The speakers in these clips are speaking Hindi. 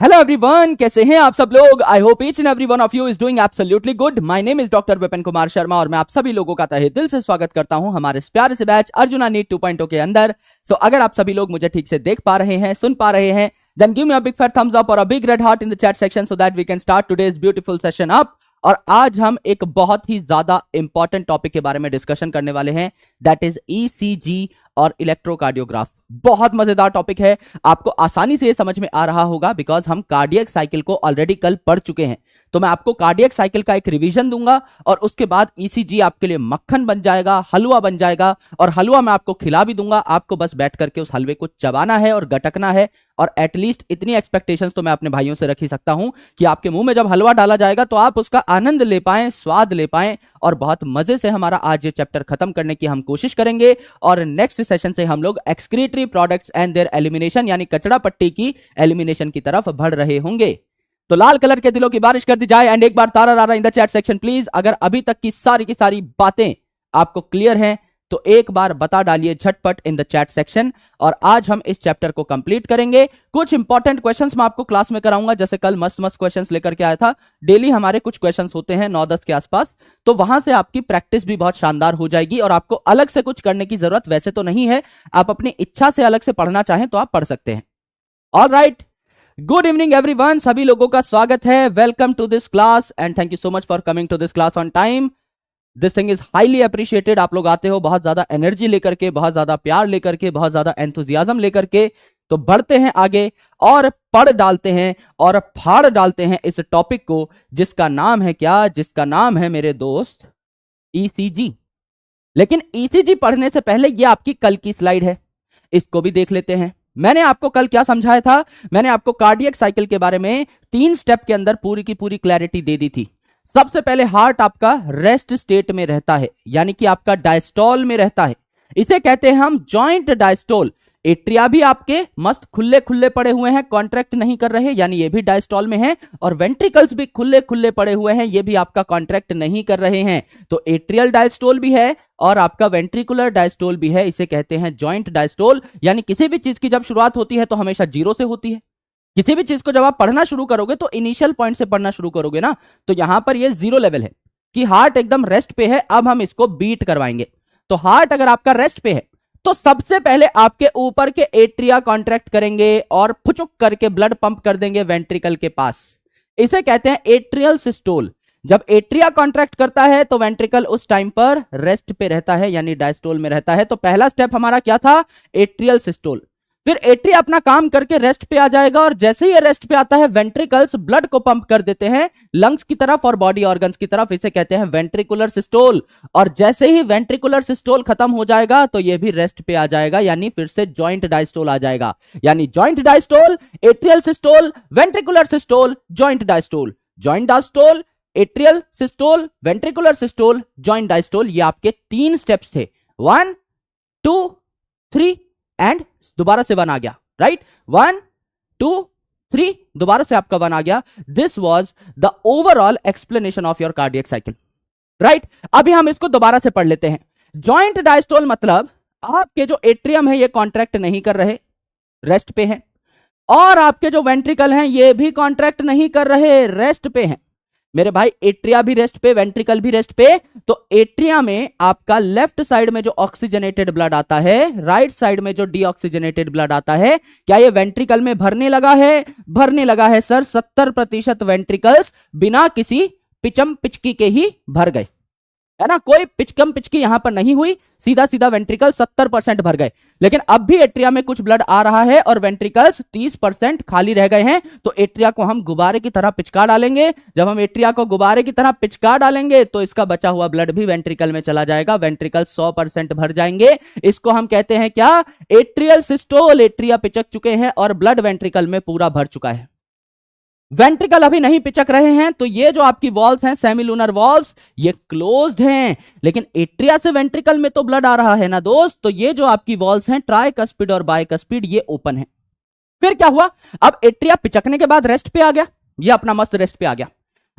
हेलो एवरीवन, कैसे हैं आप सब लोग। I hope each and every one of you is doing absolutely good. My name is doctor Vipin Kumar Sharma और मैं आप सभी लोगों का तहे दिल से स्वागत करता हूं हमारे इस प्यारे से बैच अर्जुना नीट 2.0 के अंदर। सो अगर आप सभी लोग मुझे ठीक से देख पा रहे हैं, सुन पा रहे हैं, then give me a big fat thumbs up और a big red heart in the chat section so that we can start today's beautiful session up. और आज हम एक बहुत ही ज्यादा इंपॉर्टेंट टॉपिक के बारे में डिस्कशन करने वाले हैं, दैट इज ईसीजी और इलेक्ट्रोकार्डियोग्राफ। बहुत मजेदार टॉपिक है, आपको आसानी से ये समझ में आ रहा होगा बिकॉज हम कार्डियक साइकिल को ऑलरेडी कल पढ़ चुके हैं। तो मैं आपको कार्डियक साइकिल का एक रिवीजन दूंगा और उसके बाद ईसीजी आपके लिए मक्खन बन जाएगा, हलवा बन जाएगा, और हलवा मैं आपको खिला भी दूंगा। आपको बस बैठ करके उस हलवे को चबाना है और गटकना है। और एटलीस्ट इतनी एक्सपेक्टेशंस तो मैं अपने भाइयों से रख ही सकता हूं कि आपके मुंह में जब हलवा डाला जाएगा तो आप उसका आनंद ले पाएं, स्वाद ले पाएं, और बहुत मजे से हमारा आज ये चैप्टर खत्म करने की हम कोशिश करेंगे। और नेक्स्ट सेशन से हम लोग excretory products and there elimination यानी कचड़ा पट्टी की एलिमिनेशन की तरफ बढ़ रहे होंगे। तो लाल कलर के दिलों की बारिश कर दी जाए एंड एक बार तारा रारा इन द चैट सेक्शन प्लीज। अगर अभी तक की सारी बातें आपको क्लियर हैं तो एक बार बता डालिए झटपट इन द चैट सेक्शन। और आज हम इस चैप्टर को कंप्लीट करेंगे। कुछ इंपॉर्टेंट क्वेश्चंस मैं आपको क्लास में कराऊंगा, जैसे कल मस्त क्वेश्चंस लेकर के आया था। डेली हमारे कुछ क्वेश्चंस होते हैं 9-10 के आसपास, तो वहां से आपकी प्रैक्टिस भी बहुत शानदार हो जाएगी और आपको अलग से कुछ करने की जरूरत वैसे तो नहीं है। आप अपनी इच्छा से अलग से पढ़ना चाहें तो आप पढ़ सकते हैं। ऑलराइट, गुड इवनिंग एवरीवन, सभी लोगों का स्वागत है। Welcome to this class and thank you so much for coming to this class on time. This thing is highly appreciated. आप लोग आते हो बहुत ज्यादा एनर्जी लेकर के, बहुत ज्यादा प्यार लेकर के, बहुत ज्यादा एंथुजियाज्म लेकर के। तो बढ़ते हैं आगे और पढ़ डालते हैं और फाड़ डालते हैं इस टॉपिक को, जिसका नाम है क्या? जिसका नाम है मेरे दोस्त ईसीजी। लेकिन ईसीजी पढ़ने से पहले ये आपकी कल की स्लाइड है, इसको भी देख लेते हैं। मैंने आपको कल क्या समझाया था? मैंने आपको कार्डियक साइकिल के बारे में 3 स्टेप के अंदर पूरी की पूरी क्लैरिटी दे दी थी। सबसे पहले हार्ट आपका रेस्ट स्टेट में रहता है, यानी कि आपका डायस्टोल में रहता है। इसे कहते हैं हम जॉइंट डायस्टोल। एट्रिया भी आपके मस्त खुले खुले पड़े हुए हैं, कॉन्ट्रैक्ट नहीं कर रहे, यानी ये भी डायस्टोल में है। और वेंट्रिकल्स भी खुले खुले पड़े हुए हैं, ये भी आपका कॉन्ट्रैक्ट नहीं कर रहे हैं। तो एट्रियल डायस्टोल भी है और आपका वेंट्रिकुलर डायस्टोल भी है। इसे कहते हैं जॉइंट डायस्टोल। यानी किसी भी चीज की जब शुरुआत होती है तो हमेशा 0 से होती है। किसी भी चीज को जब आप पढ़ना शुरू करोगे तो इनिशियल पॉइंट से पढ़ना शुरू करोगे ना, तो यहां पर ये 0 लेवल है कि हार्ट एकदम रेस्ट पे है। अब हम इसको बीट करवाएंगे। तो हार्ट अगर आपका रेस्ट पे है तो सबसे पहले आपके ऊपर के एट्रिया कॉन्ट्रैक्ट करेंगे और फुचुक करके ब्लड पंप कर देंगे वेंट्रिकल के पास। इसे कहते हैं एट्रियल सिस्टोल। जब एट्रिया कॉन्ट्रैक्ट करता है तो वेंट्रिकल उस टाइम पर रेस्ट पे रहता है, यानी डायस्टोल में रहता है। तो पहला स्टेप हमारा क्या था? Atrial systole. फिर एट्रिया अपना काम करके रेस्ट पे आ जाएगा और जैसे ही ये रेस्ट पे आता है वेंट्रिकल्स ब्लड को पंप कर देते हैं लंग्स की तरफ और बॉडी ऑर्गन्स की तरफ। इसे कहते हैं वेंट्रिकुलर सिस्टोल। और जैसे ही वेंट्रिकुलर सिस्टोल खत्म हो जाएगा तो ये भी रेस्ट पे आ जाएगा, यानी फिर से जॉइंट डायस्टोल आ जाएगा। यानी joint diastole, atrial systole, ventricular systole, joint diastole, joint diastole, atrial systole, ventricular systole, joint diastole. ये आपके 3 स्टेप्स थे। 1 2 3 एंड दोबारा से 1 आ गया। राइट, 1 2 3 दोबारा से आपका 1 आ गया। This was the overall explanation of your cardiac cycle. Right, अभी हम इसको दोबारा से पढ़ लेते हैं। जॉइंट डायस्टोल मतलब आपके जो एट्रियम है ये कॉन्ट्रैक्ट नहीं कर रहे, रेस्ट पे हैं, और आपके जो वेंट्रिकल हैं ये भी कॉन्ट्रैक्ट नहीं कर रहे, रेस्ट पे हैं। मेरे भाई एट्रिया भी रेस्ट पे, वेंट्रिकल भी रेस्ट पे। तो एट्रिया में आपका लेफ्ट साइड में जो ऑक्सीजनेटेड ब्लड आता है, राइट साइड में जो डीऑक्सीजनेटेड ब्लड आता है, क्या ये वेंट्रिकल में भरने लगा है? भरने लगा है सर। 70% वेंट्रिकल्स बिना किसी पिचम पिचकी के ही भर गए, है ना। कोई पिचकम पिचकी यहां पर नहीं हुई, सीधा सीधा वेंट्रिकल 70% भर गए। लेकिन अब भी एट्रिया में कुछ ब्लड आ रहा है और वेंट्रिकल्स 30% खाली रह गए हैं। तो एट्रिया को हम गुब्बारे की तरह पिचका डालेंगे। जब हम एट्रिया को गुब्बारे की तरह पिचका डालेंगे तो इसका बचा हुआ ब्लड भी वेंट्रिकल में चला जाएगा, वेंट्रिकल 100% भर जाएंगे। इसको हम कहते हैं क्या? Atrial systole. एट्रिया पिचक चुके हैं और ब्लड वेंट्रिकल में पूरा भर चुका है। वेंट्रिकल अभी नहीं पिचक रहे हैं, तो ये जो आपकी वॉल्स हैं, सेमिलुनर वॉल्स, ये क्लोज्ड हैं। लेकिन एट्रिया से वेंट्रिकल में तो ब्लड आ रहा है ना दोस्त, तो ये जो आपकी वॉल्स हैं ट्राइकस्पिड और बाइकस्पिड ये ओपन है। फिर क्या हुआ? अब एट्रिया पिचकने के बाद रेस्ट पे आ गया, ये अपना मस्त रेस्ट पे आ गया।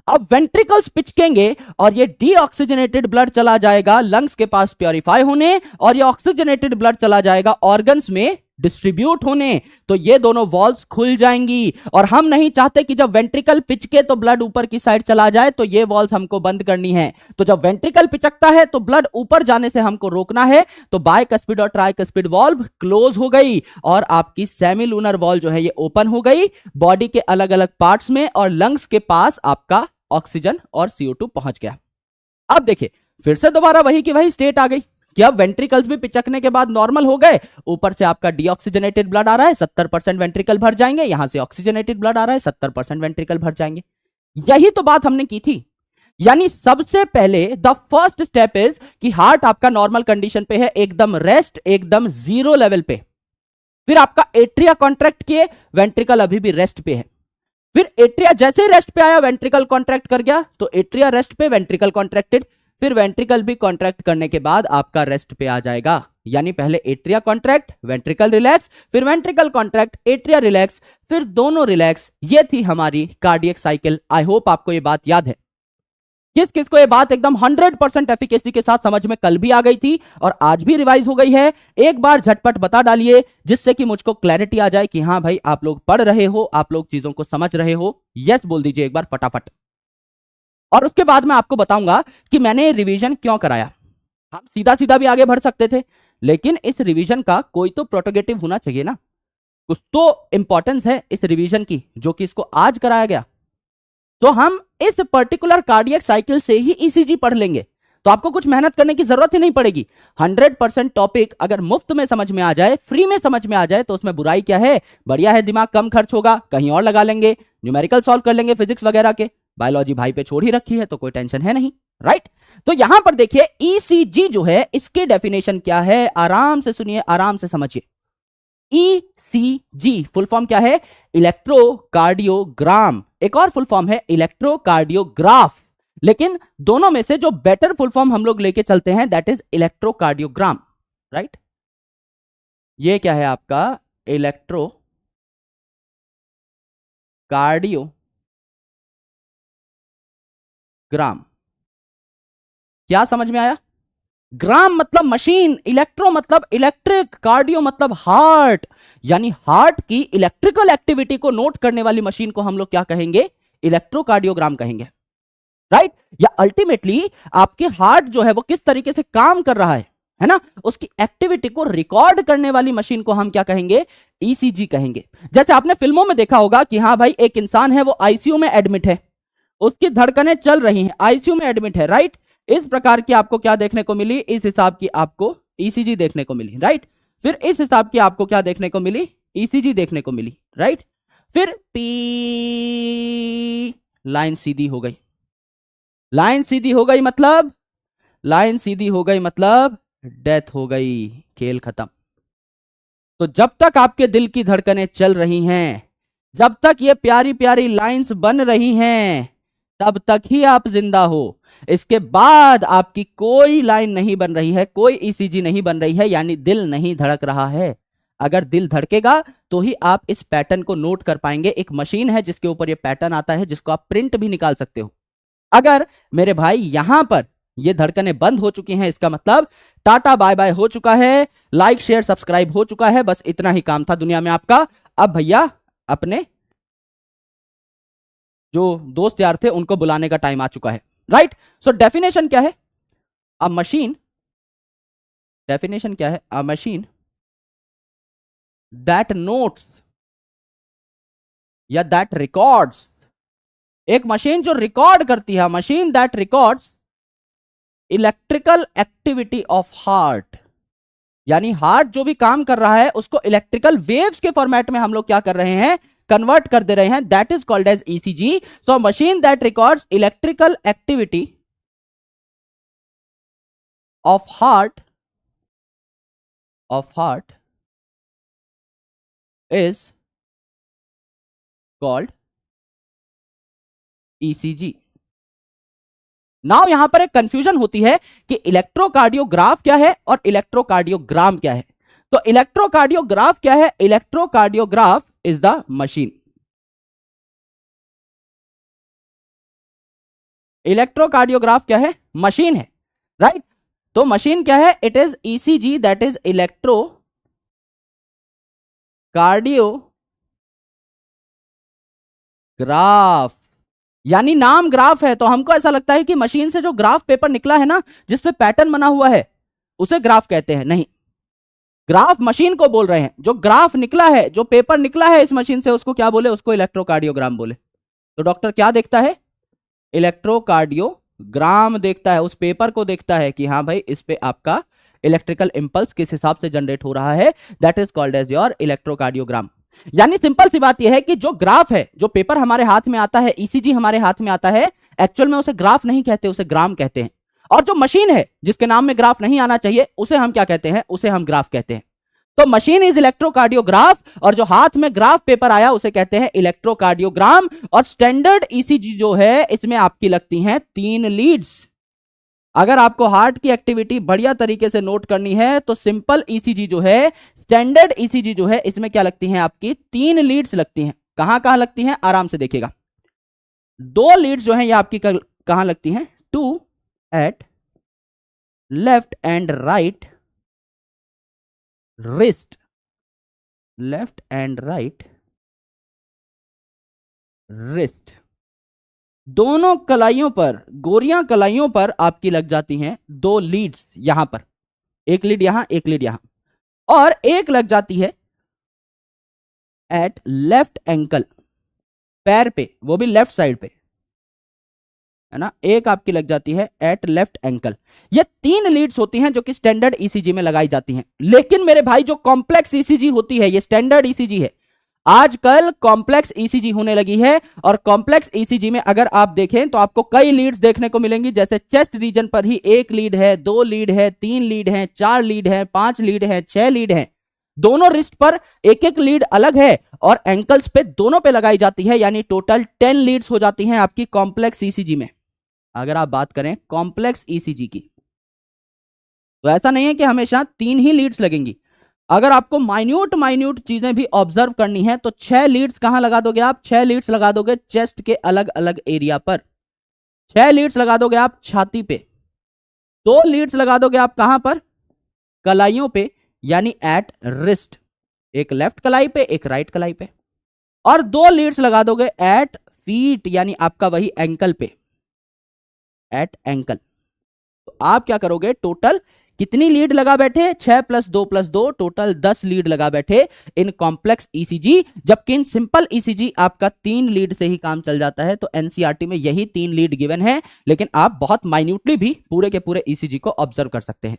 अब वेंट्रिकल्स पिचकेंगे और ये डीऑक्सीजनेटेड ब्लड चला जाएगा लंग्स के पास प्योरीफाई होने, और ये ऑक्सीजनेटेड ब्लड चला जाएगा ऑर्गन्स में डिस्ट्रीब्यूट होने, तो ये दोनों वॉल्स खुल जाएंगी। और हम नहीं चाहते कि जब वेंट्रिकल पिचके तो ब्लड ऊपर की साइड चला जाए, तो ये वॉल्स हमको बंद करनी है। तो जब वेंट्रिकल पिचकता है तो ब्लड ऊपर जाने से हमको रोकना है, तो बायकस्पिड और ट्राइकस्पिड वॉल्व क्लोज हो गई और आपकी सेमीलूनर वॉल्व जो है ये ओपन हो गई बॉडी के अलग अलग पार्ट्स में, और लंग्स के पास आपका ऑक्सीजन और CO2 पहुंच गया। अब देखिए फिर से दोबारा वही की वही स्टेट आ गई कि अब वेंट्रिकल्स भी पिचकने के बाद नॉर्मल हो गए, ऊपर से आपका डीऑक्सीजनेटेड ब्लड आ रहा है, 70% वेंट्रिकल भर जाएंगे, यहां से ऑक्सीजनेटेड ब्लड आ रहा है, 70% वेंट्रिकल भर जाएंगे। यही तो बात हमने की थी। यानी सबसे पहले द फर्स्ट स्टेप इज कि हार्ट आपका नॉर्मल कंडीशन पे है, एकदम रेस्ट, एकदम जीरो लेवल पे। फिर आपका एट्रिया कॉन्ट्रैक्ट किए, वेंट्रिकल अभी भी रेस्ट पे है। फिर एट्रिया जैसे रेस्ट पे आया, वेंट्रिकल कॉन्ट्रैक्ट कर गया, तो एट्रिया रेस्ट पे, वेंट्रिकल कॉन्ट्रैक्टेड। फिर वेंट्रिकल भी कॉन्ट्रैक्ट करने के बाद आपका रेस्ट पे आ जाएगा। यानी पहले एट्रिया कॉन्ट्रैक्ट, वेंट्रिकल रिलैक्स, फिर वेंट्रिकल कॉन्ट्रैक्ट, एट्रिया रिलैक्स, फिर दोनों रिलैक्स। ये थी हमारी कार्डियक साइकिल। आई होप आपको ये बात याद है। किस किस को ये बात एकदम 100% एफिकेसी के साथ समझ में कल भी आ गई थी और आज भी रिवाइज हो गई है? एक बार झटपट बता डालिए, जिससे कि मुझको क्लैरिटी आ जाए कि हाँ भाई आप लोग पढ़ रहे हो, आप लोग चीजों को समझ रहे हो। यस बोल दीजिए एक बार फटाफट। और उसके बाद मैं आपको बताऊंगा कि मैंने रिवीजन क्यों कराया। हम सीधा सीधा भी आगे बढ़ सकते थे, लेकिन इस रिवीजन का कोई तो प्रोटोगेटिव होना चाहिए ना, कुछ तो इंपॉर्टेंस है इस रिवीजन की, जो कि इसको आज कराया गया। तो हम इस पर्टिकुलर कार्डियक साइकिल से ही ईसीजी पढ़ लेंगे, तो आपको कुछ मेहनत करने की जरूरत ही नहीं पड़ेगी। 100% टॉपिक अगर मुफ्त में समझ में आ जाए, फ्री में समझ में आ जाए, तो उसमें बुराई क्या है? बढ़िया है, दिमाग कम खर्च होगा, कहीं और लगा लेंगे, न्यूमेरिकल सॉल्व कर लेंगे फिजिक्स वगैरह के। बायोलॉजी भाई पे छोड़ ही रखी है तो कोई टेंशन है नहीं, राइट? तो यहां पर देखिए ईसीजी जो है इसके डेफिनेशन क्या है, आराम से सुनिए, आराम से समझिए। ईसीजी फुल फॉर्म क्या है? इलेक्ट्रोकार्डियोग्राम। एक और फुल फॉर्म है इलेक्ट्रोकार्डियोग्राफ, लेकिन दोनों में से जो बेटर फुल फॉर्म हम लोग लेके चलते हैं दैट इज इलेक्ट्रोकार्डियोग्राम, राइट? ये क्या है आपका? Electro cardiogram. क्या समझ में आया? ग्राम मतलब मशीन, इलेक्ट्रो मतलब इलेक्ट्रिक, कार्डियो मतलब हार्ट। यानी हार्ट की इलेक्ट्रिकल एक्टिविटी को नोट करने वाली मशीन को हम लोग क्या कहेंगे? इलेक्ट्रोकार्डियोग्राम कहेंगे, राइट? या अल्टीमेटली आपके हार्ट जो है वो किस तरीके से काम कर रहा है ना, उसकी एक्टिविटी को रिकॉर्ड करने वाली मशीन को हम क्या कहेंगे? ईसीजी कहेंगे। जैसे आपने फिल्मों में देखा होगा कि हाँ भाई एक इंसान है वो आईसीयू में एडमिट है, उसकी धड़कनें चल रही हैं, आईसीयू में एडमिट है, राइट? इस प्रकार की आपको क्या देखने को मिली? इस हिसाब की आपको ईसीजी देखने को मिली, राइट? फिर इस हिसाब की आपको क्या देखने को मिली? ईसीजी देखने को मिली, राइट? फिर पी, लाइन सीधी हो गई। लाइन सीधी हो गई मतलब, लाइन सीधी हो गई मतलब डेथ हो गई, खेल खत्म। तो जब तक आपके दिल की धड़कनें चल रही हैं, जब तक ये प्यारी प्यारी लाइंस बन रही हैं, तब तक ही आप जिंदा हो। इसके बाद आपकी कोई लाइन नहीं बन रही है, कोई ईसीजी नहीं बन रही है, यानी दिल नहीं धड़क रहा है। अगर दिल धड़केगा तो ही आप इस पैटर्न को नोट कर पाएंगे। एक मशीन है जिसके ऊपर ये पैटर्न आता है, जिसको आप प्रिंट भी निकाल सकते हो। अगर मेरे भाई यहां पर ये धड़कनें बंद हो चुकी हैं, इसका मतलब टाटा बाय बाय हो चुका है, लाइक शेयर सब्सक्राइब हो चुका है, बस इतना ही काम था दुनिया में आपका। अब भैया अपने जो दोस्त यार थे उनको बुलाने का टाइम आ चुका है, राइट? सो डेफिनेशन क्या है? अ मशीन, डेफिनेशन क्या है? अ मशीन दैट नोट्स या दैट रिकॉर्ड्स, एक मशीन जो रिकॉर्ड करती है, machine that records electrical activity of heart. यानी हार्ट जो भी काम कर रहा है उसको इलेक्ट्रिकल वेव्स के फॉर्मेट में हम लोग क्या कर रहे हैं? कन्वर्ट कर दे रहे हैं। That is called as ECG. So machine that records electrical activity of heart is called ECG. Now यहां पर एक कंफ्यूजन होती है कि इलेक्ट्रोकार्डियोग्राफ क्या है और इलेक्ट्रोकार्डियोग्राम क्या है। तो इलेक्ट्रोकार्डियोग्राफ क्या है? Electrocardiograph is the machine. Electrocardiograph क्या है? मशीन है, राइट? तो मशीन क्या है? It is ECG, that is electro cardiograph, यानी नाम ग्राफ है तो हमको ऐसा लगता है कि मशीन से जो ग्राफ पेपर निकला है ना, जिसपे पैटर्न बना हुआ है, उसे ग्राफ कहते हैं। नहीं, ग्राफ मशीन को बोल रहे हैं। जो ग्राफ निकला है, जो पेपर निकला है इस मशीन से, उसको क्या बोले? उसको इलेक्ट्रोकार्डियोग्राम बोले। तो डॉक्टर क्या देखता है? इलेक्ट्रोकार्डियोग्राम देखता है, उस पेपर को देखता है कि हाँ भाई इस पे आपका इलेक्ट्रिकल इंपल्स किस हिसाब से जनरेट हो रहा है। That is called as your electrocardiogram. यानी सिंपल सी बात यह है कि जो ग्राफ है, जो पेपर हमारे हाथ में आता है, ईसीजी हमारे हाथ में आता है, एक्चुअल में उसे ग्राफ नहीं कहते, उसे ग्राम कहते हैं। और जो मशीन है जिसके नाम में ग्राफ नहीं आना चाहिए, उसे हम क्या कहते हैं? उसे हम ग्राफ कहते हैं। तो मशीन इज इलेक्ट्रोकार्डियोग्राफ, और जो हाथ में ग्राफ पेपर आया उसे कहते हैं इलेक्ट्रोकार्डियोग्राम। और स्टैंडर्ड ईसीजी जो है, इसमें आपकी लगती हैं 3 लीड्स। अगर आपको हार्ट की एक्टिविटी बढ़िया तरीके से नोट करनी है तो सिंपल ईसीजी जो है, स्टैंडर्ड ईसीजी जो है, इसमें क्या लगती हैं? आपकी 3 लीड्स लगती हैं। कहां कहां लगती हैं? आराम से देखिएगा। 2 लीड्स जो हैं ये आपकी कहां लगती हैं? 2 at left and right wrist, left and right wrist, दोनों कलाइयों पर, गोरियां कलाइयों पर आपकी लग जाती हैं 2 लीड्स। यहां पर एक लीड, यहां एक लीड, यहां, और एक लग जाती है एट लेफ्ट एंकल, पैर पे, वो भी लेफ्ट साइड पे, है ना। एक आपकी लग जाती है एट लेफ्ट एंकल। ये 3 लीड्स होती हैं जो कि स्टैंडर्ड ईसीजी में लगाई जाती हैं। लेकिन मेरे भाई जो कॉम्प्लेक्स ईसीजी होती है, ये स्टैंडर्ड ईसीजी है। आजकल कॉम्प्लेक्स ईसीजी होने लगी है, और कॉम्प्लेक्स ईसीजी में अगर आप देखें तो आपको कई लीड्स देखने को मिलेंगी। जैसे चेस्ट रीजन पर ही 1 लीड है, 2 लीड है, 3 लीड है, 4 लीड है, 5 लीड है, 6 लीड है। दोनों रिस्ट पर एक एक लीड अलग है, और एंकल्स पे दोनों पे लगाई जाती है। यानी टोटल 10 लीड्स हो जाती हैं आपकी कॉम्प्लेक्स ईसीजी में। अगर आप बात करें कॉम्प्लेक्स ईसीजी की, तो ऐसा नहीं है कि हमेशा 3 ही लीड्स लगेंगी। अगर आपको माइन्यूट माइन्यूट चीजें भी ऑब्जर्व करनी है तो 6 लीड्स कहां लगा दोगे आप? 6 लीड्स लगा दोगे चेस्ट के अलग अलग एरिया पर, 6 लीड्स लगा दोगे आप छाती पे, 2 लीड्स लगा दोगे आप कहां पर? कलाइयों पे, यानी एट रिस्ट, एक लेफ्ट कलाई पे, एक राइट कलाई पे, और 2 लीड्स लगा दोगे एट फीट, यानी आपका वही एंकल पे, एट एंकल। तो आप क्या करोगे? टोटल कितनी लीड लगा बैठे? 6 + 2 + 2, टोटल 10 लीड लगा बैठे इन कॉम्प्लेक्स ईसीजी। जबकि इन सिंपल ईसीजी आपका 3 लीड से ही काम चल जाता है। तो एनसीईआरटी में यही 3 लीड गिवन है, लेकिन आप बहुत माइन्यूटली भी पूरे के पूरे ईसीजी को ऑब्जर्व कर सकते हैं।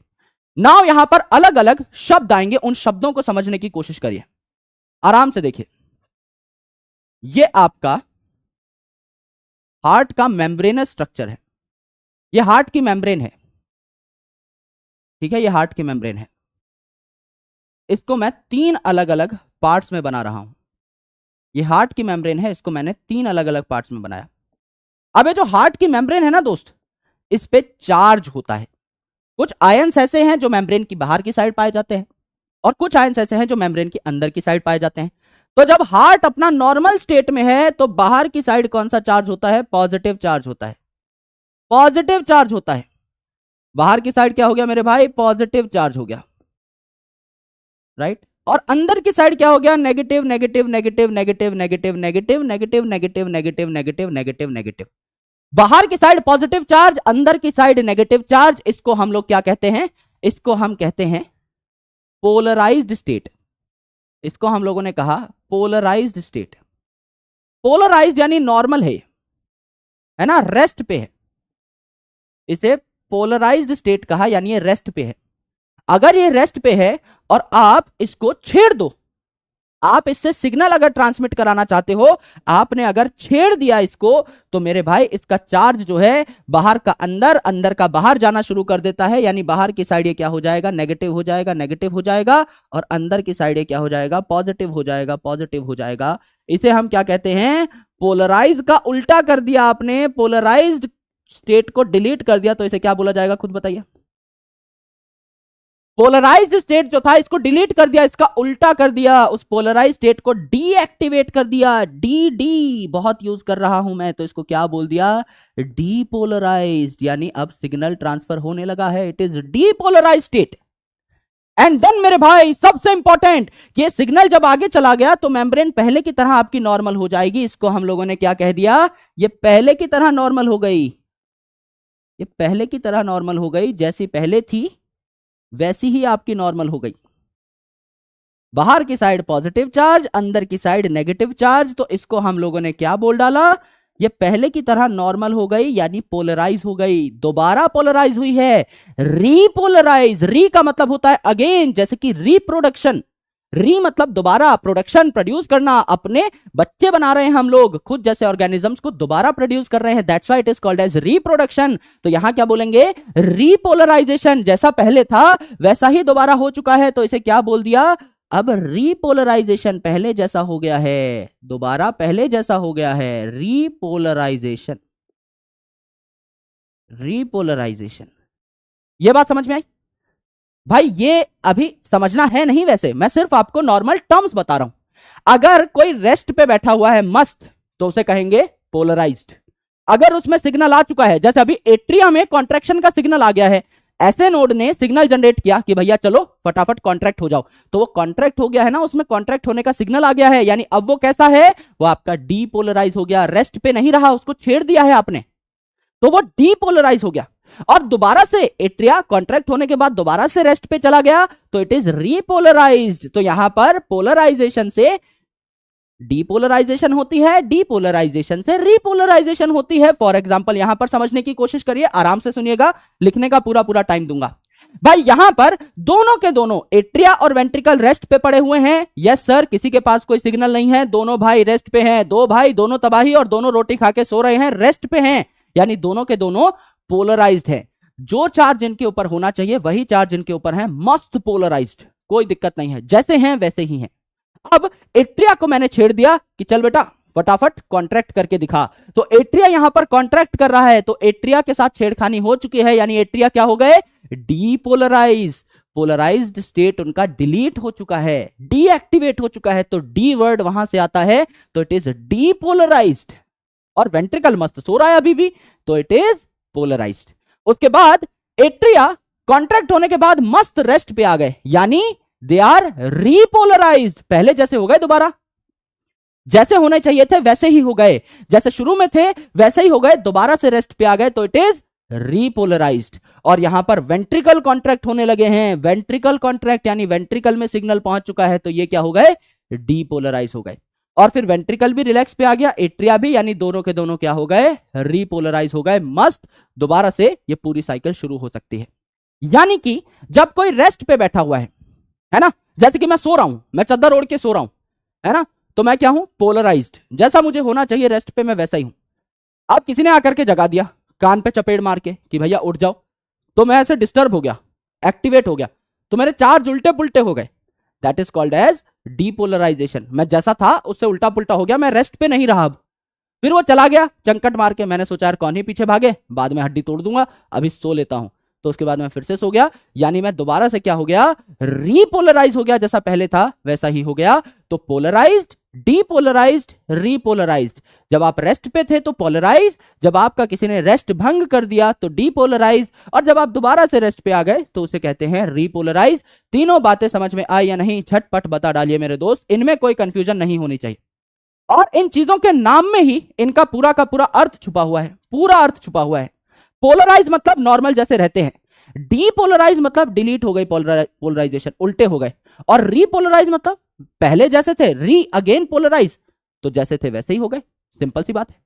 नाउ यहां पर अलग अलग शब्द आएंगे, उन शब्दों को समझने की कोशिश करिए, आराम से देखिए। ये आपका हार्ट का मेम्ब्रेनस स्ट्रक्चर है, ये हार्ट की मेम्ब्रेन है, ठीक है, ये हार्ट की मेम्ब्रेन है। इसको मैं 3 अलग अलग पार्ट्स में बना रहा हूं। ये हार्ट की मेम्ब्रेन है, इसको मैंने 3 अलग अलग पार्ट्स में बनाया। अब ये जो हार्ट की मेम्ब्रेन है ना दोस्त, इस पे चार्ज होता है। कुछ आयंस ऐसे हैं जो मेम्ब्रेन की बाहर की साइड पाए जाते हैं, और कुछ आयंस ऐसे हैं जो मेम्ब्रेन की अंदर की साइड पाए जाते हैं। तो जब हार्ट अपना नॉर्मल स्टेट में है तो बाहर की साइड कौन सा चार्ज होता है? पॉजिटिव चार्ज होता है, पॉजिटिव चार्ज होता है। बाहर की साइड क्या हो गया मेरे भाई? पॉजिटिव चार्ज हो गया, राइट। और अंदर की साइड क्या हो गया? Negative negative negative negative negative negative negative negative negative negative negative negative. बाहर की साइड पॉजिटिव चार्ज, अंदर की साइड नेगेटिव चार्ज। इसको हम लोग क्या कहते हैं? इसको हम कहते हैं पोलराइज्ड स्टेट। इसको हम लोगों ने कहा पोलराइज्ड स्टेट। पोलराइज्ड यानी नॉर्मल है ना, रेस्ट पे है, इसे पोलराइज्ड स्टेट कहा, यानी ये रेस्ट पे है। अगर ये रेस्ट पे है और आप इसको छेड़ दो, आप इससे सिग्नल अगर ट्रांसमिट कराना चाहते हो, आपने अगर छेड़ दिया इसको, तो मेरे भाई इसका चार्ज जो है बाहर का अंदर, अंदर का बाहर जाना शुरू कर देता है। यानी बाहर की साइड ये क्या हो जाएगा? नेगेटिव हो जाएगा, नेगेटिव हो जाएगा, और अंदर की साइड ये क्या हो जाएगा? पॉजिटिव हो जाएगा, पॉजिटिव हो जाएगा। इसे हम क्या कहते हैं? पोलराइज का उल्टा कर दिया आपने, पोलराइज्ड स्टेट को डिलीट कर दिया, तो इसे क्या बोला जाएगा? खुद बताइए। पोलराइज्ड स्टेट जो था इसको डिलीट कर दिया, इसका उल्टा कर दिया, उस पोलराइज्ड स्टेट को डीएक्टिवेट कर दिया। डी बहुत यूज कर रहा हूं मैं, तो इसको क्या बोल दिया? डीपोलराइज्ड, यानी अब सिग्नल ट्रांसफर होने लगा है। It is depolarized state. And then मेरे भाई सबसे इंपॉर्टेंट, ये सिग्नल जब आगे चला गया तो मेम्ब्रेन पहले की तरह आपकी नॉर्मल हो जाएगी। इसको हम लोगों ने क्या कह दिया, ये पहले की तरह नॉर्मल हो गई। ये पहले की तरह नॉर्मल हो गई, जैसी पहले थी वैसी ही आपकी नॉर्मल हो गई। बाहर की साइड पॉजिटिव चार्ज, अंदर की साइड नेगेटिव चार्ज, तो इसको हम लोगों ने क्या बोल डाला, ये पहले की तरह नॉर्मल हो गई, यानी पोलराइज हो गई। दोबारा पोलराइज हुई है, रीपोलराइज। री का मतलब होता है अगेन, जैसे कि रिप्रोडक्शन। री मतलब दोबारा, प्रोडक्शन प्रोड्यूस करना, अपने बच्चे बना रहे हैं हम लोग, खुद जैसे ऑर्गेनिजम्स को दोबारा प्रोड्यूस कर रहे हैं, that's why it is called as reproduction. तो यहां क्या बोलेंगे, रीपोलराइजेशन। जैसा पहले था वैसा ही दोबारा हो चुका है, तो इसे क्या बोल दिया, अब रीपोलराइजेशन पहले जैसा हो गया है, दोबारा पहले जैसा हो गया है, रीपोलराइजेशन। रीपोलराइजेशन, ये बात समझ में आई भाई? ये अभी समझना है नहीं, वैसे मैं सिर्फ आपको नॉर्मल टर्म्स बता रहा हूं। अगर कोई रेस्ट पे बैठा हुआ है मस्त, तो उसे कहेंगे पोलराइज्ड। अगर उसमें सिग्नल आ चुका है, जैसे अभी एट्रिया में कॉन्ट्रैक्शन का सिग्नल आ गया है, ऐसे नोड ने सिग्नल जनरेट किया कि भैया चलो फटाफट कॉन्ट्रैक्ट हो जाओ, तो वो कॉन्ट्रैक्ट हो गया है ना, उसमें कॉन्ट्रैक्ट होने का सिग्नल आ गया है, यानी अब वो कैसा है, वो आपका डीपोलराइज हो गया। रेस्ट पे नहीं रहा, उसको छेड़ दिया है आपने, तो वो डीपोलराइज हो गया। और दोबारा से एट्रिया कॉन्ट्रैक्ट होने के बाद दोबारा से रेस्ट पे चला गया, तो इट इज रीपोलराइज्ड। तो यहां पर पोलराइजेशन से डीपोलराइजेशन होती है, डीपोलराइजेशन से रीपोलराइजेशन होती है। फॉर एग्जांपल यहां पर समझने की कोशिश करिए, आराम से सुनिएगा, लिखने का पूरा पूरा टाइम दूंगा भाई। यहां पर दोनों के दोनों एट्रिया और वेंट्रिकल रेस्ट पे पड़े हुए हैं। यस सर, किसी के पास कोई सिग्नल नहीं है, दोनों भाई रेस्ट पे हैं। दो भाई, दोनों तबाही और दोनों रोटी खा के सो रहे हैं, रेस्ट पे हैं, यानी दोनों के दोनों पोलराइज्ड है। जो चार्ज इनके ऊपर होना चाहिए वही चार्ज इनके ऊपर है, मस्त पोलराइज्ड, कोई दिक्कत नहीं है, जैसे हैं वैसे ही हैं। अब एट्रिया को मैंने छेड़ दिया कि चल बेटा फटाफट कॉन्ट्रैक्ट करके दिखा, तो एट्रिया यहां पर कॉन्ट्रैक्ट कर रहा है, तो एट्रिया के साथ छेड़खानी हो चुकी है, यानी एट्रिया क्या हो गए, डीपोलराइज। पोलराइज्ड स्टेट उनका डिलीट हो चुका है, डीएक्टिवेट हो चुका है, तो डी वर्ड वहां से आता है, तो इट इज डीपोलराइज्ड। और वेंट्रिकल मस्त सो रहा है अभी भी, तो इट इज पोलराइज्ड। उसके बाद एट्रिया कॉन्ट्रैक्ट होने के बाद मस्त रेस्ट पे आ गए, यानी दे आर रीपोलराइज्ड। पहले जैसे हो गए, दोबारा जैसे होने चाहिए थे वैसे ही हो गए, जैसे शुरू में थे वैसे ही हो गए, दोबारा से रेस्ट पे आ गए, तो इट इज रीपोलराइज्ड। और यहां पर वेंट्रिकल कॉन्ट्रैक्ट होने लगे हैं, वेंट्रिकल कॉन्ट्रैक्ट यानी वेंट्रिकल में सिग्नल पहुंच चुका है, तो ये क्या हो गए, डीपोलराइज हो गए। और फिर वेंट्रिकल भी रिलैक्स पे आ गया, एट्रिया भी, यानी दोनों के दोनों क्या हो गए, रीपोलराइज हो गए, मस्त। दोबारा से ये पूरी साइकिल शुरू हो सकती है। यानी कि जब कोई रेस्ट पे बैठा हुआ है ना, जैसे कि मैं सो रहा हूं, मैं चद्दर ओढ़ के सो रहा हूं, है ना, तो मैं क्या हूं, पोलराइज्ड। जैसा मुझे होना चाहिए रेस्ट पे मैं वैसा ही हूं। अब किसी ने आकर के जगा दिया कान पे चपेट मार के कि भैया उठ जाओ, तो मैं ऐसे डिस्टर्ब हो गया, एक्टिवेट हो गया, तो मेरे चार्ज उल्टे पुल्टे हो गए, that is called as depolarization. मैं जैसा था उससे उल्टा पुल्टा हो गया, मैं रेस्ट पे नहीं रहा। अब फिर वो चला गया चंकट मार के, मैंने सोचा यार कौन ही पीछे भागे, बाद में हड्डी तोड़ दूंगा, अभी सो लेता हूं, तो उसके बाद मैं फिर से सो गया, यानी मैं दोबारा से क्या हो गया, रीपोलराइज हो गया, जैसा पहले था वैसा ही हो गया। तो पोलराइज्ड, डीपोलराइज्ड, रीपोलराइज्ड। जब आप रेस्ट पे थे तो पोलराइज, जब आपका किसी ने रेस्ट भंग कर दिया तो डीपोलराइज, और जब आप दोबारा से रेस्ट पे आ गए तो उसे कहते हैं रीपोलराइज। तीनों बातें समझ में आई या नहीं, झटपट बता डालिए मेरे दोस्त, इनमें कोई कंफ्यूजन नहीं होनी चाहिए। और इन चीजों के नाम में ही इनका पूरा का पूरा अर्थ छुपा हुआ है, पूरा अर्थ छुपा हुआ है। पोलराइज मतलब नॉर्मल जैसे रहते हैं, डीपोलराइज मतलब डिलीट हो गई पोलराइजेशन, उल्टे हो गए, और रीपोलराइज मतलब पहले जैसे थे, री अगेन पोलराइज, तो जैसे थे वैसे ही हो गए, सिंपल सी बात है,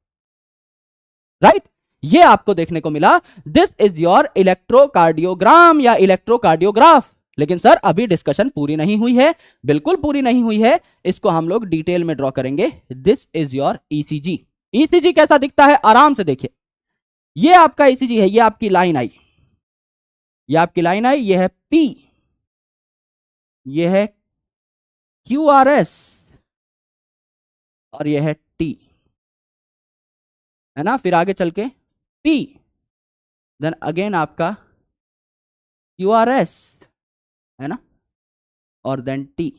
राइट? ये आपको देखने को मिला। दिस इज योर इलेक्ट्रोकार्डियोग्राम या इलेक्ट्रोकार्डियोग्राफ। लेकिन सर अभी डिस्कशन पूरी नहीं हुई है, बिल्कुल पूरी नहीं हुई है, इसको हम लोग डिटेल में ड्रॉ करेंगे। This is your ECG. ECG कैसा दिखता है, आराम से देखिए, ये आपका ईसीजी है, ये आपकी लाइन आई, ये आपकी लाइन आई, ये है पी, ये है क्यूआरएस, और ये है टी, है ना। फिर आगे चल के पी, देन अगेन आपका क्यूआरएस, है ना, और देन टी,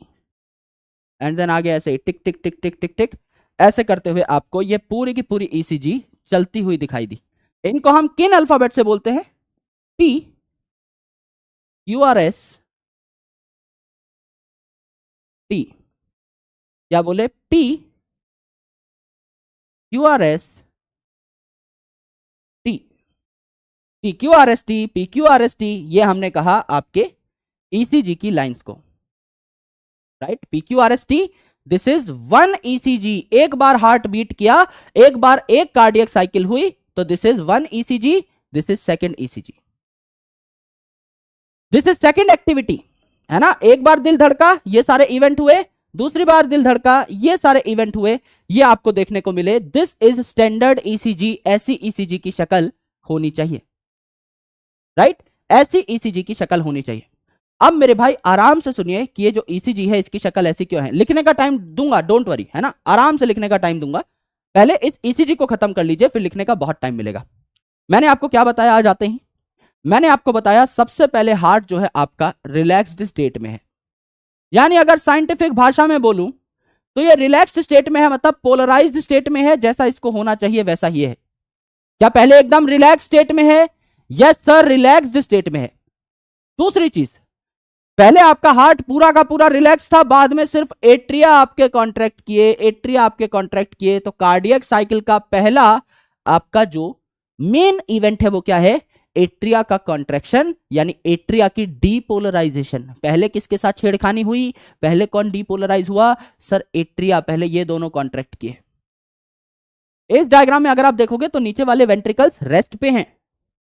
एंड देन आगे ऐसे टिक टिक टिक टिक टिक टिक, ऐसे करते हुए आपको ये पूरी की पूरी ईसीजी चलती हुई दिखाई दी। इनको हम किन अल्फाबेट से बोलते हैं, पी, क्यूआरएस, टी, क्या बोले, P Q R S T, P Q R S T, P Q R S T, ये हमने कहा आपके ईसीजी की लाइंस को, right. P Q R S T, this is one ECG, एक बार हार्ट बीट किया, एक बार एक कार्डियक साइकिल हुई, तो this is one ECG, this is second ECG, this is second activity, है ना। एक बार दिल धड़का, ये सारे इवेंट हुए, दूसरी बार दिल धड़का, ये सारे इवेंट हुए, ये आपको देखने को मिले। दिस इज स्टैंडर्ड ईसीजी, ऐसी ईसीजी की शक्ल होनी चाहिए, राइट, ऐसी ईसीजी की शक्ल होनी चाहिए। अब मेरे भाई आराम से सुनिए कि ये जो ईसीजी है इसकी शक्ल ऐसी क्यों है। लिखने का टाइम दूंगा, डोंट वरी, है ना, आराम से लिखने का टाइम दूंगा। पहले इस ईसीजी को खत्म कर लीजिए, फिर लिखने का बहुत टाइम मिलेगा। मैंने आपको क्या बताया, आ जाते ही मैंने आपको बताया सबसे पहले हार्ट जो है आपका रिलैक्स्ड स्टेट में है, यानी अगर साइंटिफिक भाषा में बोलूं तो ये रिलैक्स्ड स्टेट में है, मतलब पोलराइज्ड स्टेट में है, जैसा इसको होना चाहिए वैसा ही है। क्या पहले एकदम रिलैक्स स्टेट में है? यस सर, रिलैक्स्ड स्टेट में है। दूसरी चीज, पहले आपका हार्ट पूरा का पूरा रिलैक्स था, बाद में सिर्फ एट्रिया आपके कॉन्ट्रैक्ट किए, एट्रिया आपके कॉन्ट्रैक्ट किए, तो कार्डियक साइकिल का पहला आपका जो मेन इवेंट है वो क्या है, एट्रिया का कॉन्ट्रैक्शन, यानी एट्रिया की डीपोलराइजेशन। पहले किसके साथ छेड़खानी हुई, पहले कौन डीपोलराइज हुआ, सर एट्रिया, पहले ये दोनों कॉन्ट्रैक्ट किए। इस डायग्राम में अगर आप देखोगे तो नीचे वाले वेंट्रिकल्स रेस्ट पे हैं,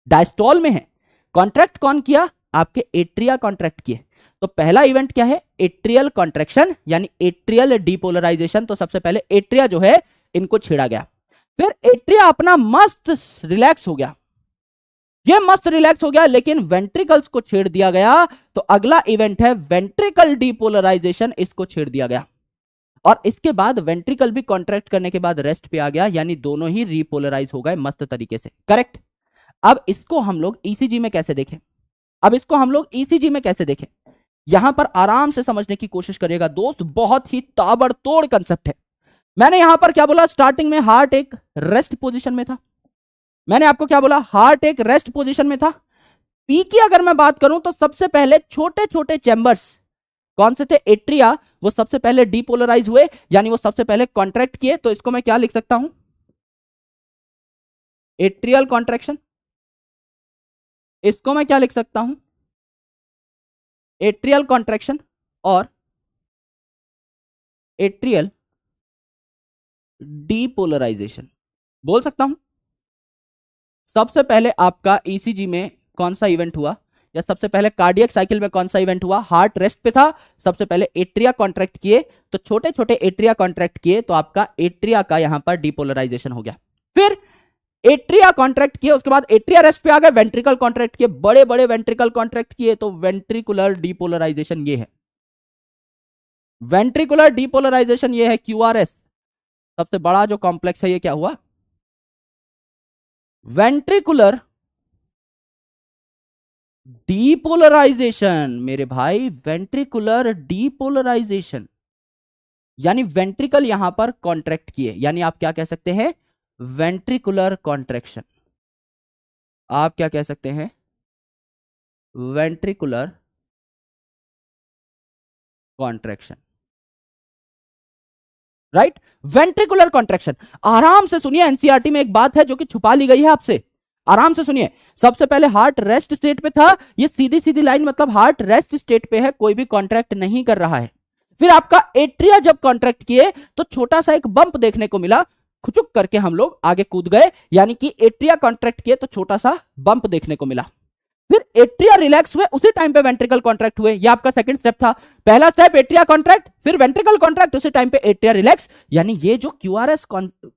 डायस्टॉल में हैं। कॉन्ट्रैक्ट कौन किया, आपके एट्रिया कॉन्ट्रैक्ट किए। तो पहला इवेंट क्या है, एट्रियल कॉन्ट्रैक्शन, यानी एट्रियल डीपोलराइजेशन। तो सबसे पहले एट्रिया जो है इनको छेड़ा गया, फिर एट्रिया अपना मस्त रिलैक्स हो गया, ये मस्त रिलैक्स हो गया, लेकिन वेंट्रिकल्स को छेड़ दिया गया। तो अगला इवेंट है वेंट्रिकल डीपोलराइजेशन, इसको छेड़ दिया गया, और इसके बाद वेंट्रिकल भी कॉन्ट्रैक्ट करने के बाद रेस्ट पे आ गया, यानी दोनों ही रीपोलराइज हो गए मस्त तरीके से, करेक्ट। अब इसको हम लोग ईसीजी में कैसे देखें, अब इसको हम लोग ईसीजी में कैसे देखें, यहां पर आराम से समझने की कोशिश करिएगा दोस्त, बहुत ही ताबड़तोड़ कंसेप्ट है। मैंने यहां पर क्या बोला, स्टार्टिंग में हार्ट एक रेस्ट पोजीशन में था, मैंने आपको क्या बोला, हार्ट एक रेस्ट पोजीशन में था। पी की अगर मैं बात करूं तो सबसे पहले छोटे छोटे चैम्बर्स कौन से थे, एट्रिया, वो सबसे पहले डीपोलराइज हुए, यानी वो सबसे पहले कॉन्ट्रैक्ट किए। तो इसको मैं क्या लिख सकता हूं, एट्रियल कॉन्ट्रैक्शन। इसको मैं क्या लिख सकता हूं, एट्रियल कॉन्ट्रैक्शन और एट्रियल डीपोलराइजेशन बोल सकता हूं। सबसे पहले आपका ईसीजी में कौन सा इवेंट हुआ, या सबसे पहले कार्डियक साइकिल में कौन सा इवेंट हुआ, हार्ट रेस्ट पे था, सबसे पहले एट्रिया कॉन्ट्रैक्ट किए, तो छोटे छोटे एट्रिया कॉन्ट्रैक्ट किए, तो आपका एट्रिया का यहां पर डीपोलराइजेशन हो गया। फिर एट्रिया कॉन्ट्रैक्ट किए, उसके बाद एट्रिया रेस्ट पे आ गए, वेंट्रिकल कॉन्ट्रैक्ट किए, बड़े बड़े वेंट्रिकल कॉन्ट्रैक्ट किए, तो वेंट्रिकुलर डीपोलराइजेशन ये है, वेंट्रिकुलर डीपोलराइजेशन ये है क्यूआरएस। सबसे बड़ा जो कॉम्प्लेक्स है ये क्या हुआ, वेंट्रिकुलर डीपोलराइजेशन। मेरे भाई वेंट्रिकुलर डीपोलराइजेशन, यानी वेंट्रिकल यहां पर कॉन्ट्रैक्ट किए, यानी आप क्या कह सकते हैं, वेंट्रिकुलर कॉन्ट्रैक्शन। आप क्या कह सकते हैं, ventricular contraction, right, ventricular contraction. आराम से सुनिए, एनसीईआरटी में एक बात है जो कि छुपा ली गई है आपसे, आराम से सुनिए। सबसे पहले हार्ट रेस्ट स्टेट पे था, ये सीधी सीधी लाइन, मतलब हार्ट रेस्ट स्टेट पे है, कोई भी कॉन्ट्रैक्ट नहीं कर रहा है। फिर आपका एट्रिया जब कॉन्ट्रैक्ट किए तो छोटा सा एक बंप देखने को मिला, खुचुक करके हम लोग आगे कूद गए, यानी कि एट्रिया कॉन्ट्रैक्ट किए तो छोटा सा बंप देखने को मिला। फिर एट्रिया रिलैक्स हुए, उसी टाइम पे वेंट्रिकल कॉन्ट्रैक्ट हुए, ये आपका सेकंड स्टेप था। पहला स्टेप एट्रिया कॉन्ट्रैक्ट, फिर वेंट्रिकल कॉन्ट्रैक्ट, उसी टाइम पे एट्रिया रिलैक्स, यानी ये जो क्यूआरएस,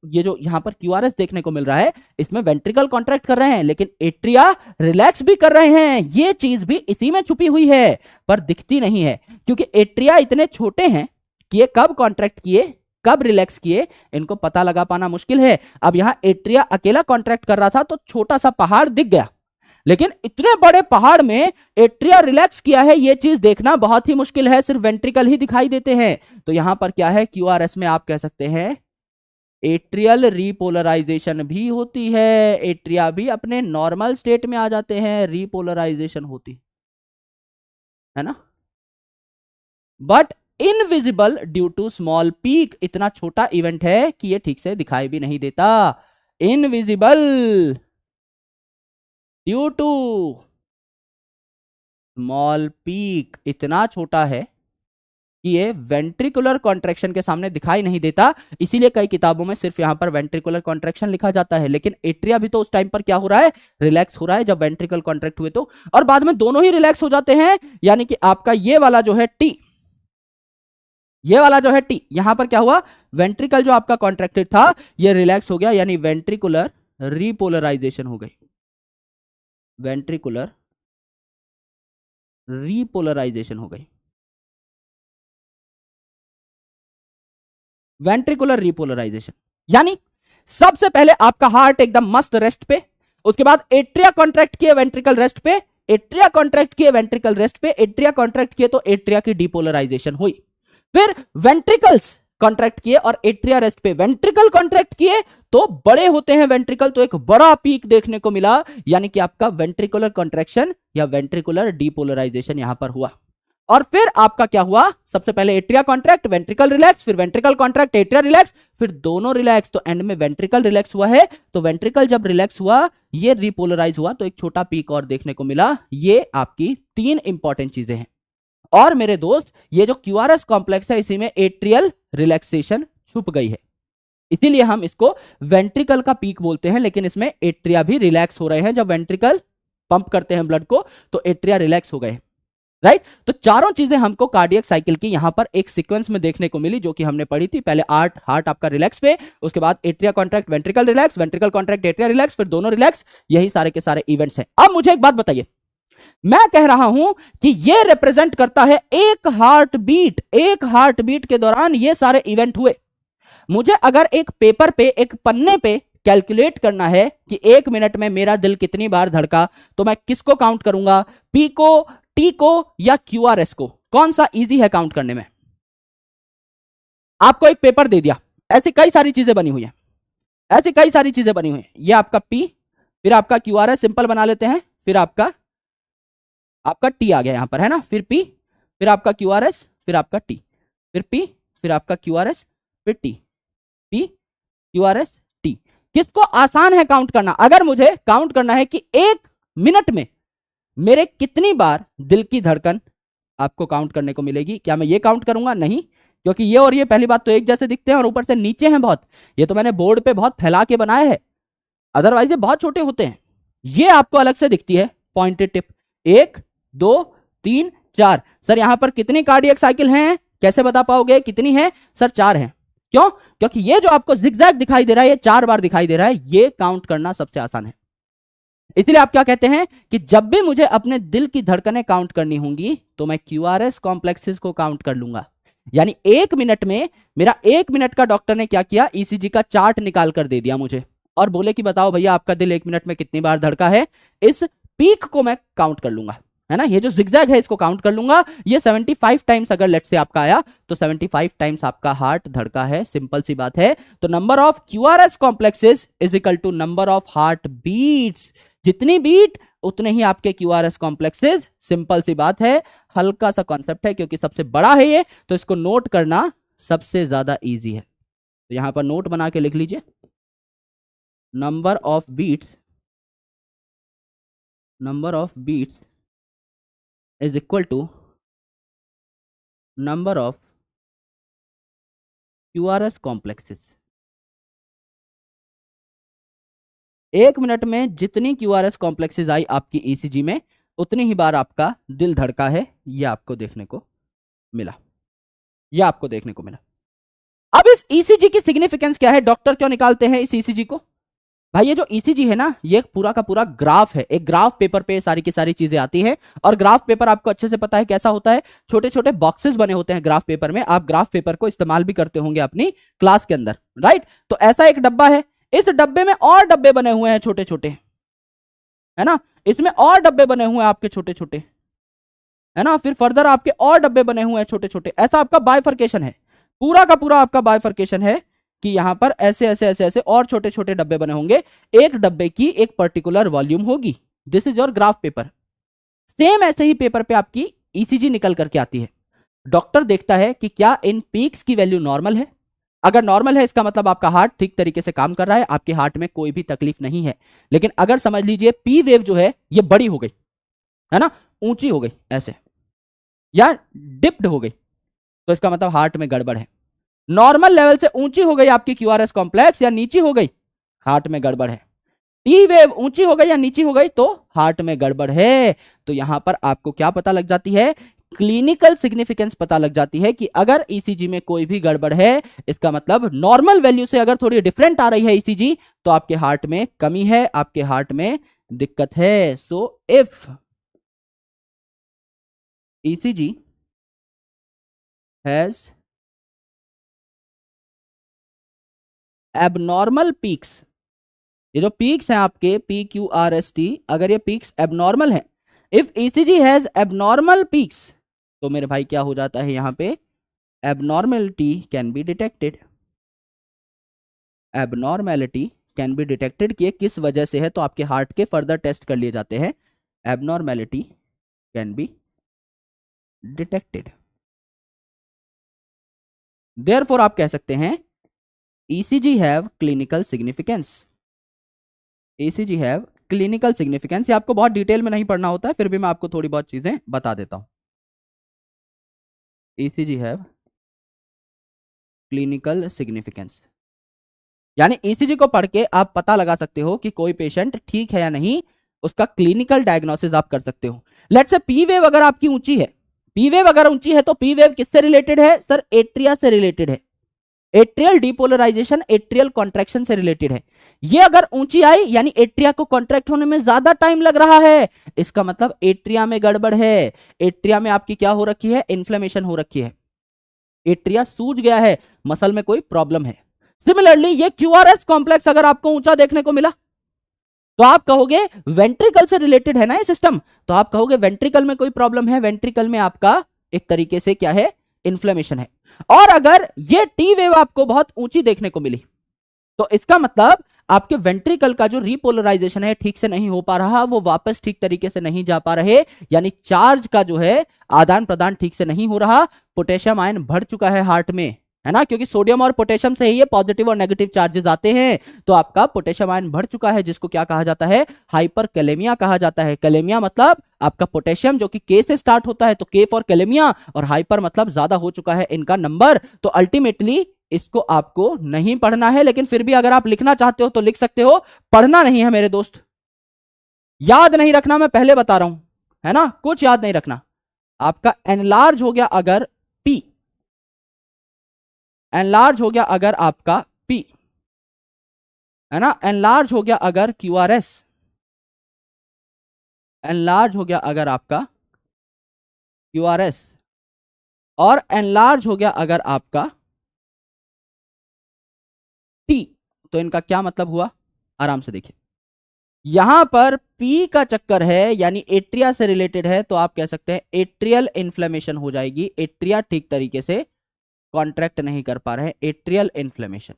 ये जो यहां पर क्यूआरएस देखने को मिल रहा है, इसमें वेंट्रिकल कॉन्ट्रैक्ट कर रहे हैं लेकिन एट्रिया रिलैक्स भी कर रहे हैं। ये चीज भी इसी में छुपी हुई है, पर दिखती नहीं है, क्योंकि एट्रिया इतने छोटे हैं कि ये कब कॉन्ट्रैक्ट किए कब रिलैक्स किए इनको पता लगा पाना मुश्किल है। अब यहां एट्रिया अकेला कॉन्ट्रैक्ट कर रहा था तो छोटा सा पहाड़ दिख गया, लेकिन इतने बड़े पहाड़ में एट्रिया रिलैक्स किया है ये चीज देखना बहुत ही मुश्किल है, सिर्फ वेंट्रिकल ही दिखाई देते हैं। तो यहां पर क्या है, क्यूआरएस में आप कह सकते हैं एट्रियल रीपोलराइजेशन भी होती है, एट्रिया भी अपने नॉर्मल स्टेट में आ जाते हैं, रीपोलराइजेशन होती है ना। But invisible due to small peak, इतना छोटा इवेंट है कि ये ठीक से दिखाई भी नहीं देता। Invisible due to small peak, इतना छोटा है कि ये वेंट्रिकुलर कॉन्ट्रैक्शन के सामने दिखाई नहीं देता। इसीलिए कई किताबों में सिर्फ यहां पर वेंट्रिकुलर कॉन्ट्रैक्शन लिखा जाता है, लेकिन एट्रिया भी तो उस टाइम पर क्या हो रहा है, रिलैक्स हो रहा है जब वेंट्रिकल कॉन्ट्रैक्ट हुए तो, और बाद में दोनों ही रिलैक्स हो जाते हैं। यानी कि आपका ये वाला जो है टी, ये वाला जो है टी, यहां पर क्या हुआ, वेंट्रिकल जो आपका कॉन्ट्रैक्टेड था ये रिलैक्स हो गया, यानी वेंट्रिकुलर रीपोलराइजेशन हो गई, वेंट्रिकुलर रीपोलराइजेशन हो गई, वेंट्रिकुलर रीपोलराइजेशन। यानी सबसे पहले आपका हार्ट एकदम मस्त रेस्ट पे, उसके बाद एट्रिया कॉन्ट्रैक्ट किए वेंट्रिकल रेस्ट पे, एट्रिया कॉन्ट्रैक्ट किए वेंट्रिकल रेस्ट पे, एट्रिया कॉन्ट्रैक्ट किए तो एट्रिया की डिपोलराइजेशन हुई, फिर वेंट्रिकल्स कॉन्ट्रैक्ट किए और एट्रिया रेस्ट पे, वेंट्रिकल कॉन्ट्रैक्ट किए तो बड़े होते हैं वेंट्रिकल, तो एक बड़ा पीक देखने को मिला, यानी कि आपका वेंट्रिकुलर कॉन्ट्रैक्शन या वेंट्रिकुलर डिपोलराइजेशन यहां पर हुआ। और फिर आपका क्या हुआ, सबसे पहले एट्रिया कॉन्ट्रैक्ट, वेंट्रिकल रिलैक्स, फिर वेंट्रिकल कॉन्ट्रैक्ट, एट्रिया रिलैक्स, फिर दोनों रिलैक्स, तो एंड में वेंट्रिकल रिलैक्स हुआ है। तो वेंट्रिकल जब रिलैक्स हुआ, ये रिपोलराइज हुआ, तो एक छोटा पीक और देखने को मिला। ये आपकी तीन इंपॉर्टेंट चीजें हैं। और मेरे दोस्त, ये जो क्यूआरएस कॉम्प्लेक्स है, इसी में एट्रियल रिलैक्सेशन छुप गई है, इसीलिए हम इसको वेंट्रिकल का पीक बोलते हैं, लेकिन इसमें एट्रिया भी रिलैक्स हो रहे हैं। जब वेंट्रिकल पंप करते हैं ब्लड को तो एट्रिया रिलैक्स हो गए, राइट। तो चारों चीजें हमको कार्डियक साइकिल की यहां पर एक सीक्वेंस में देखने को मिली, जो कि हमने पढ़ी थी पहले। हार्ट आपका रिलैक्स पे, उसके बाद atria contract ventricle relax, ventricle contract atria relax, फिर दोनों रिलैक्स, यही सारे के सारे इवेंट्स हैं। अब मुझे एक बात बताइए, मैं कह रहा हूं कि ये रिप्रेजेंट करता है एक हार्ट बीट, एक हार्ट बीट के दौरान ये सारे इवेंट हुए। मुझे अगर एक पेपर पे, एक पन्ने पे कैलकुलेट करना है कि 1 मिनट में मेरा दिल कितनी बार धड़का, तो मैं किसको काउंट करूंगा, पी को, टी को या क्यूआरएस को? कौन सा इजी है काउंट करने में? आपको एक पेपर दे दिया, ऐसी कई सारी चीजें बनी हुई हैं, ऐसी कई सारी चीजें बनी हुई हैं। ये आपका पी, फिर आपका क्यूआरएस, सिंपल बना लेते हैं, फिर आपका टी आ गया यहां पर, है ना, फिर पी, फिर आपका क्यूआरएस, फिर आपका टी, फिर पी, फिर आपका क्यूआरएस, फिर टी, पी, क्यूआरएस, टी। किसको आसान है काउंट करना? अगर मुझे काउंट करना है कि 1 मिनट में मेरे कितनी बार दिल की धड़कन आपको काउंट करने को मिलेगी, क्या मैं ये काउंट करूंगा? नहीं, क्योंकि ये और ये पहली बात तो एक जैसे दिखते हैं और ऊपर से नीचे हैं बहुत। ये तो मैंने बोर्ड पे बहुत फैला के बनाया है, अदरवाइज ये बहुत छोटे होते हैं। ये आपको अलग से दिखती है पॉइंटेड टिप, 1 2 3 4। सर यहां पर कितनी कार्डियक साइकिल हैं, कैसे बता पाओगे कितनी है? सर 4 हैं। क्यों? क्योंकि ये जो आपको जिगजैग दिखाई दे रहा है, ये 4 बार दिखाई दे रहा है, ये काउंट करना सबसे आसान है। इसलिए आप क्या कहते हैं कि जब भी मुझे अपने दिल की धड़कनें काउंट करनी होंगी तो मैं क्यूआरएस कॉम्प्लेक्सेस को काउंट कर लूंगा। यानी 1 मिनट में मेरा 1 मिनट का डॉक्टर ने क्या किया, ईसीजी का चार्ट निकाल कर दे दिया मुझे और बोले कि बताओ भैया आपका दिल 1 मिनट में कितनी बार धड़का है, इस पीक को मैं काउंट कर लूंगा, है ना। ये जो जिगजैग है इसको काउंट कर लूंगा। ये 75 टाइम्स अगर लेट से आपका आया तो 75 टाइम्स आपका हार्ट धड़का है, सिंपल सी बात है। तो number of QRS complexes is equal to number of heart beats. जितनी बीट उतने ही आपके क्यूआरएस कॉम्प्लेक्सेस, सिंपल सी बात है। हल्का सा कॉन्सेप्ट है क्योंकि सबसे बड़ा है ये, तो इसको नोट करना सबसे ज्यादा इजी है। तो यहां पर नोट बना के लिख लीजिए, number of beats is equal to number of QRS complexes। 1 minute में जितनी QRS कॉम्प्लेक्सेस आई आपकी ECG में, उतनी ही बार आपका दिल धड़का है, यह आपको देखने को मिला, यह आपको देखने को मिला। अब इस ECG की सिग्निफिकेंस क्या है? डॉक्टर क्यों निकालते हैं इस ECG को? भाई ये जो ECG है ना, ये पूरा का पूरा ग्राफ है। एक ग्राफ पेपर पे सारी की सारी चीजें आती हैं और ग्राफ पेपर आपको अच्छे से पता है कैसा होता है, छोटे छोटे बॉक्सेस बने होते हैं ग्राफ पेपर में। आप ग्राफ पेपर को इस्तेमाल भी करते होंगे अपनी क्लास के अंदर, राइट। तो ऐसा एक डब्बा है, इस डब्बे में और डब्बे बने हुए हैं छोटे छोटे, है ना, इसमें और डब्बे बने हुए हैं आपके छोटे छोटे, है ना, फिर फर्दर आपके और डब्बे बने हुए हैं छोटे छोटे। ऐसा आपका बाइफर्केशन है, पूरा का पूरा आपका बाइफर्केशन है कि यहां पर ऐसे ऐसे ऐसे ऐसे और छोटे छोटे डब्बे बने होंगे। एक डब्बे की एक पर्टिकुलर वॉल्यूम होगी। This is your graph paper. Same ऐसे ही पेपर पे आपकी ECG निकल करके आती है। डॉक्टर देखता है कि क्या इन पीक्स की वैल्यू नॉर्मल है। अगर नॉर्मल है इसका मतलब आपका हार्ट ठीक तरीके से काम कर रहा है, आपके हार्ट में कोई भी तकलीफ नहीं है। लेकिन अगर समझ लीजिए पी वेव जो है ये बड़ी हो गई, है ना, ऊंची हो गई ऐसे, या डिप्ड हो गई, तो इसका मतलब हार्ट में गड़बड़ है। नॉर्मल लेवल से ऊंची हो गई आपकी क्यूआरएस कॉम्प्लेक्स या नीची हो गई, हार्ट में गड़बड़ है। टी वेव ऊंची हो गई या नीची हो गई तो हार्ट में गड़बड़ है। तो यहां पर आपको क्या पता लग जाती है, क्लिनिकल सिग्निफिकेंस पता लग जाती है कि अगर ईसीजी में कोई भी गड़बड़ है, इसका मतलब नॉर्मल वैल्यू से अगर थोड़ी डिफरेंट आ रही है ईसीजी, तो आपके हार्ट में कमी है, आपके हार्ट में दिक्कत है। So if ECG has abnormal peaks, ये जो पीक्स हैं आपके PQRST, अगर ये पीक्स एबनॉर्मल है, if ECG has abnormal peaks, तो मेरे भाई क्या हो जाता है यहां पे, abnormality can be detected. Abnormality can be detected कि किस वजह से है, तो आपके हार्ट के फर्दर टेस्ट कर लिए जाते हैं। Abnormality can be detected, therefore आप कह सकते हैं ECG have clinical significance. ECG have clinical significance, ये आपको बहुत डिटेल में नहीं पढ़ना होता है, फिर भी मैं आपको थोड़ी बहुत चीजें बता देता हूं। ईसीजी हैव क्लिनिकल सिग्निफिकेंस, यानी ईसीजी को पढ़ के आप पता लगा सकते हो कि कोई पेशेंट ठीक है या नहीं, उसका क्लिनिकल डायग्नोसिस आप कर सकते हो। लेट्स से पी वेव अगर आपकी ऊंची है, पी वेव अगर ऊंची है तो पी वेव किससे रिलेटेड है सर, एट्रिया से रिलेटेड है। एट्रियल डिपोलराइजेशन एट्रियल कॉन्ट्रैक्शन से रिलेटेड है। ये अगर ऊंची आई यानी एट्रिया को कॉन्ट्रैक्ट होने में ज्यादा टाइम लग रहा है, इसका मतलब एट्रिया में गड़बड़ है। एट्रिया में आपकी क्या हो रखी है, इन्फ्लेमेशन हो रखी है, एट्रिया सूज गया है, मसल में कोई प्रॉब्लम है। सिमिलरली ये क्यूआरएस कॉम्प्लेक्स अगर आपको ऊंचा देखने को मिला, तो आप कहोगे वेंट्रिकल से रिलेटेड है ना ये सिस्टम, तो आप कहोगे वेंट्रिकल में कोई प्रॉब्लम है, वेंट्रिकल में आपका एक तरीके से क्या है, इन्फ्लेमेशन है। और अगर ये टी वेव आपको बहुत ऊंची देखने को मिली, तो इसका मतलब आपके वेंट्रिकल का जो रिपोलराइजेशन है ठीक से नहीं हो पा रहा, वो वापस ठीक तरीके से नहीं जा पा रहे, यानी चार्ज का जो है आदान प्रदान ठीक से नहीं हो रहा। पोटेशियम आयन बढ़ चुका है हार्ट में, है ना, क्योंकि सोडियम और पोटेशियम से ही ये पॉजिटिव और नेगेटिव चार्जेस आते हैं। तो आपका पोटेशियम आयन बढ़ चुका है, जिसको क्या कहा जाता है, हाइपर कैलेमिया कहा जाता है। कैलेमिया मतलब आपका पोटेशियम जो कि के से स्टार्ट होता है, तो के फॉर कैलेमिया, और हाइपर मतलब ज्यादा हो चुका है इनका नंबर। तो अल्टीमेटली इसको आपको नहीं पढ़ना है, लेकिन फिर भी अगर आप लिखना चाहते हो तो लिख सकते हो, पढ़ना नहीं है मेरे दोस्त, याद नहीं रखना, मैं पहले बता रहा हूं, है ना, कुछ याद नहीं रखना। आपका एनलार्ज हो गया अगर पी, एनलार्ज हो गया अगर आपका पी, है ना, एनलार्ज हो गया अगर क्यूआरएस, एनलार्ज हो गया अगर आपका क्यूआरएस, और एनलार्ज हो गया अगर आपका टी, तो इनका क्या मतलब हुआ, आराम से देखिए। यहां पर पी का चक्कर है यानी एट्रिया से रिलेटेड है, तो आप कह सकते हैं एट्रियल इन्फ्लेमेशन हो जाएगी। एट्रिया ठीक तरीके से कॉन्ट्रैक्ट नहीं कर पा रहे, एट्रियल इन्फ्लेमेशन।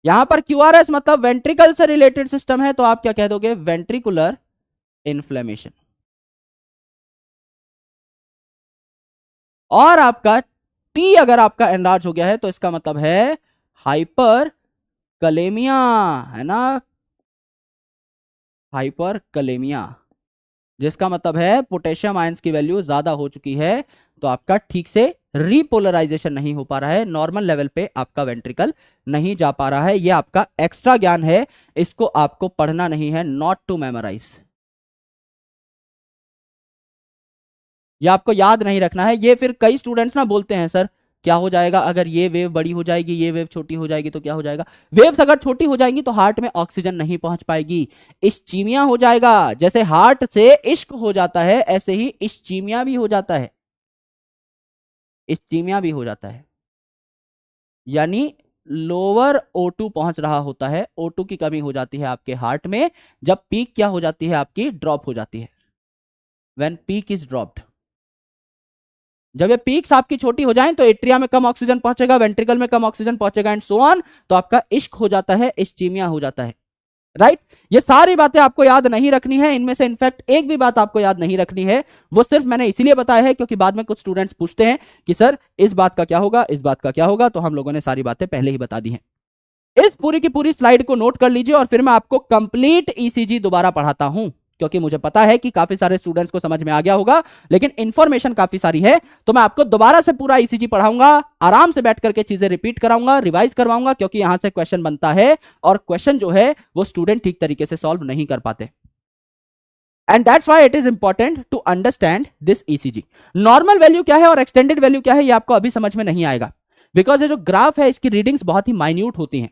यहां पर क्यूआरएस मतलब वेंट्रिकल से रिलेटेड सिस्टम है, तो आप क्या कह दोगे, वेंट्रिकुलर इन्फ्लेमेशन। और आपका टी अगर आपका एनलार्ज हो गया है, तो इसका मतलब है हाइपर कलेमिया, है ना, हाइपर कलेमिया, जिसका मतलब है पोटेशियम आयंस की वैल्यू ज्यादा हो चुकी है, तो आपका ठीक से रिपोलराइजेशन नहीं हो पा रहा है, नॉर्मल लेवल पे आपका वेंट्रिकल नहीं जा पा रहा है। ये आपका एक्स्ट्रा ज्ञान है, इसको आपको पढ़ना नहीं है, नॉट टू मेमोराइज, ये आपको याद नहीं रखना है। ये फिर कई स्टूडेंट्स ना बोलते हैं सर क्या हो जाएगा अगर ये वेव बड़ी हो जाएगी, ये वेव छोटी हो जाएगी, तो क्या हो जाएगा, वेव्स अगर छोटी हो जाएंगी तो हार्ट में ऑक्सीजन नहीं पहुंच पाएगी, इस्चीमिया हो जाएगा। जैसे हार्ट से इश्क हो जाता है, ऐसे ही इस्चीमिया भी हो जाता है, इस्चीमिया भी हो जाता है, यानी लोअर O2 पहुंच रहा होता है, O2 की कमी हो जाती है आपके हार्ट में, जब पीक क्या हो जाती है आपकी, ड्रॉप हो जाती है, व्हेन पीक इज ड्रॉप्ड। जब ये पीक्स आपकी छोटी हो जाएं तो एट्रिया में कम ऑक्सीजन पहुंचेगा, वेंट्रिकल में कम ऑक्सीजन पहुंचेगा, एंड सो ऑन, तो आपका इश्क हो जाता है, इस्चीमिया हो जाता है। राइट। ये सारी बातें आपको याद नहीं रखनी है, इनमें से इनफैक्ट एक भी बात आपको याद नहीं रखनी है। वो सिर्फ मैंने इसीलिए बताया है क्योंकि बाद में कुछ स्टूडेंट्स पूछते हैं कि सर इस बात का क्या होगा, इस बात का क्या होगा, तो हम लोगों ने सारी बातें पहले ही बता दी हैं। इस पूरी की पूरी स्लाइड को नोट कर लीजिए और फिर मैं आपको कंप्लीट ईसीजी दोबारा पढ़ाता हूं, क्योंकि मुझे पता है कि काफी सारे स्टूडेंट्स को समझ में आ गया होगा, लेकिन इंफॉर्मेशन काफी सारी है, तो मैं आपको दोबारा से पूरा ईसीजी पढ़ाऊंगा, आराम से बैठ करके चीजें रिपीट कराऊंगा, रिवाइज करवाऊंगा, क्योंकि यहां से क्वेश्चन बनता है और क्वेश्चन जो है वो स्टूडेंट ठीक तरीके से सॉल्व नहीं कर पाते। And that's why it is important to understand this ECG. Normal value क्या है और एक्सटेंडेड वैल्यू क्या है ये आपको अभी समझ में नहीं आएगा, बिकॉज ये जो ग्राफ है इसकी रीडिंग्स बहुत ही माइन्यूट होती हैं।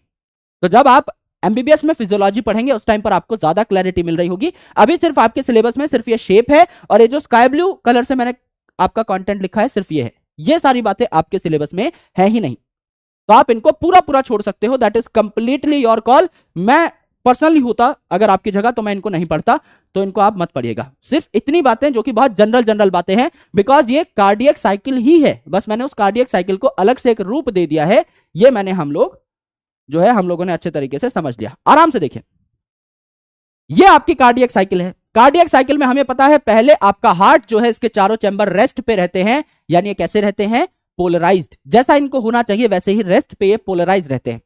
तो जब आप एमबीबीएस में फिजियोलॉजी पढ़ेंगे उस टाइम पर आपको ज्यादा क्लैरिटी मिल रही होगी। अभी सिर्फ आपके सिलेबस में सिर्फ ये शेप है और ये जो स्काई ब्लू कलर से मैंने आपका कंटेंट लिखा है सिर्फ ये है, ये सारी बातें आपके सिलेबस में है ही नहीं, तो आप इनको पूरा पूरा छोड़ सकते हो, that is completely your call. मैं पर्सनली होता अगर आपकी जगह तो मैं इनको नहीं पढ़ता, तो इनको आप मत पढ़िएगा। सिर्फ इतनी बातें जो कि बहुत जनरल जनरल बातें हैं, बिकॉज ये कार्डियक साइकिल ही है, बस मैंने उस कार्डियक साइकिल को अलग से एक रूप दे दिया है। ये मैंने हम लोगों ने अच्छे तरीके से समझ लिया। आराम से देखिए, ये आपकी कार्डियक साइकिल है। कार्डियक साइकिल में हमें पता है पहले आपका हार्ट जो है इसके चारों चैम्बर रेस्ट पे रहते हैं, यानी ये कैसे रहते हैं, पोलराइज्ड, जैसा इनको होना चाहिए वैसे ही रेस्ट पे ये पोलराइज रहते हैं।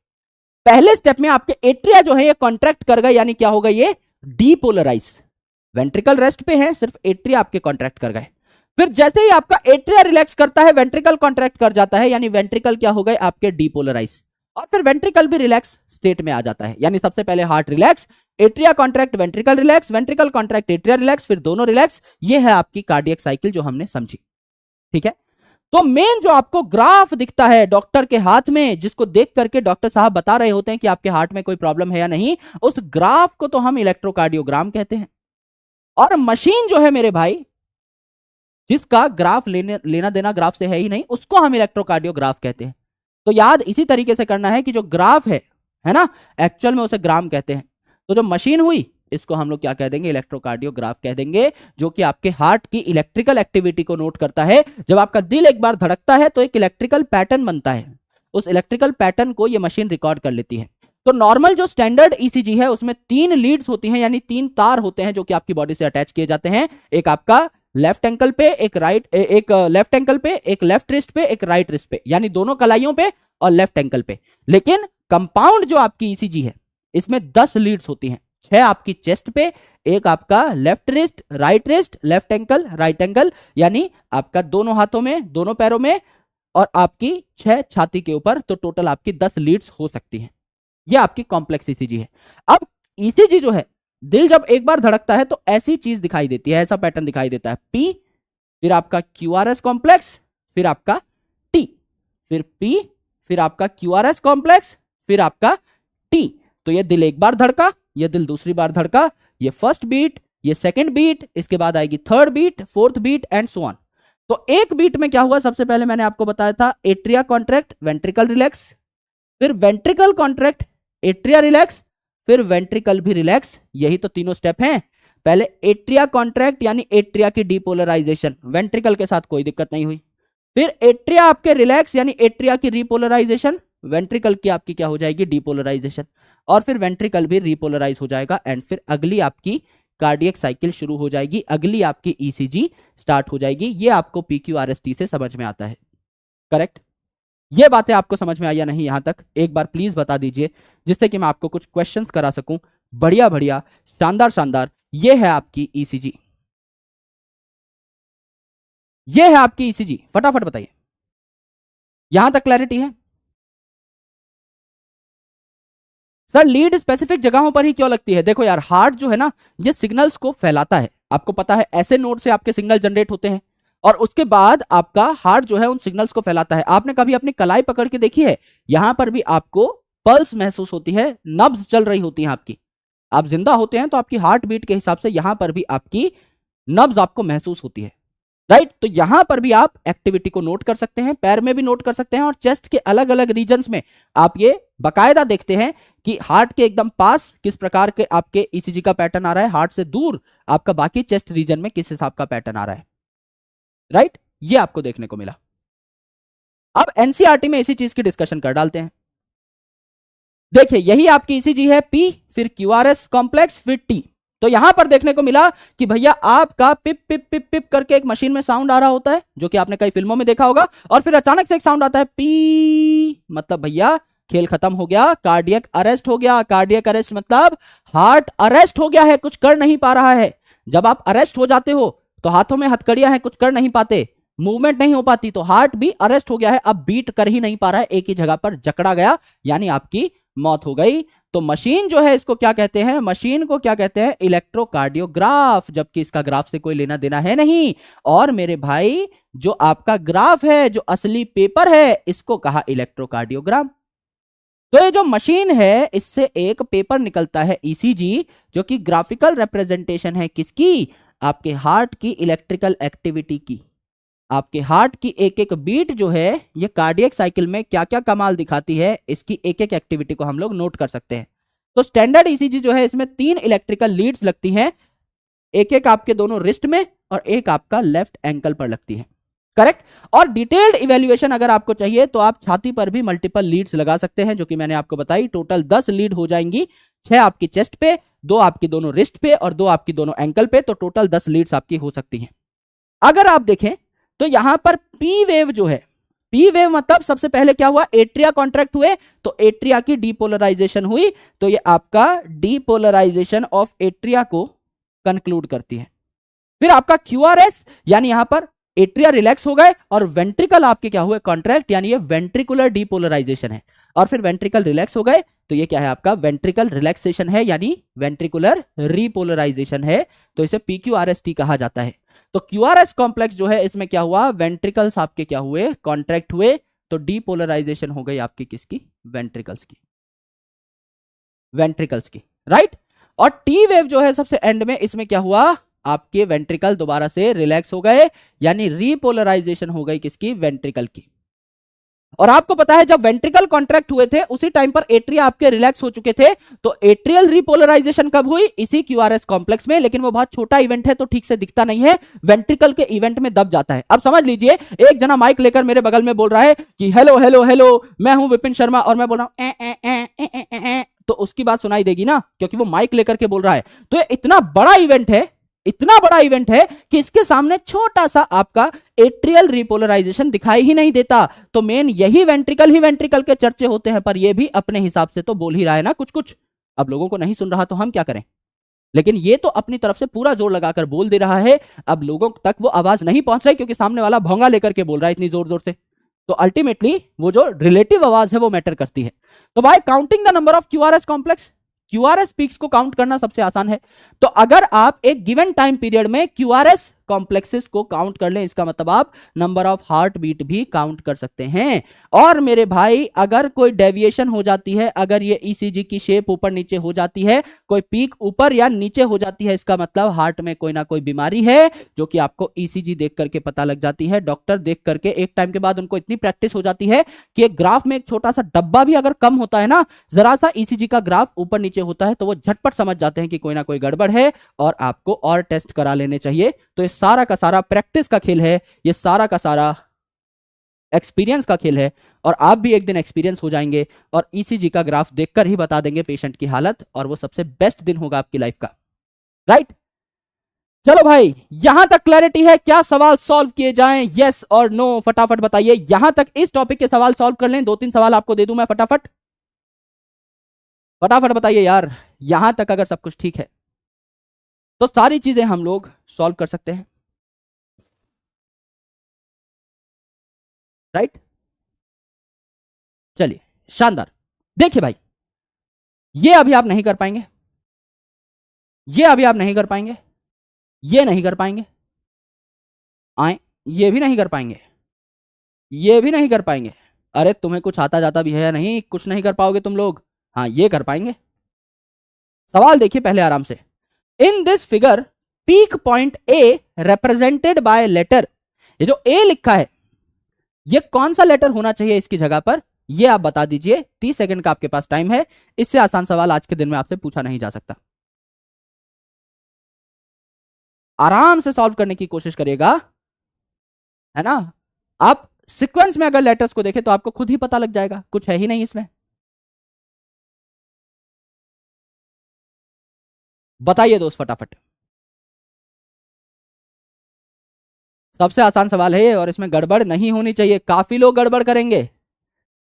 पहले स्टेप में आपके एट्रिया जो है ये कॉन्ट्रैक्ट कर गए, यानी क्या होगा, ये डीपोलराइज। वेंट्रिकल रेस्ट पे है, सिर्फ एट्रिया आपके कॉन्ट्रैक्ट कर गए। फिर जैसे ही आपका एट्रिया रिलैक्स करता है वेंट्रिकल कॉन्ट्रैक्ट कर जाता है, यानी वेंट्रिकल क्या हो गए आपके डीपोलराइज, और फिर वेंट्रिकल भी रिलैक्स स्टेट में आ जाता है। यानी सबसे पहले heart relax, atria contract, ventricle relax, ventricle contract, atria relax, फिर दोनों रिलैक्स। ये है आपकी कार्डियक साइकिल जो हमने समझी। ठीक है, तो मेन जो आपको ग्राफ दिखता है डॉक्टर के हाथ में, जिसको देख करके डॉक्टर साहब बता रहे होते हैं कि आपके हार्ट में कोई प्रॉब्लम है या नहीं, उस ग्राफ को तो हम इलेक्ट्रोकार्डियोग्राम कहते हैं। और मशीन जो है मेरे भाई, जिसका ग्राफ लेना देना ग्राफ से है ही नहीं, उसको हम इलेक्ट्रोकार्डियोग्राफ कहते हैं। तो याद इसी तरीके से करना है कि जो ग्राफ है ना, एक्चुअल में उसे ग्राम कहते हैं। तो जो मशीन हुई इसको हम लोग क्या कह देंगे, इलेक्ट्रोकार्डियोग्राफ कह देंगे, जो कि आपके हार्ट की इलेक्ट्रिकल एक्टिविटी को नोट करता है। जब आपका दिल एक बार धड़कता है तो एक इलेक्ट्रिकल पैटर्न बनता है, उस इलेक्ट्रिकल पैटर्न को ये मशीन रिकॉर्ड कर लेती है। तो नॉर्मल जो स्टैंडर्ड ईसीजी है उसमें 3 लीड्स होती हैं, यानी 3 तार होते हैं जो कि आपकी बॉडी से अटैच किए जाते हैं। एक आपका लेफ्ट एंकल पे, एक लेफ्ट एंकल पे, एक लेफ्ट रिस्ट पे, एक राइट रिस्ट पे, यानी दोनों कलाइयों पे और लेफ्ट एंकल पे। लेकिन कंपाउंड जो आपकी ईसीजी है इसमें 10 लीड्स होती हैं, 6 आपकी चेस्ट पे, एक आपका left wrist, right wrist, left ankle, right ankle, यानी आपका दोनों हाथों में, दोनों पैरों में, और आपकी 6 छाती के ऊपर। तो टोटल आपकी 10 लीड्स हो सकती हैं। यह आपकी कॉम्प्लेक्स ईसीजी है। अब ईसीजी जो है, दिल जब एक बार धड़कता है तो ऐसी चीज दिखाई देती है, ऐसा पैटर्न दिखाई देता है, पी, फिर आपका क्यूआरएस कॉम्प्लेक्स, फिर आपका टी, फिर पी, फिर आपका क्यूआरएस कॉम्प्लेक्स, फिर आपका टी। तो ये दिल एक बार धड़का, ये दिल दूसरी बार धड़का, ये फर्स्ट बीट, ये सेकंड बीट, इसके बाद आएगी third beat, fourth beat and so on. तो एक बीट में क्या हुआ, सबसे पहले मैंने आपको बताया था एट्रिया कॉन्ट्रैक्ट, वेंट्रिकल रिलैक्स, फिर वेंट्रिकल कॉन्ट्रैक्ट, एट्रिया रिलैक्स, फिर वेंट्रिकल भी रिलैक्स। यही तो तीनों स्टेप हैं। पहले एट्रिया कॉन्ट्रैक्ट यानी एट्रिया की डीपोलराइजेशन, वेंट्रिकल के साथ कोई दिक्कत नहीं हुई। फिर एट्रिया आपके रिलैक्स यानी एट्रिया की रीपोलराइजेशन, वेंट्रिकल की आपकी क्या हो जाएगी, डीपोलराइजेशन, और फिर वेंट्रिकल भी रीपोलराइज हो जाएगा। एंड फिर अगली आपकी कार्डियक साइकिल शुरू हो जाएगी, अगली आपकी ईसीजी स्टार्ट हो जाएगी। ये आपको पीक्यूआरएसटी से समझ में आता है, करेक्ट। ये बातें आपको समझ में आई या नहीं, यहां तक एक बार प्लीज बता दीजिए, जिससे कि मैं आपको कुछ क्वेश्चंस करा सकूं। बढ़िया बढ़िया, शानदार शानदार। ये है आपकी ईसीजी, ये है आपकी ईसीजी, फटाफट बताइए, यहां तक क्लैरिटी है? सर लीड स्पेसिफिक जगहों पर ही क्यों लगती है? देखो यार, हार्ट जो है ना, ये सिग्नल्स को फैलाता है। आपको पता है ऐसे नोड से आपके सिग्नल जनरेट होते हैं और उसके बाद आपका हार्ट जो है उन सिग्नल्स को फैलाता है। आपने कभी अपनी कलाई पकड़ के देखी है? यहां पर भी आपको पल्स महसूस होती है, नब्ज चल रही होती है आपकी। आप जिंदा होते हैं तो आपकी हार्ट बीट के हिसाब से यहां पर भी आपकी नब्ज आपको महसूस होती है, राइट। तो यहां पर भी आप एक्टिविटी को नोट कर सकते हैं, पैर में भी नोट कर सकते हैं, और चेस्ट के अलग अलग रीजन्स में आप ये बकायदा देखते हैं कि हार्ट के एकदम पास किस प्रकार के आपके ईसीजी का पैटर्न आ रहा है, हार्ट से दूर आपका बाकी चेस्ट रीजन में किस हिसाब का पैटर्न आ रहा है, राइट। ये आपको देखने को मिला। अब एनसीईआरटी में इसी चीज की डिस्कशन कर डालते हैं। देखिए यही आपकी ईसीजी है, पी, फिर क्यूआरएस कॉम्प्लेक्स, फिर टी। तो यहां पर देखने को मिला कि भैया आपका पिप पिप पिप पिप करके एक मशीन में साउंड आ रहा होता है, जो कि आपने कई फिल्मों में देखा होगा, और फिर अचानक से एक साउंड आता है पी, मतलब भैया खेल खत्म हो गया, कार्डियक अरेस्ट हो गया। कार्डियक अरेस्ट मतलब हार्ट अरेस्ट हो गया है, कुछ कर नहीं पा रहा है। जब आप अरेस्ट हो जाते हो तो हाथों में हथकड़ियां हैं, कुछ कर नहीं पाते, मूवमेंट नहीं हो पाती, तो हार्ट भी अरेस्ट हो गया है, अब बीट कर ही नहीं पा रहा है, एक ही जगह पर जकड़ा गया, यानी आपकी मौत हो गई। तो मशीन जो है इसको क्या कहते हैं, मशीन को क्या कहते हैं, इलेक्ट्रोकार्डियोग्राफ, जबकि इसका ग्राफ से कोई लेना देना है नहीं। और मेरे भाई जो आपका ग्राफ है, जो असली पेपर है, इसको कहा इलेक्ट्रोकार्डियोग्राम। तो ये जो मशीन है इससे एक पेपर निकलता है ईसीजी, जो कि ग्राफिकल रिप्रेजेंटेशन है किसकी, आपके हार्ट की इलेक्ट्रिकल एक्टिविटी की। आपके हार्ट की एक एक बीट जो है ये कार्डियक साइकिल में क्या क्या कमाल दिखाती है, इसकी एक एक एक्टिविटी को हम लोग नोट कर सकते हैं। तो स्टैंडर्ड ईसीजी जो है इसमें 3 इलेक्ट्रिकल लीड्स लगती हैं, एक एक आपके दोनों रिस्ट में और एक आपका लेफ्ट एंकल पर लगती है, करेक्ट। और डिटेल्ड इवेल्युएशन अगर आपको चाहिए तो आप छाती पर भी मल्टीपल लीड्स लगा सकते हैं, जो कि मैंने आपको बताई। टोटल 10 लीड हो जाएंगी, 6 आपकी चेस्ट पे, 2 आपकी दोनों रिस्ट पे और 2 आपकी दोनों एंकल पे, तो टोटल 10 लीड्स आपकी हो सकती हैं। अगर आप देखें तो यहां पर पी वेव जो है, पी वेव मतलब सबसे पहले क्या हुआ, एट्रिया कॉन्ट्रैक्ट हुए, तो एट्रिया की डीपोलराइजेशन हुई, तो ये आपका डीपोलराइजेशन ऑफ एट्रिया को कंक्लूड करती है। फिर आपका क्यूआरएस, यानी यहां पर एट्रिया रिलैक्स हो गए और वेंट्रिकल आपके क्या हुए, कॉन्ट्रैक्ट, यानी ये वेंट्रिकुलर डीपोलराइजेशन है। और फिर वेंट्रिकल रिलैक्स हो गए तो ये क्या है आपका, वेंट्रिकल रिलैक्सेशन है, यानी वेंट्रिकुलर रीपोलराइजेशन है, तो इसे पीक्यूआरएसटी कहा जाता है। तो क्यूआरएस कॉम्प्लेक्स जो है इसमें क्या हुआ, वेंट्रिकल्स आपके क्या हुए, कॉन्ट्रैक्ट हुए, तो डीपोलराइजेशन हो गई आपकी किसकी, वेंट्रिकल्स की, वेंट्रिकल्स की, राइट। और टी वेव जो है सबसे एंड में, इसमें क्या हुआ, आपके वेंट्रिकल दोबारा से रिलैक्स हो गए, यानी रीपोलराइजेशन हो गई किसकी, वेंट्रिकल की। और आपको पता है जब वेंट्रिकल कॉन्ट्रैक्ट हुए थे उसी टाइम पर एट्रिया आपके रिलैक्स हो चुके थे, तो एट्रियल रिपोलराइजेशन कब हुई, इसी क्यूआरएस कॉम्प्लेक्स में, लेकिन वो बहुत छोटा इवेंट है तो ठीक से दिखता नहीं है, वेंट्रिकल के इवेंट में दब जाता है। अब समझ लीजिए एक जना माइक लेकर मेरे बगल में बोल रहा है कि हेलो हेलो हेलो मैं हूं विपिन शर्मा, और मैं बोल रहा हूं तो उसकी बात सुनाई देगी ना, क्योंकि वो माइक लेकर के बोल रहा है। तो ये इतना बड़ा इवेंट है, इतना बड़ा इवेंट है कि इसके सामने छोटा सा आपका एट्रियल रिपोलराइजेशन दिखाई ही नहीं देता। तो मेन यही वेंट्रिकल ही वेंट्रिकल के चर्चे होते हैं, पर ये भी अपने हिसाब से तो बोल ही रहा है ना कुछ कुछ। अब लोगों को नहीं सुन रहा तो हम क्या करें, लेकिन ये तो अपनी तरफ से पूरा जोर लगाकर बोल दे रहा है। अब लोगों तक वो आवाज नहीं पहुंच रही क्योंकि सामने वाला भोंगा लेकर के बोल रहा है इतनी जोर जोर से। तो अल्टीमेटली वो जो रिलेटिव आवाज है वो मैटर करती है। तो bye counting the number of QRS complex, QRS peaks को काउंट करना सबसे आसान है। तो अगर आप एक गिवन टाइम पीरियड में क्यूआरएस कॉम्प्लेक्सेस को काउंट कर लें, इसका मतलब आप नंबर ऑफ हार्ट बीट भी काउंट कर सकते हैं। और मेरे भाई अगर कोई डेविएशन हो जाती है, अगर ये ईसीजी की शेप ऊपर नीचे हो जाती है, कोई पीक ऊपर या नीचे हो जाती है, इसका मतलब हार्ट में कोई ना कोई बीमारी है, जो कि आपको ईसीजी देख करके पता लग जाती है। डॉक्टर देख करके एक टाइम के बाद उनको इतनी प्रैक्टिस हो जाती है कि एक ग्राफ में एक छोटा सा डब्बा भी अगर कम होता है ना, जरा सा ईसीजी का ग्राफ ऊपर नीचे होता है, तो वो झटपट समझ जाते हैं कि कोई ना कोई गड़बड़ है और आपको और टेस्ट करा लेने चाहिए। तो ये सारा का सारा प्रैक्टिस का खेल है, ये सारा का सारा एक्सपीरियंस का खेल है, और आप भी एक दिन एक्सपीरियंस हो जाएंगे और ईसीजी का ग्राफ देखकर ही बता देंगे पेशेंट की हालत, और वो सबसे बेस्ट दिन होगा आपकी लाइफ का, राइट। चलो भाई यहां तक क्लैरिटी है, क्या सवाल सॉल्व किए जाएं, यस और नो, फटाफट बताइए। यहां तक इस टॉपिक के सवाल सॉल्व कर लें, 2-3 सवाल आपको दे दूं मैं, फटाफट फटाफट बताइए यार। यहां तक अगर सब कुछ ठीक है तो सारी चीजें हम लोग सॉल्व कर सकते हैं, राइट। चलिए शानदार। देखिए भाई ये अभी आप नहीं कर पाएंगे, ये अभी आप नहीं कर पाएंगे, ये नहीं कर पाएंगे, आए ये भी नहीं कर पाएंगे, ये भी नहीं कर पाएंगे। अरे तुम्हें कुछ आता जाता भी है या नहीं, कुछ नहीं कर पाओगे तुम लोग। हाँ ये कर पाएंगे। सवाल देखिए पहले आराम से। In this figure peak point A represented by letter, ये जो ए लिखा है ये कौन सा लेटर होना चाहिए इसकी जगह पर, ये आप बता दीजिए। 30 सेकंड का आपके पास टाइम है, इससे आसान सवाल आज के दिन में आपसे पूछा नहीं जा सकता। आराम से सॉल्व करने की कोशिश करिएगा, है ना। आप सीक्वेंस में अगर लेटर्स को देखें तो आपको खुद ही पता लग जाएगा, कुछ है ही नहीं इसमें। बताइए दोस्त फटाफट। सबसे आसान सवाल है ये और इसमें गड़बड़ नहीं होनी चाहिए, काफी लोग गड़बड़ करेंगे।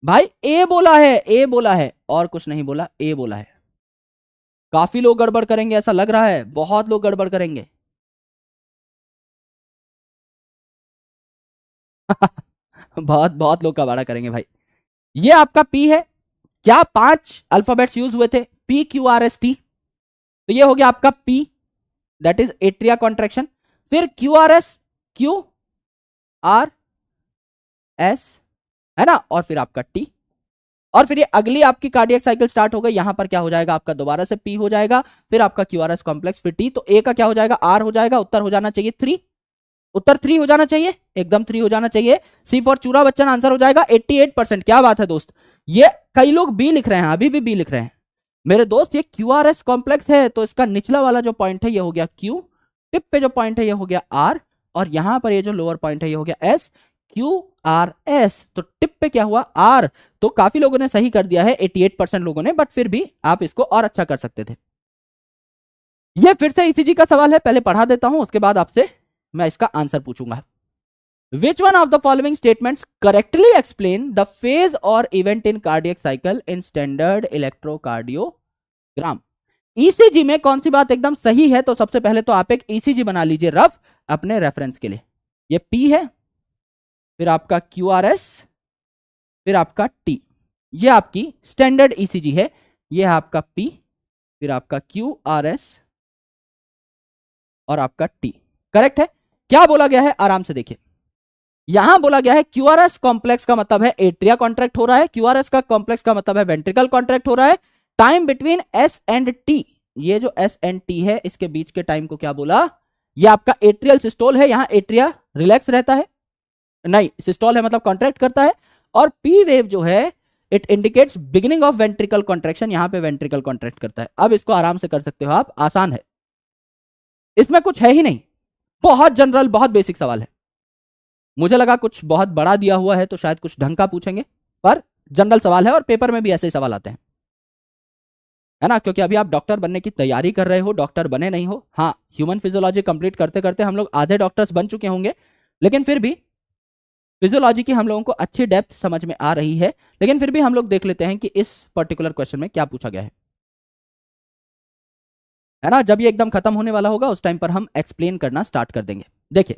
भाई ए बोला है, ए बोला है और कुछ नहीं बोला, ए बोला है। काफी लोग गड़बड़ करेंगे ऐसा लग रहा है, बहुत लोग गड़बड़ करेंगे। बहुत बहुत लोग कबाड़ा करेंगे भाई। ये आपका पी है। क्या 5 अल्फाबेट्स यूज हुए थे, P Q R S T, तो ये हो गया आपका P, that is atria contraction. फिर Q R S, Q R S, है ना, और फिर आपका टी, और फिर ये अगली आपकी कार्डियक साइकिल स्टार्ट हो गई। यहां पर क्या हो जाएगा आपका, दोबारा से पी हो जाएगा, फिर आपका क्यू आर एस कॉम्प्लेक्स, फिर टी। तो ए का क्या हो जाएगा, आर हो जाएगा। उत्तर हो जाना चाहिए 3, उत्तर 3 हो जाना चाहिए, एकदम 3 हो जाना चाहिए। सी फॉर चूरा बच्चन आंसर हो जाएगा 88%। क्या बात है दोस्त। ये कई लोग बी लिख रहे हैं, अभी भी बी लिख रहे हैं मेरे दोस्त। ये क्यू आर एस कॉम्प्लेक्स है तो इसका निचला वाला जो पॉइंट है ये हो गया क्यू, टिप पे जो पॉइंट है ये हो गया आर, और यहां पर ये जो लोअर पॉइंट है ये हो गया एस, क्यू आर एस। तो टिप पे क्या हुआ, आर। तो काफी लोगों ने सही कर दिया है, 88% लोगों ने, बट फिर भी आप इसको और अच्छा कर सकते थे। ये फिर से ईसीजी का सवाल है, पहले पढ़ा देता हूं, उसके बाद आपसे मैं इसका आंसर पूछूंगा। Which one of the following statements correctly explain the phase or event in cardiac cycle in standard electrocardiogram? ECG में कौन सी बात एकदम सही है, तो सबसे पहले तो आप एक ईसीजी बना लीजिए रफ अपने रेफरेंस के लिए। ये पी है, फिर आपका क्यू आर एस, फिर आपका टी। ये आपकी स्टैंडर्ड ईसीजी है। ये है आपका पी, फिर आपका क्यू आर एस और आपका टी। करेक्ट है। क्या बोला गया है, आराम से देखिए। यहां बोला गया है क्यूआरएस कॉम्प्लेक्स का मतलब है एट्रिया कॉन्ट्रैक्ट हो रहा है, क्यूआरएस का कॉम्प्लेक्स का मतलब है वेंट्रिकल कॉन्ट्रैक्ट हो रहा है। Time between S and T, ये जो एस एंड टी है इसके बीच के टाइम को क्या बोला, ये आपका एट्रियल सिस्टोल है। यहां एट्रिया रिलैक्स रहता है, नहीं सिस्टोल है मतलब कॉन्ट्रैक्ट करता है। और पी वेव जो है it indicates beginning of ventricle contraction, यहां पे वेंट्रिकल कॉन्ट्रैक्ट करता है। अब इसको आराम से कर सकते हो आप, आसान है, इसमें कुछ है ही नहीं, बहुत जनरल बहुत बेसिक सवाल है। मुझे लगा कुछ बहुत बड़ा दिया हुआ है तो शायद कुछ ढंग का पूछेंगे, पर जनरल सवाल है और पेपर में भी ऐसे ही सवाल आते हैं, है ना। क्योंकि अभी आप डॉक्टर बनने की तैयारी कर रहे हो, डॉक्टर बने नहीं हो। हाँ, ह्यूमन फिजियोलॉजी कंप्लीट करते करते हम लोग आधे डॉक्टर्स बन चुके होंगे, लेकिन फिर भी फिजियोलॉजी की हम लोगों को अच्छी डेप्थ समझ में आ रही है। लेकिन फिर भी हम लोग देख लेते हैं कि इस पर्टिकुलर क्वेश्चन में क्या पूछा गया है ना। जब ये एकदम खत्म होने वाला होगा उस टाइम पर हम एक्सप्लेन करना स्टार्ट कर देंगे। देखिए,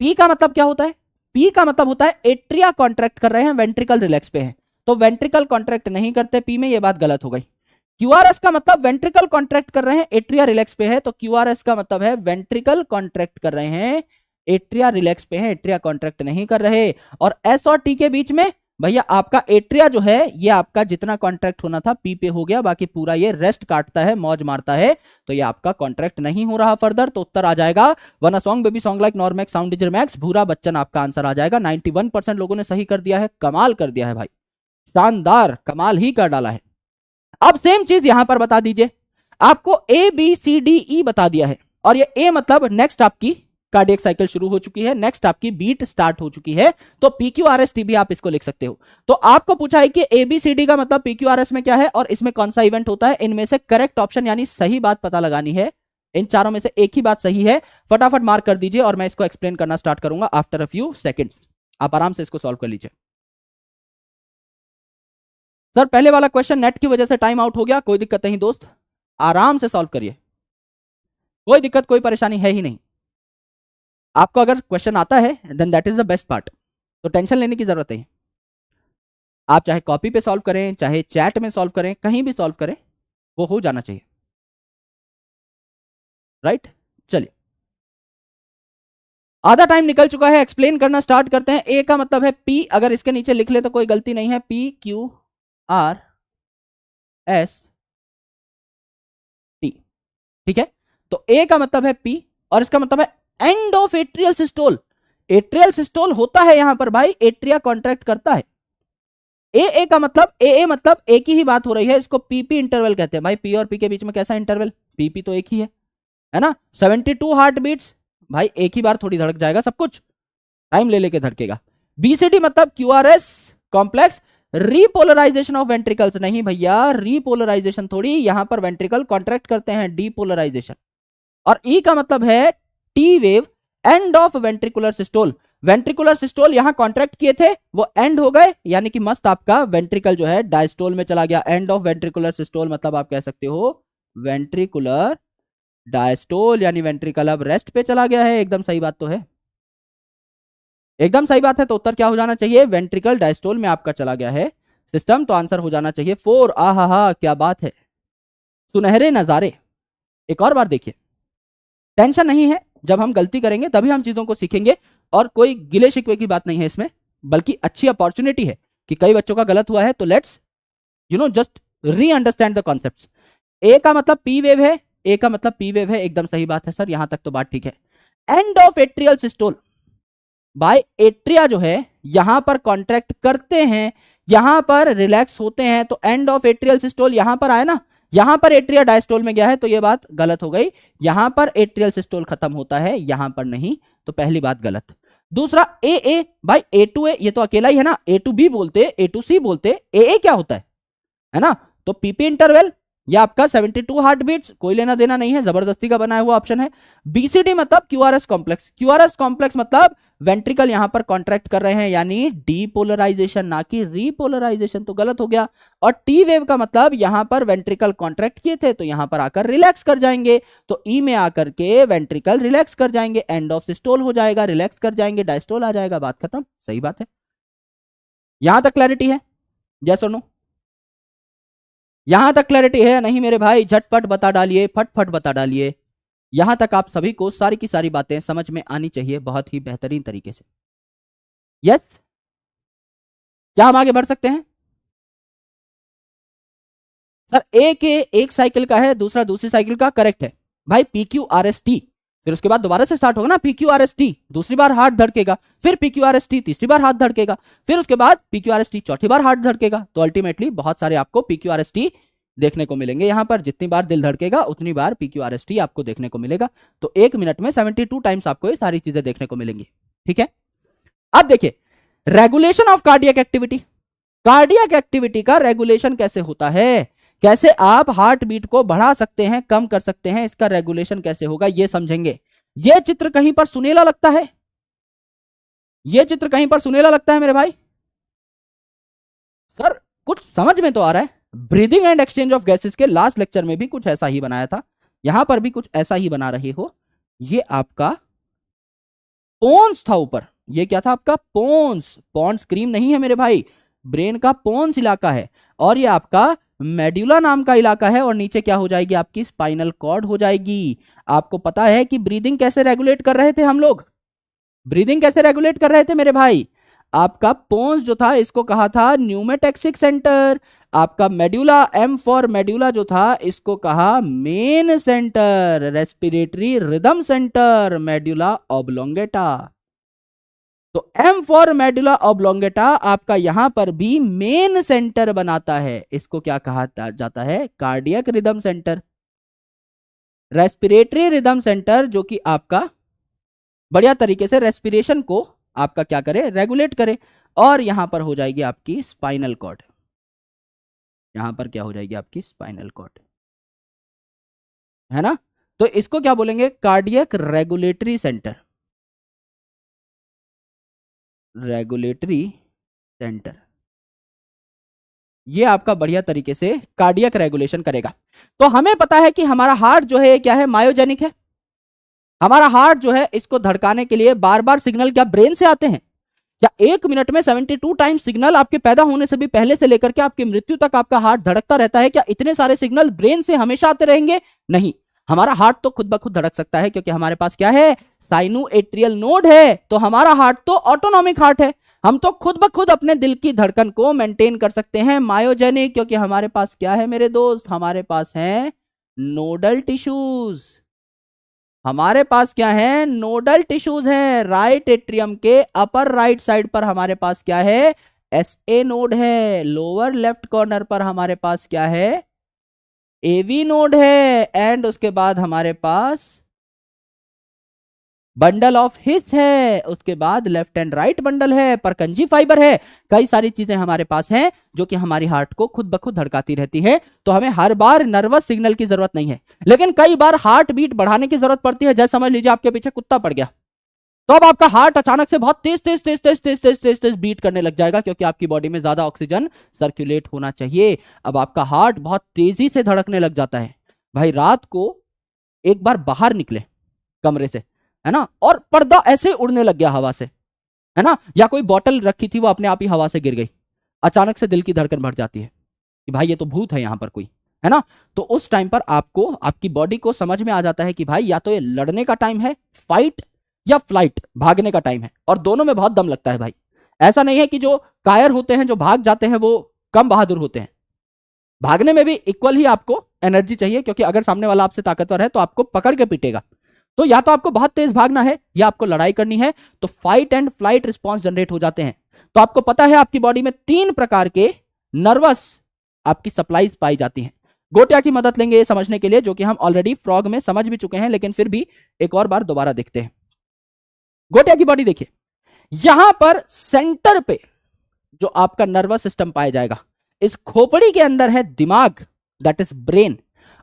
पी का मतलब क्या होता है, पी का मतलब होता है एट्रिया कॉन्ट्रैक्ट कर रहे हैं, वेंट्रिकल रिलैक्स पे है, तो वेंट्रिकल कॉन्ट्रैक्ट नहीं करते पी में, ये बात गलत हो गई। क्यूआरएस का मतलब वेंट्रिकल कॉन्ट्रैक्ट कर रहे हैं, एट्रिया रिलैक्स पे है, तो क्यूआरएस का मतलब है वेंट्रिकल कॉन्ट्रैक्ट कर रहे हैं, एट्रिया रिलैक्स पे है, एट्रिया कॉन्ट्रैक्ट नहीं कर रहे। और एस और टी के बीच में भैया आपका एट्रिया जो है ये आपका जितना कॉन्ट्रैक्ट होना था पी पे हो गया, बाकी पूरा ये रेस्ट काटता है, मौज मारता है, तो ये आपका कॉन्ट्रैक्ट नहीं हो रहा फर्दर। तो उत्तर आ जाएगा one a song baby song like नॉर्मैक्स साउंड डिजर मैक्स, भूरा बच्चन आपका आंसर आ जाएगा। 91% लोगों ने सही कर दिया है, कमाल कर दिया है भाई, शानदार, कमाल ही कर डाला है। अब सेम चीज यहां पर बता दीजिए, आपको A B C D E बता दिया है, और ये ए मतलब नेक्स्ट आपकी कार्डियक साइकिल शुरू हो चुकी है, नेक्स्ट आपकी बीट स्टार्ट हो चुकी है, तो PQRS भी आप इसको लिख सकते हो। तो आपको पूछा है कि ABCD का मतलब PQRS में क्या है और इसमें कौन सा इवेंट होता है, इनमें से करेक्ट ऑप्शन यानी सही बात पता लगानी है। इन चारों में से एक ही बात सही है, फटाफट मार्क कर दीजिए और मैं इसको एक्सप्लेन करना स्टार्ट करूंगा आफ्टर अ फ्यू सेकेंड्स। आप आराम से इसको सॉल्व कर लीजिए। सर पहले वाला क्वेश्चन नेट की वजह से टाइम आउट हो गया, कोई दिक्कत नहीं दोस्त, आराम से सॉल्व करिए, कोई दिक्कत कोई परेशानी है ही नहीं। आपको अगर क्वेश्चन आता है then that is the best part, तो टेंशन लेने की जरूरत नहीं। आप चाहे कॉपी पे सॉल्व करें, चाहे चैट में सॉल्व करें, कहीं भी सॉल्व करें, वो हो जाना चाहिए, राइट। चलिए, आधा टाइम निकल चुका है, एक्सप्लेन करना स्टार्ट करते हैं। ए का मतलब है पी, अगर इसके नीचे लिख ले तो कोई गलती नहीं है, P Q R S T, ठीक है। तो ए का मतलब है पी और इसका मतलब है end of atrial systole. Atrial systole होता है यहां पर भाई, एट्रिया कॉन्ट्रैक्ट करता है। ए का मतलब ए मतलब एक ही बात हो रही है, इसको पीपी इंटरवल कहते हैं भाई। पी और पी के बीच में कैसा इंटरवल, पीपी तो एक ही है ना। 72 हार्ट बीट्स भाई, एक ही बार थोड़ी धड़क जाएगा सब कुछ, टाइम ले लेके धड़केगा। बीसीडी मतलब QRS complex, repolarisation of ventricles. नहीं भैया, रीपोलराइजेशन थोड़ी, यहां पर वेंट्रिकल कॉन्ट्रैक्ट करते हैं, डीपोलराइजेशन। और ई का मतलब है T wave, end of ventricular systole. Ventricular systole यहां कॉन्ट्रैक्ट किए थे, वो एंड हो गए, यानी कि मस्त आपका वेंट्रिकल जो है डायस्टोल में चला गया। एंड ऑफ वेंट्रिकुलर सिस्टोल मतलब आप कह सकते हो वेंट्रिकुलर डायस्टोल, यानी वेंट्रिकल अब रेस्ट पे चला गया है। एकदम सही बात तो है, एकदम सही बात है। तो उत्तर क्या हो जाना चाहिए? वेंट्रिकल डायस्टोल में आपका चला गया है सिस्टम, तो आंसर हो जाना चाहिए 4। आहा, क्या बात है, सुनहरे नजारे। एक और बार देखिए, टेंशन नहीं है, जब हम गलती करेंगे तभी हम चीजों को सीखेंगे, और कोई गिले शिकवे की बात नहीं है इसमें, बल्कि अच्छी अपॉर्चुनिटी है कि कई बच्चों का गलत हुआ है, तो लेट्स जस्ट री अंडरस्टैंड द कॉन्सेप्ट्स। ए का मतलब पी वेव है, ए का मतलब पी वेव है, एकदम सही बात है सर, यहां तक तो बात ठीक है। End of atrial systole, by atria जो है यहां पर कॉन्ट्रैक्ट करते हैं, यहां पर रिलैक्स होते हैं, तो एंड ऑफ एट्रियल सिस्टोल यहां पर आया ना, यहां पर एट्रिया डायस्टोल में गया है, तो यह बात गलत हो गई। यहां पर एट्रियल सिस्टोल खत्म होता है, यहां पर नहीं, तो पहली बात गलत। दूसरा ए भाई, ए टू ए ये तो अकेला ही है ना, ए टू बी बोलते, ए टू सी बोलते, ए क्या होता है ना। तो पीपी इंटरवल या आपका 72 हार्ट बीट्स, कोई लेना देना नहीं है, जबरदस्ती का बनाया हुआ ऑप्शन है। बीसीडी मतलब क्यूआरएस कॉम्प्लेक्स, क्यूआरएस कॉम्प्लेक्स मतलब वेंट्रिकल यहां पर कॉन्ट्रैक्ट कर रहे हैं, यानी डीपोलराइजेशन ना कि रीपोलराइजेशन, तो गलत हो गया। और टी वेव का मतलब यहां पर वेंट्रिकल कॉन्ट्रैक्ट किए थे, तो यहां पर आकर रिलैक्स कर जाएंगे, तो ई में आकर के वेंट्रिकल रिलैक्स कर जाएंगे, एंड ऑफ सिस्टोल हो जाएगा, रिलैक्स कर जाएंगे, डायस्टोल आ जाएगा, बात खत्म। सही बात है, यहां तक क्लैरिटी है? यस और नो? यहां तक क्लैरिटी है? नहीं मेरे भाई, झटपट बता डालिए, फटफट बता डालिए। यहां तक आप सभी को सारी की सारी बातें समझ में आनी चाहिए बहुत ही बेहतरीन तरीके से। यस, क्या हम आगे बढ़ सकते हैं? सर एक साइकिल का है, दूसरा दूसरी साइकिल का, करेक्ट है भाई। PQRST, फिर उसके बाद दोबारा से स्टार्ट होगा ना, PQRST दूसरी बार हार्ट धड़केगा, फिर PQRST तीसरी बार हाथ धड़केगा, फिर उसके बाद PQRST चौथी बार हार्ट धड़केगा, तो अल्टीमेटली बहुत सारे आपको PQRST देखने को मिलेंगे। यहां पर जितनी बार दिल धड़केगा उतनी बार PQRST आपको देखने को मिलेगा, तो 1 मिनट में 72 टाइम्स आपको ये सारी चीजें देखने को मिलेंगी। ठीक है, अब देखिए regulation of cardiac activity. Cardiac activity का रेगुलेशन कैसे होता है, कैसे आप हार्ट बीट को बढ़ा सकते हैं, कम कर सकते हैं, इसका रेगुलेशन कैसे होगा ये समझेंगे। ये चित्र कहीं पर सुनेला लगता है, ये चित्र कहीं पर सुनेला लगता है मेरे भाई? सर कुछ समझ में तो आ रहा है। Breathing and exchange of gases के लास्ट लेक्चर में भी कुछ ऐसा ही बनाया था, यहां पर भी कुछ ऐसा ही बना रहे हो। ये आपका पोन्स था ऊपर, ये क्या था आपका? पोन्स। पॉन्स क्रीम नहीं है मेरे भाई, ब्रेन का पोन्स इलाका है, और ये आपका मेड्यूला नाम का इलाका है, और नीचे क्या हो जाएगी? आपकी स्पाइनल कॉर्ड हो जाएगी। आपको पता है कि ब्रीदिंग कैसे रेगुलेट कर रहे थे हम लोग? ब्रीदिंग कैसे रेगुलेट कर रहे थे मेरे भाई? आपका पोन्स जो था इसको कहा था न्यूमेटैक्सिक सेंटर, आपका मेड्यूला, एम फॉर मेड्यूला जो था इसको कहा main centre, respiratory rhythm centre, medulla oblongata. तो एम फॉर मेडुला ऑब्लोंगेटा आपका यहां पर भी मेन सेंटर बनाता है, इसको क्या कहा जाता है? Cardiac rhythm centre, respiratory rhythm centre, जो कि आपका बढ़िया तरीके से रेस्पिरेशन को आपका क्या करे? रेगुलेट करे। और यहां पर हो जाएगी आपकी स्पाइनल कॉर्ड, यहां पर क्या हो जाएगी? आपकी स्पाइनल कॉर्ड, है ना। तो इसको क्या बोलेंगे? Cardiac regulatory centre, regulatory centre. ये आपका बढ़िया तरीके से कार्डियक रेगुलेशन करेगा। तो हमें पता है कि हमारा हार्ट जो है क्या है? मायोजेनिक है। हमारा हार्ट जो है इसको धड़काने के लिए बार बार सिग्नल क्या ब्रेन से आते हैं? क्या 1 मिनट में 72 टाइम सिग्नल आपके पैदा होने से भी पहले से लेकर के आपकी मृत्यु तक आपका हार्ट धड़कता रहता है? क्या इतने सारे सिग्नल ब्रेन से हमेशा आते रहेंगे? नहीं, हमारा हार्ट तो खुद ब खुद धड़क सकता है, क्योंकि हमारे पास क्या है? साइनो एट्रियल नोड है। तो हमारा हार्ट तो ऑटोनॉमिक हार्ट है, हम तो खुद ब खुद अपने दिल की धड़कन को मेंटेन कर सकते हैं। मायोजेनिक, क्योंकि हमारे पास क्या है मेरे दोस्त? हमारे पास है नोडल टिश्यूज। हमारे पास क्या है? नोडल टिश्यूज है। राइट एट्रियम के अपर राइट साइड पर हमारे पास क्या है? SA नोड है। लोअर लेफ्ट कॉर्नर पर हमारे पास क्या है? AV नोड है। एंड उसके बाद हमारे पास बंडल ऑफ हिस है, उसके बाद लेफ्ट एंड राइट बंडल है, परकंजी फाइबर है, कई सारी चीजें हमारे पास हैं जो कि हमारी हार्ट को खुद ब खुद धड़काती रहती है। तो हमें हर बार नर्वस सिग्नल की जरूरत नहीं है, लेकिन कई बार हार्ट बीट बढ़ाने की जरूरत पड़ती है। जैसे समझ लीजिए आपके पीछे कुत्ता पड़ गया, तो अब आपका हार्ट अचानक से बहुत तेज तेज तेज तेज तेज तेज तेज तेज बीट करने लग जाएगा, क्योंकि आपकी बॉडी में ज्यादा ऑक्सीजन सर्कुलेट होना चाहिए। अब आपका हार्ट बहुत तेजी से धड़कने लग जाता है। भाई रात को एक बार बाहर निकले कमरे से, है ना, और पर्दा ऐसे उड़ने लग गया हवा से, है ना, या कोई बॉटल रखी थी वो अपने आप ही हवा से गिर गई, अचानक से दिल की धड़कन बढ़ जाती है कि भाई ये तो भूत है यहां पर कोई, है ना। तो उस टाइम पर आपको, आपकी बॉडी को समझ में आ जाता है कि भाई या तो ये लड़ने का टाइम है, फाइट, या फ्लाइट, भागने का टाइम है, और दोनों में बहुत दम लगता है भाई। ऐसा नहीं है कि जो कायर होते हैं, जो भाग जाते हैं, वो कम बहादुर होते हैं। भागने में भी इक्वल ही आपको एनर्जी चाहिए, क्योंकि अगर सामने वाला आपसे ताकतवर है तो आपको पकड़ के पीटेगा। तो या तो आपको बहुत तेज भागना है या आपको लड़ाई करनी है, तो fight and flight response generate हो जाते हैं। तो आपको पता है आपकी बॉडी में 3 प्रकार के नर्वस आपकी सप्लाईज पाई जाती हैं। गोटिया की मदद लेंगे ये समझने के लिए, जो कि हम ऑलरेडी फ्रॉग में समझ भी चुके हैं, लेकिन फिर भी एक और बार दोबारा देखते हैं। गोटिया की बॉडी देखिए, यहां पर सेंटर पे जो आपका नर्वस सिस्टम पाया जाएगा, इस खोपड़ी के अंदर है दिमाग, दैट इज ब्रेन,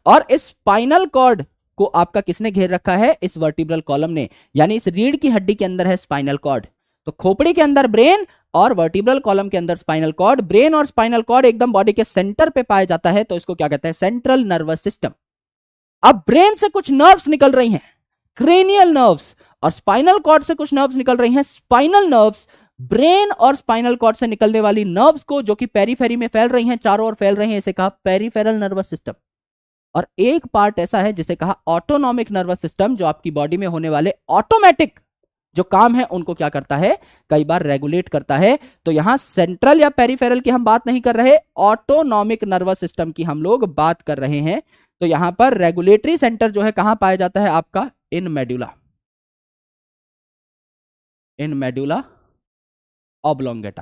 और इस स्पाइनल कॉर्ड को आपका किसने घेर रखा है? इस वर्टिब्रल कॉलम ने, यानी इस रीढ़ की हड्डी के अंदर है स्पाइनल कॉर्ड। तो खोपड़ी के अंदर ब्रेन और वर्टिब्रल कॉलम के अंदर स्पाइनल कॉर्ड। ब्रेन और स्पाइनल कॉर्ड एकदम बॉडी के सेंटर पे पाया जाता है, तो इसको क्या कहते हैं? Central nervous system. अब ब्रेन से कुछ नर्व्स निकल रही हैं, क्रेनियल नर्व्स, और स्पाइनल कॉर्ड से कुछ नर्व्स निकल रही हैं, स्पाइनल नर्व्स। ब्रेन और स्पाइनल कॉर्ड से निकलने वाली नर्व्स को, जो कि पेरीफेरी में फैल रही हैं, चारों ओर फैल रही हैं, इसे कहा पेरीफेरल नर्वस सिस्टम। और एक पार्ट ऐसा है जिसे कहा ऑटोनॉमिक नर्वस सिस्टम, जो आपकी बॉडी में होने वाले ऑटोमेटिक जो काम है उनको क्या करता है? कई बार रेगुलेट करता है। तो यहां सेंट्रल या पेरीफेरल की हम बात नहीं कर रहे, ऑटोनॉमिक नर्वस सिस्टम की हम लोग बात कर रहे हैं। तो यहां पर रेगुलेटरी सेंटर जो है कहां पाया जाता है? आपका in medulla, in medulla oblongata,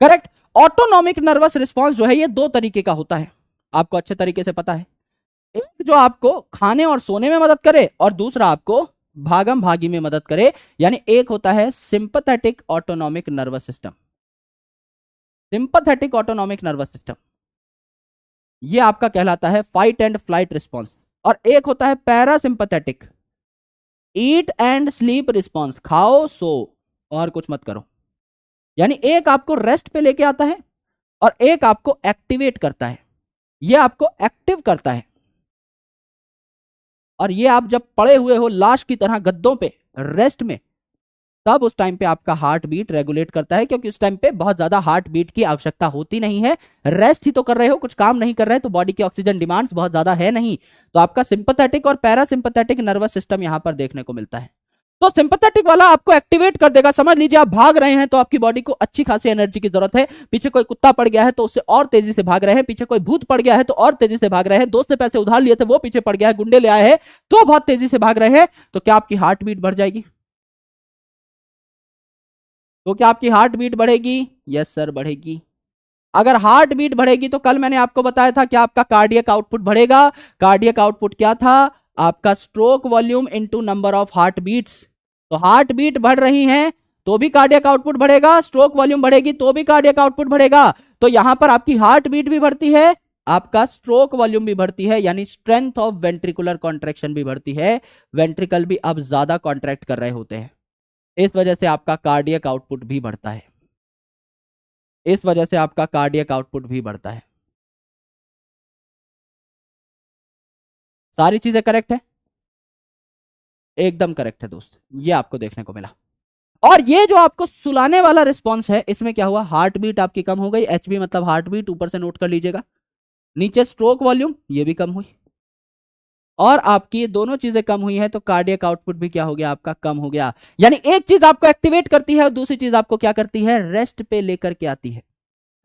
correct. Autonomic nervous response जो है ये 2 तरीके का होता है, आपको अच्छे तरीके से पता है। एक जो आपको खाने और सोने में मदद करे, और दूसरा आपको भागम भागी में मदद करे। यानी एक होता है sympathetic autonomic nervous system, sympathetic autonomic nervous system, ये आपका कहलाता है फाइट एंड फ्लाइट रिस्पॉन्स। और एक होता है parasympathetic, eat and sleep response, खाओ सो और कुछ मत करो। यानी एक आपको रेस्ट पे लेके आता है और एक आपको एक्टिवेट करता है, ये आपको एक्टिव करता है। और ये आप जब पड़े हुए हो लाश की तरह गद्दों पे रेस्ट में, तब उस टाइम पे आपका हार्ट बीट रेगुलेट करता है, क्योंकि उस टाइम पे बहुत ज्यादा हार्ट बीट की आवश्यकता होती नहीं है। रेस्ट ही तो कर रहे हो, कुछ काम नहीं कर रहे, तो बॉडी की ऑक्सीजन डिमांड्स बहुत ज्यादा है नहीं। तो आपका सिंपैथेटिक और पैरासिंपैथेटिक नर्वस सिस्टम यहां पर देखने को मिलता है। तो सिंपैथेटिक वाला आपको एक्टिवेट कर देगा। समझ लीजिए आप भाग रहे हैं तो आपकी बॉडी को अच्छी खासी एनर्जी की जरूरत है। पीछे कोई कुत्ता पड़ गया है तो उससे और तेजी से भाग रहे हैं, पीछे कोई भूत पड़ गया है तो और तेजी से भाग रहे हैं, दोस्त से पैसे उधार लिए थे वो पीछे पड़ गया है, गुंडे ले आए हैं तो बहुत तेजी से भाग रहे हैं। तो क्या आपकी हार्ट बीट बढ़ जाएगी? तो क्या आपकी हार्ट बीट बढ़ेगी? यस सर, बढ़ेगी। अगर हार्ट बीट बढ़ेगी तो कल मैंने आपको बताया था कि आपका कार्डियक आउटपुट बढ़ेगा। कार्डियक आउटपुट क्या था? आपका stroke volume into number of heart beats. तो हार्ट बीट बढ़ रही हैं तो भी कार्डियक आउटपुट बढ़ेगा, स्ट्रोक वॉल्यूम बढ़ेगी तो भी कार्डियक आउटपुट बढ़ेगा। तो यहां पर आपकी हार्ट बीट भी बढ़ती है, आपका स्ट्रोक वॉल्यूम भी बढ़ती है, यानी स्ट्रेंथ ऑफ वेंट्रिकुलर कॉन्ट्रैक्शन भी बढ़ती है। वेंट्रिकल भी अब ज्यादा कॉन्ट्रैक्ट कर रहे होते हैं, इस वजह से आपका कार्डियक आउटपुट भी बढ़ता है, इस वजह से आपका कार्डियक आउटपुट भी बढ़ता है। सारी चीजें करेक्ट है? एकदम करेक्ट है दोस्त, ये आपको देखने को मिला। और ये जो आपको सुलाने वाला रिस्पॉन्स है, इसमें क्या हुआ? हार्ट बीट आपकी कम हो गई, एचबी मतलब हार्ट बीट, ऊपर से नोट कर लीजिएगा। नीचे स्ट्रोक वॉल्यूम, ये भी कम हुई, और आपकी ये दोनों चीजें कम हुई है तो कार्डियक आउटपुट भी क्या हो गया? आपका कम हो गया। यानी एक चीज आपको एक्टिवेट करती है और दूसरी चीज आपको क्या करती है? रेस्ट पे लेकर के आती है।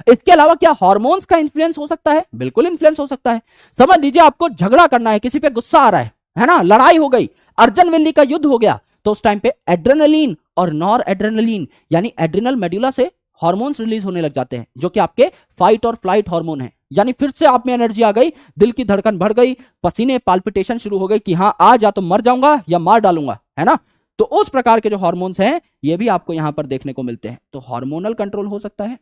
इसके अलावा क्या हार्मोन्स का इन्फ्लुएंस हो सकता है? बिल्कुल इन्फ्लुएंस हो सकता है। समझ लीजिए आपको झगड़ा करना है, किसी पे गुस्सा आ रहा है ना, लड़ाई हो गई, अर्जुन विल्ली का युद्ध हो गया, तो उस टाइम पे एड्रेनलिन और नॉर एड्रेनलिन यानी एड्रिनल मेडुला से हार्मोन्स रिलीज होने लग जाते हैं, जो कि आपके फाइट और फ्लाइट हार्मोन है। यानी फिर से आप में एनर्जी आ गई, दिल की धड़कन बढ़ गई, पसीने पाल्पिटेशन शुरू हो गई कि हाँ आज या तो मर जाऊंगा या मार डालूंगा, है ना। तो उस प्रकार के जो हार्मोन्स हैं ये भी आपको यहां पर देखने को मिलते हैं। तो हार्मोनल कंट्रोल हो सकता है,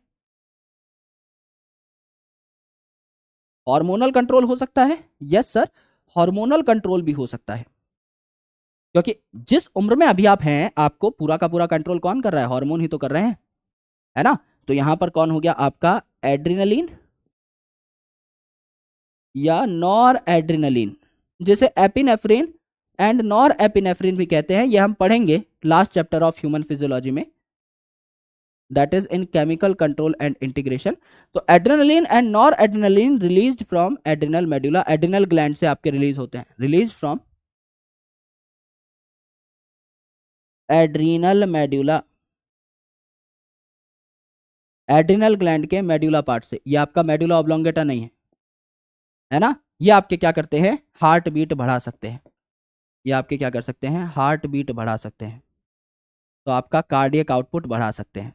हार्मोनल कंट्रोल हो सकता है, यस सर, हार्मोनल कंट्रोल भी हो सकता है, क्योंकि जिस उम्र में अभी आप हैं आपको पूरा का पूरा कंट्रोल कौन कर रहा है, हार्मोन ही तो कर रहे हैं, है ना। तो यहां पर कौन हो गया आपका एड्रिनलिन या नॉर एड्रिनलिन, जिसे एपिनेफ्रिन एंड नॉर एपिनेफ्रिन भी कहते हैं, ये हम पढ़ेंगे last chapter of human physiology में, that is in chemical control and integration. तो adrenaline and noradrenaline released from adrenal medulla, adrenal gland से आपके रिलीज होते हैं, release from adrenal medulla, adrenal gland के मेडुला पार्ट से। ये आपका मेडुला ऑब्लोंगेटा नहीं है ना। ये आपके क्या करते हैं, हार्ट बीट बढ़ा सकते हैं, ये आपके क्या कर सकते हैं, हार्ट बीट बढ़ा सकते हैं, तो आपका कार्डियक आउटपुट बढ़ा सकते हैं,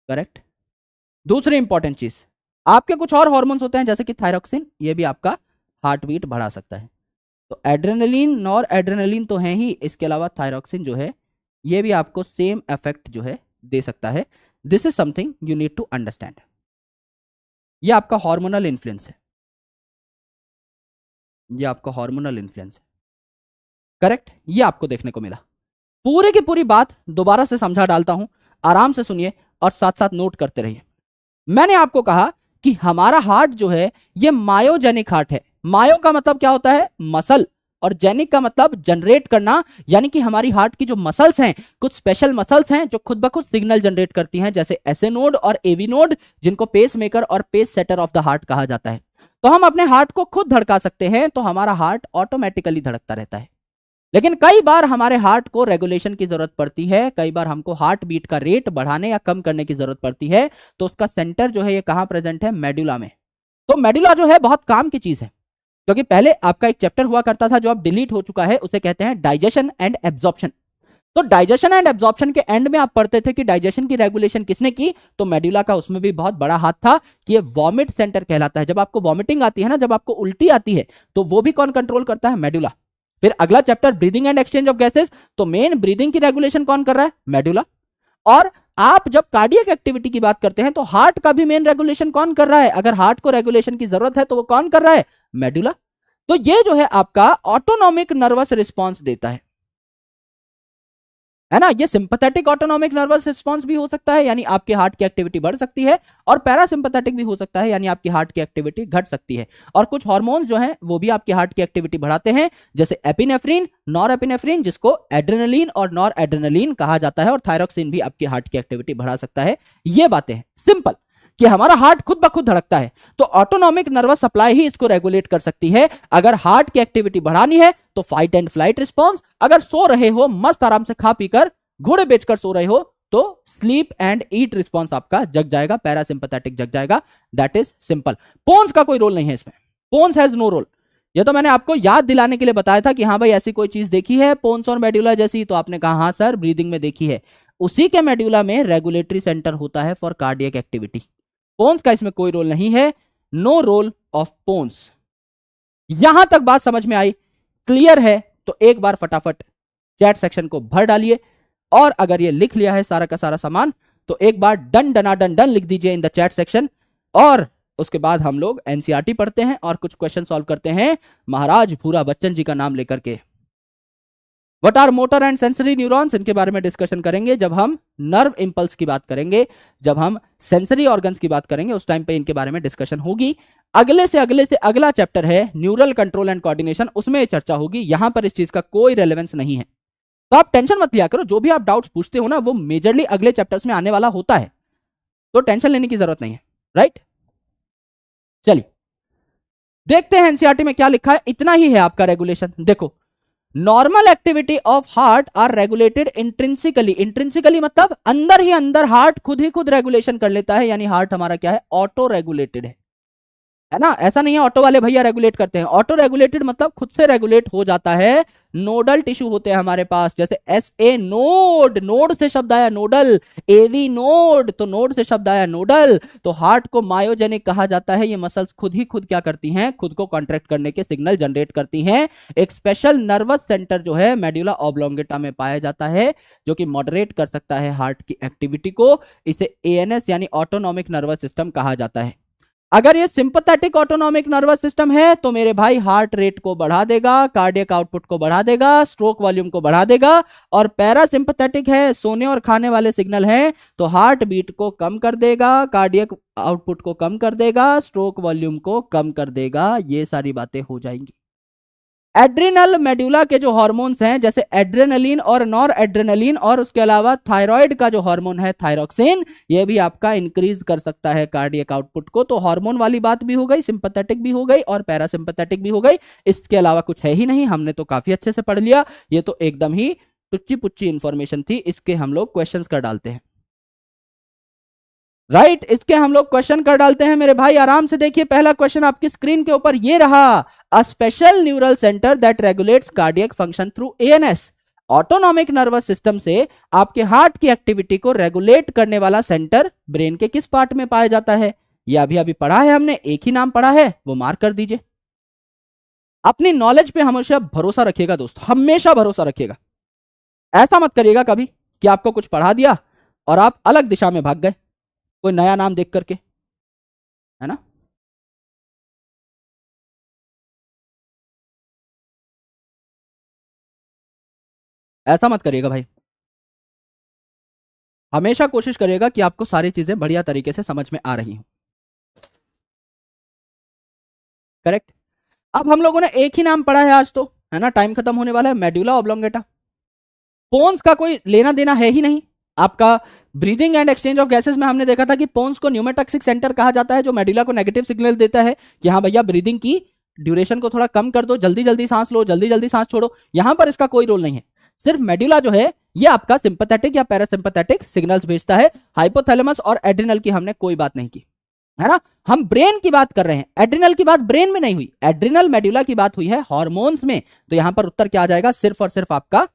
करेक्ट। दूसरी इंपॉर्टेंट चीज, आपके कुछ और हार्मोन्स होते हैं जैसे कि थायरोक्सिन, ये भी आपका हार्ट बीट बढ़ा सकता है। तो एड्रेनलिन नॉर एड्रेनलिन तो है ही, इसके अलावा थायरोक्सिन जो है ये भी आपको सेम इफेक्ट जो है दे सकता है। This is something you need to understand. ये आपका हार्मोनल इन्फ्लुएंस है, ये आपका हार्मोनल इन्फ्लुएंस है, करेक्ट। ये आपको देखने को मिला। पूरे की पूरी बात दोबारा से समझा डालता हूं, आराम से सुनिए और साथ साथ नोट करते रहिए। मैंने आपको कहा कि हमारा हार्ट जो है ये मायोजेनिक हार्ट है। मायो का मतलब क्या होता है, मसल, और जेनिक का मतलब जनरेट करना, यानी कि हमारी हार्ट की जो मसल्स हैं, कुछ स्पेशल मसल्स हैं जो खुद ब खुद सिग्नल जनरेट करती हैं, जैसे एसए नोड और एवी नोड, जिनको पेस मेकर और pacesetter of the heart कहा जाता है। तो हम अपने हार्ट को खुद धड़का सकते हैं, तो हमारा हार्ट ऑटोमेटिकली धड़कता रहता है। लेकिन कई बार हमारे हार्ट को रेगुलेशन की जरूरत पड़ती है, कई बार हमको हार्ट बीट का रेट बढ़ाने या कम करने की जरूरत पड़ती है, तो उसका सेंटर जो है ये कहां प्रेजेंट है, मेडुला में। तो मेडुला जो है बहुत काम की चीज है, क्योंकि पहले आपका एक चैप्टर हुआ करता था जो अब डिलीट हो चुका है, उसे कहते हैं डाइजेशन एंड एब्जॉर्प्शन। तो डाइजेशन एंड एब्जॉर्प्शन के एंड में आप पढ़ते थे कि डाइजेशन की रेगुलेशन किसने की, तो मेडुला का उसमें भी बहुत बड़ा हाथ था कि ये वॉमिट सेंटर कहलाता है। जब आपको वॉमिटिंग आती है ना, जब आपको उल्टी आती है, तो वो भी कौन कंट्रोल करता है, मेडुला। फिर अगला chapter breathing and exchange of gases, तो मेन ब्रीदिंग की रेगुलेशन कौन कर रहा है, मेडुला। और आप जब कार्डियक एक्टिविटी की बात करते हैं तो हार्ट का भी मेन रेगुलेशन कौन कर रहा है, अगर हार्ट को रेगुलेशन की जरूरत है तो वो कौन कर रहा है, मेडुला। तो ये जो है आपका ऑटोनॉमिक नर्वस रिस्पॉन्स देता है ना। ये सिंपैथेटिक ऑटोनॉमिक नर्वस रिस्पॉन्स भी हो सकता है, यानी आपके हार्ट की एक्टिविटी बढ़ सकती है, और पैरासिम्पैथेटिक भी हो सकता है, यानी आपकी हार्ट की एक्टिविटी घट सकती है। और कुछ हार्मोन्स जो हैं वो भी आपके हार्ट की एक्टिविटी बढ़ाते हैं, जैसे एपिनेफ्रिन, नॉर एपिनेफ्रिन, जिसको एड्रेनलिन और नॉर एड्रेनलिन कहा जाता है, और थायरोक्सिन भी आपकी हार्ट की एक्टिविटी बढ़ा सकता है। ये बातें हैं सिंपल, कि हमारा हार्ट खुद ब खुद धड़कता है, तो ऑटोनॉमिक नर्वस सप्लाई ही इसको रेगुलेट कर सकती है। अगर हार्ट की एक्टिविटी बढ़ानी है तो फाइट एंड फ्लाइट रिस्पॉन्स, अगर सो रहे हो मस्त आराम से खा पीकर घोड़े बेचकर सो रहे हो तो स्लीप एंड ईट रिस्पॉन्स आपका जग जाएगा, पैरासिम्पैथेटिक जग जाएगा। That is simple. पोन्स का कोई रोल नहीं है इसमें, पोन्स हैज नो रोल। ये तो मैंने आपको याद दिलाने के लिए बताया था कि हाँ भाई ऐसी कोई चीज देखी है पोन्स और मेडुला जैसी, तो आपने कहा हाँ सर ब्रीदिंग में देखी है। उसी के मेडुला में रेगुलेटरी सेंटर होता है फॉर कार्डियक एक्टिविटी। पोन्स का इसमें कोई रोल नहीं है, नो रोल ऑफ पोन्स। यहां तक बात समझ में आई, क्लियर है? तो एक बार फटाफट चैट सेक्शन को भर डालिए, और अगर ये लिख लिया है सारा का सारा सामान तो एक बार डन डना डन डन लिख दीजिए इन द चैट सेक्शन। और उसके बाद हम लोग एनसीईआरटी पढ़ते हैं और कुछ क्वेश्चन सॉल्व करते हैं महाराज भूरा बच्चन जी का नाम लेकर के। What are motor and sensory neurons, इनके बारे में डिस्कशन करेंगे जब हम नर्व इंपल्स की बात करेंगे, जब हम सेंसरी ऑर्गन्स की बात करेंगे उस टाइम पे इनके बारे में डिस्कशन होगी। अगले से अगला चैप्टर है न्यूरल कंट्रोल एंड कोऑर्डिनेशन, उसमें चर्चा होगी। यहां पर इस चीज का कोई रेलेवेंस नहीं है, तो आप टेंशन मत लिया करो। जो भी आप डाउट्स पूछते हो ना वो मेजरली अगले चैप्टर्स में आने वाला होता है, तो टेंशन लेने की जरूरत नहीं है, राइट। चलिए देखते हैं एनसीईआरटी में क्या लिखा है। इतना ही है आपका रेगुलेशन। देखो, normal activity of heart are regulated intrinsically. Intrinsically मतलब अंदर ही अंदर हार्ट खुद ही खुद रेगुलेशन कर लेता है, यानी हार्ट हमारा क्या है, ऑटो रेगुलेटेड है ना। ऐसा नहीं है ऑटो वाले भैया रेगुलेट करते हैं, ऑटो रेगुलेटेड मतलब खुद से रेगुलेट हो जाता है। नोडल टिश्यू होते हैं हमारे पास, जैसे एस ए नोड, नोड से शब्द आया नोडल, एवी नोड तो नोड से शब्द आया नोडल। तो हार्ट को मायोजेनिक कहा जाता है। ये मसल्स खुद ही खुद क्या करती हैं, खुद को कॉन्ट्रैक्ट करने के सिग्नल जनरेट करती हैं। एक स्पेशल नर्वस सेंटर जो है मेडुला ऑब्लोंगेटा में पाया जाता है, जो कि मॉडरेट कर सकता है हार्ट की एक्टिविटी को। इसे एएनएस यानी ऑटोनॉमिक नर्वस सिस्टम कहा जाता है। अगर ये सिंपैथेटिक ऑटोनॉमिक नर्वस सिस्टम है तो मेरे भाई हार्ट रेट को बढ़ा देगा, कार्डियक आउटपुट को बढ़ा देगा, स्ट्रोक वॉल्यूम को बढ़ा देगा। और पैरासिम्पैथेटिक है, सोने और खाने वाले सिग्नल हैं, तो हार्ट बीट को कम कर देगा, कार्डियक आउटपुट को कम कर देगा, स्ट्रोक वॉल्यूम को कम कर देगा। ये सारी बातें हो जाएंगी। एड्रिनल मेडुला के जो हार्मोन्स हैं, जैसे एड्रेनलिन और नॉर एड्रेनलिन, और उसके अलावा थायराइड का जो हार्मोन है थायरोक्सिन, ये भी आपका इंक्रीज कर सकता है कार्डियक आउटपुट को। तो हार्मोन वाली बात भी हो गई, सिंपैथेटिक भी हो गई और पैरासिम्पैथेटिक भी हो गई। इसके अलावा कुछ है ही नहीं, हमने तो काफी अच्छे से पढ़ लिया। ये तो एकदम ही टुच्ची पुच्ची इंफॉर्मेशन थी। इसके हम लोग क्वेश्चंस कर डालते हैं। राइट इसके हम लोग क्वेश्चन कर डालते हैं मेरे भाई। आराम से देखिए, पहला क्वेश्चन आपकी स्क्रीन के ऊपर ये रहा, a special neural centre that regulates cardiac function through ANS. Autonomic nervous system से आपके हार्ट की एक्टिविटी को रेगुलेट करने वाला सेंटर ब्रेन के किस पार्ट में पाया जाता है? ये अभी अभी पढ़ा है हमने, एक ही नाम पढ़ा है, वो मार्क कर दीजिए। अपनी नॉलेज पे हमेशा भरोसा रखिएगा दोस्त, हमेशा भरोसा रखिएगा। ऐसा मत करिएगा कभी कि आपको कुछ पढ़ा दिया और आप अलग दिशा में भाग गए कोई नया नाम देख करके, है ना। ऐसा मत करिएगा भाई, हमेशा कोशिश करिएगा कि आपको सारी चीजें बढ़िया तरीके से समझ में आ रही हो। करेक्ट। अब हम लोगों ने एक ही नाम पढ़ा है आज तो, है ना, टाइम खत्म होने वाला है। मेडुला ऑब्लोंगेटा, पोन्स का कोई लेना देना है ही नहीं आपका। Breathing and exchange of gases में हमने देखा था कि पोन्स को न्यूमेटॉक्सिक सेंटर कहा जाता है, जो मेडुला को नेगेटिव सिग्नल देता है कि हाँ भैया ब्रीदिंग की ड्यूरेशन को थोड़ा कम कर दो, जल्दी जल्दी सांस लो, जल्दी जल्दी सांस छोड़ो। यहां पर इसका कोई रोल नहीं है। सिर्फ मेडुला जो है ये आपका सिंपैथेटिक या पैरासिम्पैथेटिक सिग्नल्स भेजता है। हाइपोथैलेमस और एड्रिनल की हमने कोई बात नहीं की, है ना। हम ब्रेन की बात कर रहे हैं, एड्रिनल की बात ब्रेन में नहीं हुई, एड्रिनल मेडुला की बात हुई है हार्मोन्स में। तो यहां पर उत्तर क्या आ जाएगा? सिर्फ और सिर्फ आपका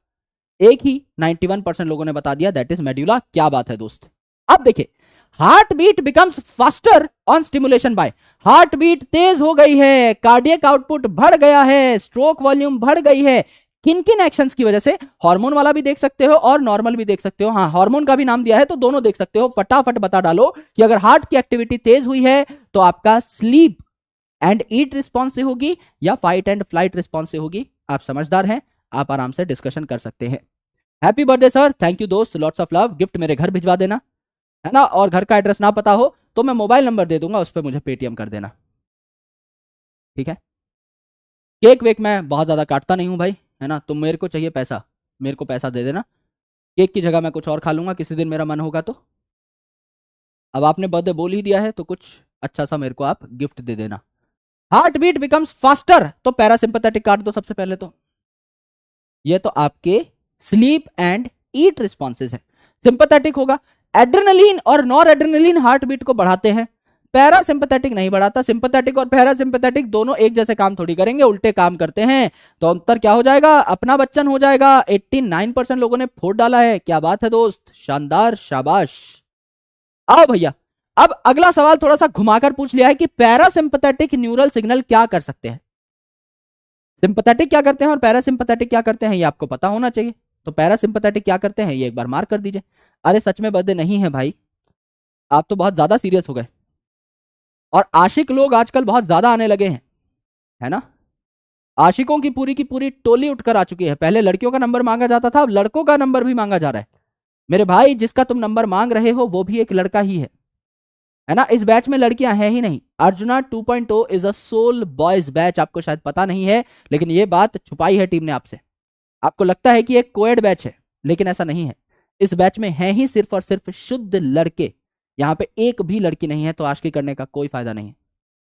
एक ही 91% लोगों ने बता दिया, दैट इज मेडुला। क्या बात है दोस्त। अब देखिए, heartbeat becomes faster on stimulation by, heartbeat तेज हो गई है, कार्डियक आउटपुट बढ़ गया है, स्ट्रोक वॉल्यूम बढ़ गई है। किन किन एक्शंस की वजह से? हार्मोन वाला भी देख सकते हो और नॉर्मल भी देख सकते हो। हाँ, हार्मोन का भी नाम दिया है तो दोनों देख सकते हो। फटाफट बता डालो कि अगर हार्ट की एक्टिविटी तेज हुई है तो आपका स्लीप एंड ईट रिस्पॉन्स से होगी या फाइट एंड फ्लाइट रिस्पॉन्स से होगी। आप समझदार हैं, आप आराम से डिस्कशन कर सकते हैं। Happy birthday sir, thank you दोस्त, लॉट्स ऑफ लव। गिफ्ट मेरे घर भिजवा देना, है ना। और घर का एड्रेस ना पता हो तो मैं मोबाइल नंबर दे दूंगा, उस पर मुझे पेटीएम कर देना, ठीक है। केक वेक मैं बहुत ज्यादा काटता नहीं हूं भाई, है ना। तो मेरे को चाहिए पैसा, मेरे को पैसा दे देना। केक की जगह मैं कुछ और खा लूंगा किसी दिन मेरा मन होगा तो। अब आपने बर्थडे बोल ही दिया है तो कुछ अच्छा सा मेरे को आप गिफ्ट दे देना। हार्ट बीट बिकम्स फास्टर, तो पैरासिम्पैथेटिक काट दो सबसे पहले। तो ये तो आपके स्लीप एंड ईट रिस्पॉन्सेज है। सिंपैथेटिक होगा, एड्रेनलिन और नॉर एड्रेनलिन हार्ट बीट को बढ़ाते हैं, पैरासिम्पैथेटिक नहीं बढ़ाता। सिंपैथेटिक और पैरासिम्पैथेटिक दोनों एक जैसे काम थोड़ी करेंगे, उल्टे काम करते हैं। तो अंतर क्या हो जाएगा? अपना बच्चन हो जाएगा। 89% लोगों ने वोट डाला है, क्या बात है दोस्त, शानदार, शाबाश। आओ भैया, अब अगला सवाल थोड़ा सा घुमाकर पूछ लिया है कि पैरासिम्पैथेटिक न्यूरल सिग्नल क्या कर सकते हैं। सिंपैथेटिक क्या करते हैं और पैरासिम्पैथेटिक क्या करते हैं, ये आपको पता होना चाहिए। तो पैरासिम्पैथेटिक क्या करते हैं ये एक बार मार्क कर दीजिए। अरे सच में बर्थडे नहीं है भाई, आप तो बहुत ज्यादा सीरियस हो गए। और आशिक लोग आजकल बहुत ज्यादा आने लगे हैं, है ना। आशिकों की पूरी टोली उठकर आ चुकी है। पहले लड़कियों का नंबर मांगा जाता था, अब लड़कों का नंबर भी मांगा जा रहा है। मेरे भाई, जिसका तुम नंबर मांग रहे हो वो भी एक लड़का ही है ना। इस बैच में लड़कियां हैं ही नहीं। Arjuna 2.0 is a sole boys batch, आपको शायद पता नहीं है, लेकिन ये बात छुपाई है टीम ने आपसे। आपको लगता है कि एक कोएड बैच है, लेकिन ऐसा नहीं है। इस बैच में हैं ही सिर्फ और सिर्फ शुद्ध लड़के, यहाँ पे एक भी लड़की नहीं है, तो आशिकी करने का कोई फायदा नहीं है।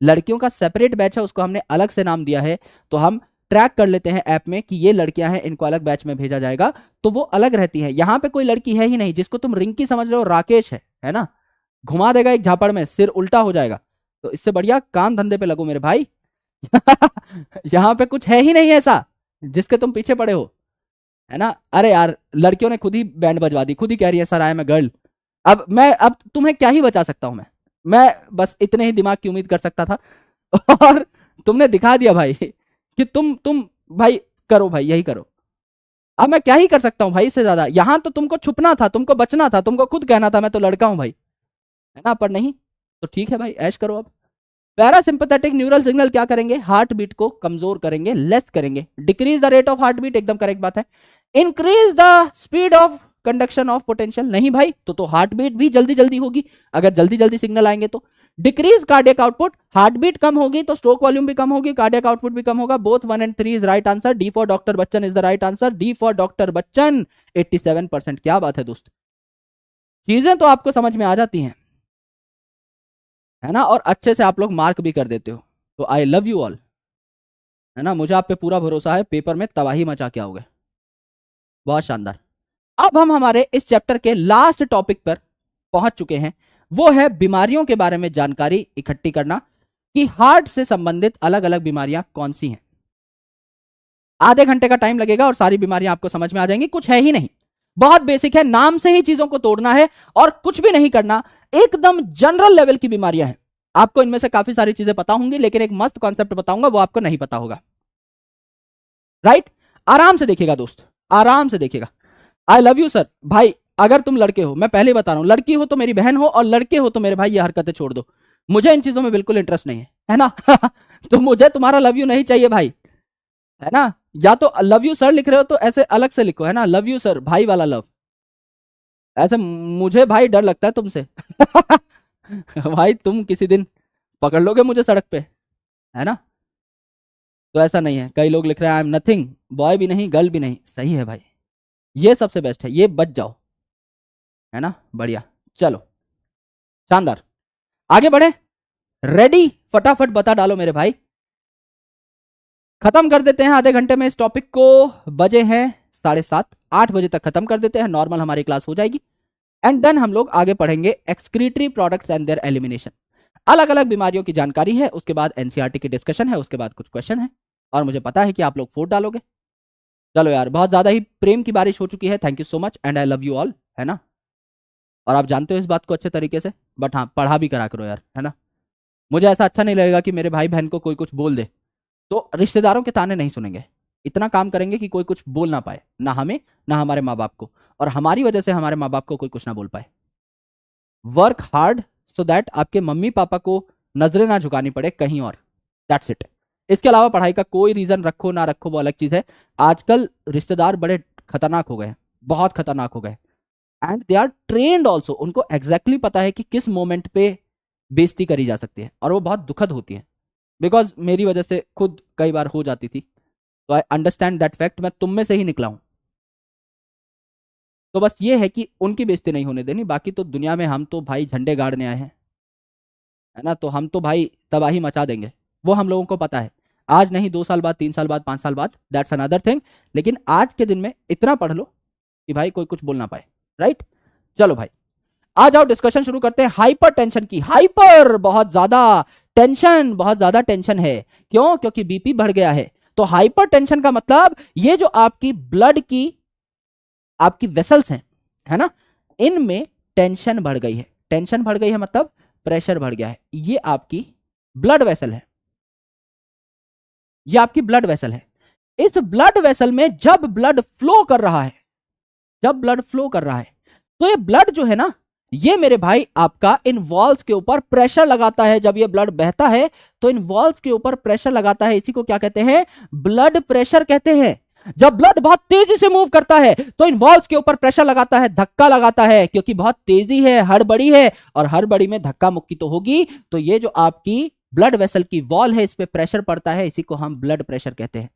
लड़कियों का सेपरेट बैच है, उसको हमने अलग से नाम दिया है। तो हम ट्रैक कर लेते हैं ऐप में कि ये लड़कियां हैं, इनको अलग बैच में भेजा जाएगा, तो वो अलग रहती है। यहाँ पे कोई लड़की है ही नहीं। जिसको तुम रिंकी समझ रहे हो, राकेश है ना, घुमा देगा एक झापड़ में, सिर उल्टा हो जाएगा। तो इससे बढ़िया काम धंधे पे लगो मेरे भाई। यहाँ पे कुछ है ही नहीं ऐसा, जिसके तुम पीछे पड़े हो, है ना। अरे यार, लड़कियों ने खुद ही बैंड बजवा दी, खुद ही कह रही है sir I am a girl. अब तुम्हें क्या ही बचा सकता हूं मैं बस इतने ही दिमाग की उम्मीद कर सकता था। और तुमने दिखा दिया भाई कि तुम भाई करो भाई, यही करो। अब मैं क्या ही कर सकता हूँ भाई इससे ज्यादा। यहां तो तुमको छुपना था, तुमको बचना था, तुमको खुद कहना था मैं तो लड़का हूं भाई, है ना। पर नहीं, तो ठीक है भाई, ऐश करो अब। पैरासिम्पथेटिक न्यूरल सिग्नल क्या करेंगे, हार्ट बीट को कमजोर करेंगे, लेस करेंगे। Decrease the rate of heart beat, एकदम करेक्ट बात है। Increase the speed of conduction of potential, नहीं भाई, तो हार्ट बीट भी जल्दी जल्दी होगी अगर जल्दी जल्दी सिग्नल आएंगे तो। Decrease cardiac output, heartbeat कम होगी तो स्ट्रोक वॉल्यूम भी कम होगी, कार्डियक आउटपुट भी कम होगा। Both 1 and 3 is right answer. D for doctor Bachchan is the right answer. D for doctor Bachchan 87%। क्या बात है दोस्त, चीजें तो आपको समझ में आ जाती हैं, है ना। और अच्छे से आप लोग मार्क भी कर देते हो, तो आई लव यू ऑल, है ना। मुझे आप पे पूरा भरोसा है, पेपर में तबाही मचा के आओगे। बहुत शानदार। अब हम हमारे इस चैप्टर के लास्ट टॉपिक पर पहुंच चुके हैं, वो है बीमारियों के बारे में जानकारी इकट्ठी करना कि हार्ट से संबंधित अलग अलग बीमारियां कौन सी हैं। आधे घंटे का टाइम लगेगा और सारी बीमारियां आपको समझ में आ जाएंगी। कुछ है ही नहीं, बहुत बेसिक है, नाम से ही चीजों को तोड़ना है और कुछ भी नहीं करना। एकदम जनरल लेवल की बीमारियां हैं। आपको इनमें से काफी सारी चीजें पता होंगी, लेकिन एक मस्त कॉन्सेप्ट बताऊंगा वो आपको नहीं पता होगा, राइट। आराम से देखिएगा दोस्त, आराम से देखिएगा। आई लव यू सर भाई। अगर तुम लड़के हो, मैं पहले बता रहा हूं, लड़की हो तो मेरी बहन हो, और लड़के हो तो मेरे भाई ये हरकतें छोड़ दो। मुझे इन चीजों में बिल्कुल इंटरेस्ट नहीं है ना। तो मुझे तुम्हारा लव यू नहीं चाहिए भाई, है ना। या तो लव यू सर लिख रहे हो तो ऐसे अलग से लिखो, है ना, लव यू सर, भाई वाला लव। ऐसे मुझे भाई डर लगता है तुमसे। भाई तुम किसी दिन पकड़ लोगे मुझे सड़क पे, है ना। तो ऐसा नहीं है। कई लोग लिख रहे हैं आई एम नथिंग, बॉय भी नहीं गर्ल भी नहीं। सही है भाई, ये सबसे बेस्ट है, ये बच जाओ, है ना। बढ़िया, चलो शानदार, आगे बढ़े। रेडी, फटाफट बता डालो मेरे भाई। खत्म कर देते हैं आधे घंटे में इस टॉपिक को। बजे हैं 7:30, 8 बजे तक खत्म कर देते हैं, नॉर्मल हमारी क्लास हो जाएगी। एंड देन हम लोग आगे पढ़ेंगे excretory products and there elimination. अलग अलग बीमारियों की जानकारी है, उसके बाद एनसीईआरटी की डिस्कशन है, उसके बाद कुछ क्वेश्चन है, और मुझे पता है कि आप लोग वोट डालोगे। चलो यार, बहुत ज्यादा ही प्रेम की बारिश हो चुकी है। Thank you so much and I love you all, है ना। और आप जानते हो इस बात को अच्छे तरीके से, बट हाँ, पढ़ा भी करा करो यार, है ना। मुझे ऐसा अच्छा नहीं लगेगा कि मेरे भाई बहन को कोई कुछ बोल दे, तो रिश्तेदारों के ताने नहीं सुनेंगे। इतना काम करेंगे कि कोई कुछ बोल ना पाए, ना हमें ना हमारे माँ बाप को, और हमारी वजह से हमारे माँ बाप को कोई कुछ ना बोल पाए। वर्क हार्ड सो दैट आपके मम्मी पापा को नजरें ना झुकानी पड़े कहीं और, दैट्स इट। इसके अलावा पढ़ाई का कोई रीजन रखो ना रखो वो अलग चीज है। आजकल रिश्तेदार बड़े खतरनाक हो गए हैं, बहुत खतरनाक हो गए, and they are trained also. उनको एग्जैक्टली पता है कि किस मोमेंट पे बेइज्जती करी जा सकती है, और वो बहुत दुखद होती है। बिकॉज मेरी वजह से खुद कई बार हो जाती थी, तो आई अंडरस्टैंड दैट फैक्ट। मैं तुम में से ही निकला हूं, तो बस ये है कि उनकी बेइज्जती नहीं होने देनी। बाकी तो दुनिया में हम तो भाई झंडे गाड़ने आए हैं, है ना। तो हम तो भाई तबाही मचा देंगे, वो हम लोगों को पता है। आज नहीं, 2 साल बाद, 3 साल बाद, 5 साल बाद, दैट्स अनदर थिंग। लेकिन आज के दिन में इतना पढ़ लो कि भाई कोई कुछ बोल ना पाए, राइट। चलो भाई, आ जाओ डिस्कशन शुरू करते हैं हाइपर टेंशन की। हाइपर बहुत ज्यादा, टेंशन बहुत ज्यादा टेंशन है। क्यों? क्योंकि बीपी बढ़ गया है। तो हाइपर टेंशन का मतलब ये जो आपकी ब्लड की आपकी वेसल्स हैं, है ना, इनमें टेंशन बढ़ गई है। टेंशन बढ़ गई है मतलब प्रेशर बढ़ गया है। ये आपकी ब्लड वेसल है, ये आपकी ब्लड वेसल है। इस ब्लड वेसल में जब ब्लड फ्लो कर रहा है, जब ब्लड फ्लो कर रहा है, तो ये ब्लड जो है ना, ये मेरे भाई आपका इन वॉल्स के ऊपर प्रेशर लगाता है। जब ये ब्लड बहता है तो इन वॉल्स के ऊपर प्रेशर लगाता है। इसी को क्या कहते हैं? ब्लड प्रेशर कहते हैं। जब ब्लड बहुत तेजी से मूव करता है तो इन वॉल्स के ऊपर प्रेशर लगाता है, धक्का लगाता है, क्योंकि बहुत तेजी है, हड़बड़ी है, और हड़बड़ी में धक्का मुक्की तो होगी। तो ये जो आपकी ब्लड वेसल की वॉल है, इस पे प्रेशर पड़ता है, इसी को हम ब्लड प्रेशर कहते हैं,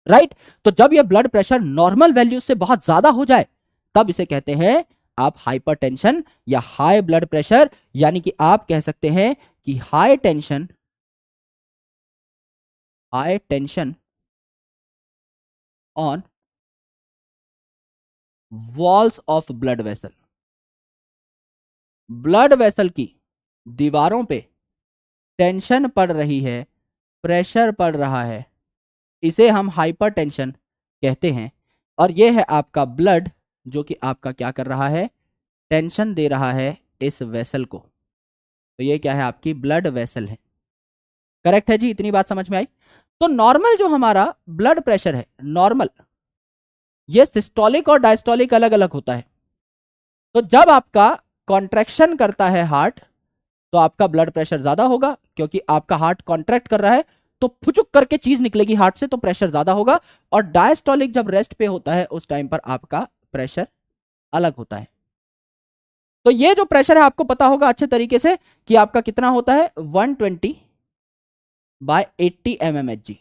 राइट। तो जब ये ब्लड प्रेशर नॉर्मल वैल्यू से बहुत ज्यादा हो जाए, तब इसे कहते हैं आप हाइपरटेंशन या हाई ब्लड प्रेशर। यानी कि आप कह सकते हैं कि high tension on walls of blood vessel. Blood vessel की दीवारों पे टेंशन पड़ रही है, प्रेशर पड़ रहा है, इसे हम हाइपरटेंशन कहते हैं। और ये है आपका ब्लड जो कि आपका क्या कर रहा है, टेंशन दे रहा है इस वेसल को। तो ये क्या है, आपकी ब्लड वेसल है। करेक्ट है जी, इतनी बात समझ में आई। तो नॉर्मल जो हमारा ब्लड प्रेशर है, नॉर्मल, ये सिस्टोलिक और डायस्टोलिक अलग अलग होता है। तो जब आपका कॉन्ट्रैक्शन करता है हार्ट, तो आपका ब्लड प्रेशर ज्यादा होगा, क्योंकि आपका हार्ट कॉन्ट्रैक्ट कर रहा है तो फुचुक करके चीज निकलेगी हार्ट से, तो प्रेशर ज्यादा होगा। और डायस्टोलिक जब रेस्ट पे होता है उस टाइम पर आपका प्रेशर अलग होता है। तो ये जो प्रेशर है आपको पता होगा अच्छे तरीके से कि आपका कितना होता है, 120/80 mmHg।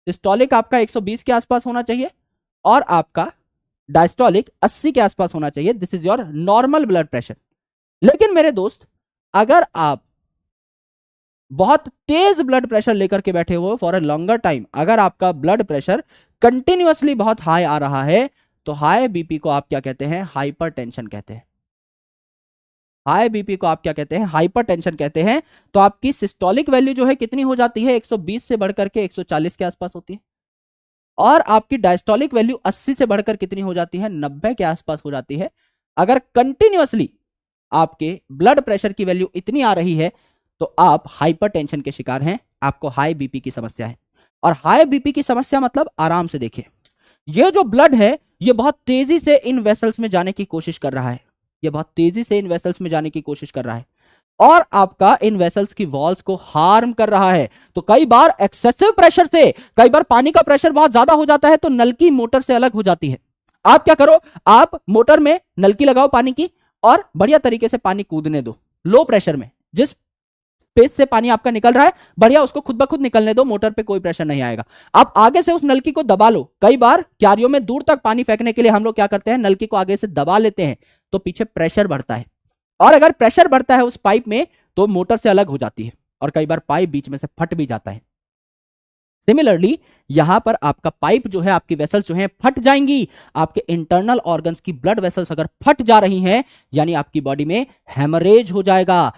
सिस्टोलिक आपका 120 के आसपास होना चाहिए और आपका डायस्टोलिक 80 के आसपास होना चाहिए। This is your normal blood pressure. लेकिन मेरे दोस्त, अगर आप बहुत तेज ब्लड प्रेशर लेकर के बैठे हो फॉर अ लॉन्गर टाइम, अगर आपका ब्लड प्रेशर कंटिन्यूअसली बहुत हाई आ रहा है, तो हाई बीपी को आप क्या कहते हैं, हाइपरटेंशन कहते हैं। हाई बीपी को आप क्या कहते हैं, हाइपरटेंशन कहते हैं। तो आपकी सिस्टोलिक वैल्यू जो है कितनी हो जाती है, 120 से बढ़कर के 140 के आसपास होती है। और आपकी डायस्टोलिक वैल्यू 80 से बढ़कर कितनी हो जाती है, 90 के आसपास हो जाती है। अगर कंटिन्यूअसली आपके ब्लड प्रेशर की वैल्यू इतनी आ रही है, तो आप हाइपरटेंशन के शिकार हैं, आपको हाई बीपी की समस्या है। और हाई बीपी की समस्या मतलब, आराम से देखिए, ये जो ब्लड है ये बहुत तेजी से इन वेसल्स में जाने की कोशिश कर रहा है। ये बहुत तेजी से इन वेसल्स में जाने की कोशिश कर रहा है और आपका इन वेसल्स की वॉल्स को हार्म कर रहा है। तो कई बार एक्सेसिव प्रेशर से, कई बार पानी का प्रेशर बहुत ज्यादा हो जाता है तो नलकी मोटर से अलग हो जाती है। आप क्या करो, आप मोटर में नलकी लगाओ पानी की और बढ़िया तरीके से पानी कूदने दो लो प्रेशर में। जिस पेज से पानी आपका निकल रहा है, बढ़िया उसको खुद ब खुद निकलने दो, मोटर पे कोई प्रेशर नहीं आएगा। आप आगे से उस नलकी को दबा लो। कई बार क्यारियों में दूर तक पानी फेंकने के लिए हम लोग क्या करते हैं, नलकी को आगे से दबा लेते हैं, तो पीछे प्रेशर बढ़ता है। और अगर प्रेशर बढ़ता है उस पाइप में तो मोटर से अलग हो जाती है और कई बार पाइप बीच में से फट भी जाता है। सिमिलरली यहां पर आपका पाइप जो है, आपकी वेसल्स जो है फट जाएंगी। आपके इंटरनल ऑर्गन्स की ब्लड वेसल्स अगर फट जा रही हैं, यानी आपकी बॉडी में हेमरेज हो जाएगा।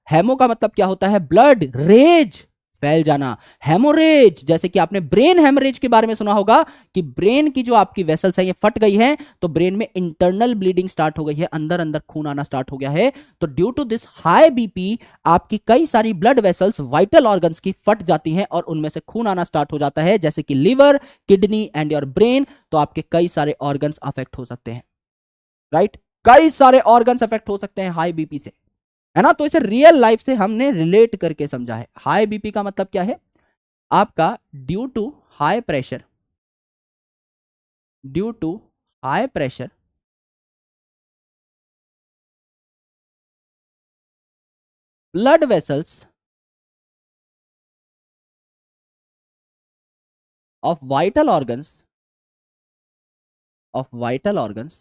हेमो का मतलब क्या होता है, ब्लड, रेज, फैल जाना। हेमोरेज, जैसे कि आपने ब्रेन हेमरेज के बारे में सुना होगा कि ब्रेन की जो आपकी वेसल्स है ये फट गई है, तो ब्रेन में इंटरनल ब्लीडिंग स्टार्ट हो गई है, अंदर अंदर खून आना स्टार्ट हो गया है। तो due to this high BP आपकी कई सारी ब्लड वेसल्स वाइटल ऑर्गन्स की फट जाती हैं और उनमें से खून आना स्टार्ट हो जाता है, जैसे कि liver, kidney and your brain. तो आपके कई सारे ऑर्गन्स अफेक्ट हो सकते हैं, राइट? कई सारे ऑर्गन्स अफेक्ट हो सकते हैं हाई बीपी से, है ना? तो इसे रियल लाइफ से हमने रिलेट करके समझा है। हाई बीपी का मतलब क्या है, आपका due to high pressure, due to high pressure blood vessels of vital organs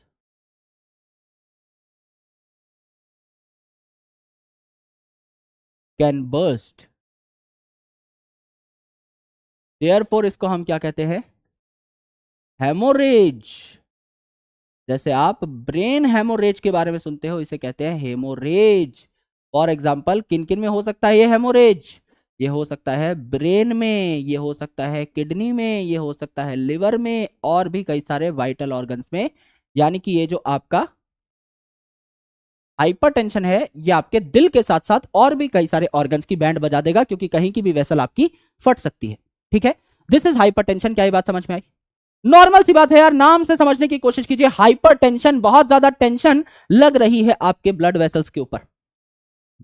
can burst, therefore इसको हम क्या कहते हैं, हेमोरेज। जैसे आप ब्रेन हेमोरेज के बारे में सुनते हो, इसे कहते हैं हेमोरेज। फॉर एग्जाम्पल किन किन में हो सकता है ये हेमोरेज, ये हो सकता है ब्रेन में, ये हो सकता है किडनी में, ये हो सकता है लिवर में और भी कई सारे वाइटल ऑर्गन्स में। यानी कि ये जो आपका हाइपरटेंशन है ये आपके दिल के साथ साथ और भी कई सारे ऑर्गन्स की बैंड बजा देगा, क्योंकि कहीं की भी वेसल आपकी फट सकती है। ठीक है, दिस इज हाइपरटेंशन। क्या ये बात समझ में आई? नॉर्मल सी बात है यार, नाम से समझने की कोशिश कीजिए। हाइपरटेंशन, बहुत ज्यादा टेंशन लग रही है आपके ब्लड वेसल्स के ऊपर,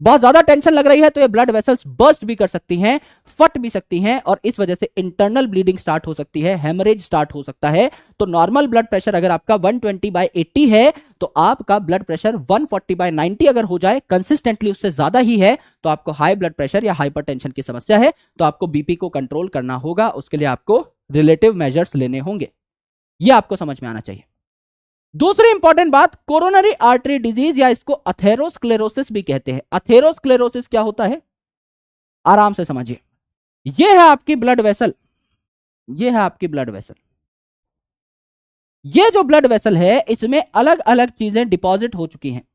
बहुत ज्यादा टेंशन लग रही है, तो ये ब्लड वेसल्स बर्स्ट भी कर सकती हैं, फट भी सकती हैं और इस वजह से इंटरनल ब्लीडिंग स्टार्ट हो सकती है, हेमरेज स्टार्ट हो सकता है। तो नॉर्मल ब्लड प्रेशर अगर आपका 120/80 है, तो आपका ब्लड प्रेशर 140/90 अगर हो जाए, कंसिस्टेंटली उससे ज्यादा ही है, तो आपको हाई ब्लड प्रेशर या हाइपरटेंशन की समस्या है। तो आपको बीपी को कंट्रोल करना होगा, उसके लिए आपको रिलेटिव मेजर्स लेने होंगे। यह आपको समझ में आना चाहिए। दूसरी इंपॉर्टेंट बात, कोरोनरी आर्टरी डिजीज या इसको अथेरोस्क्लेरोसिस भी कहते हैं। अथेरोस्क्लेरोसिस क्या होता है, आराम से समझिए। यह है आपकी ब्लड वेसल, यह है आपकी ब्लड वेसल। यह जो ब्लड वेसल है इसमें अलग अलग चीजें डिपॉजिट हो चुकी हैं।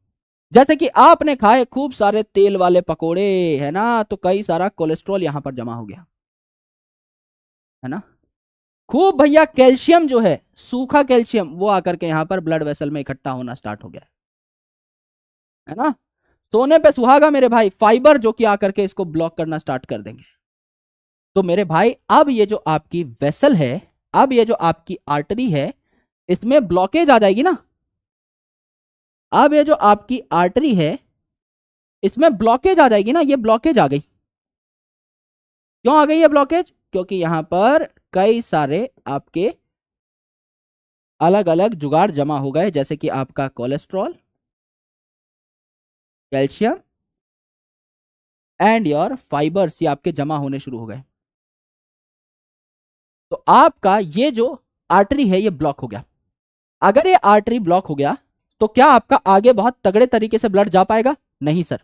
जैसे कि आपने खाए खूब सारे तेल वाले पकोड़े, है ना, तो कई सारा कोलेस्ट्रॉल यहां पर जमा हो गया। है ना। खूब भैया कैल्शियम जो है, सूखा कैल्शियम, वो आकर के यहां पर ब्लड वेसल में इकट्ठा होना स्टार्ट हो गया है ना। सोने पे सुहागा मेरे भाई, फाइबर जो कि आकर के इसको ब्लॉक करना स्टार्ट कर देंगे। तो मेरे भाई अब ये जो आपकी वेसल है, अब ये जो आपकी आर्टरी है, इसमें ब्लॉकेज आ जाएगी ना। अब ये जो आपकी आर्टरी है, इसमें ब्लॉकेज आ जाएगी ना। ये ब्लॉकेज आ गई। क्यों आ गई है ब्लॉकेज? क्योंकि यहां पर कई सारे आपके अलग अलग जुगाड़ जमा हो गए, जैसे कि आपका cholesterol, calcium and your fibres, ये आपके जमा होने शुरू हो गए। तो आपका ये जो आर्टरी है ये ब्लॉक हो गया। अगर ये आर्टरी ब्लॉक हो गया तो क्या आपका आगे बहुत तगड़े तरीके से ब्लड जा पाएगा? नहीं सर।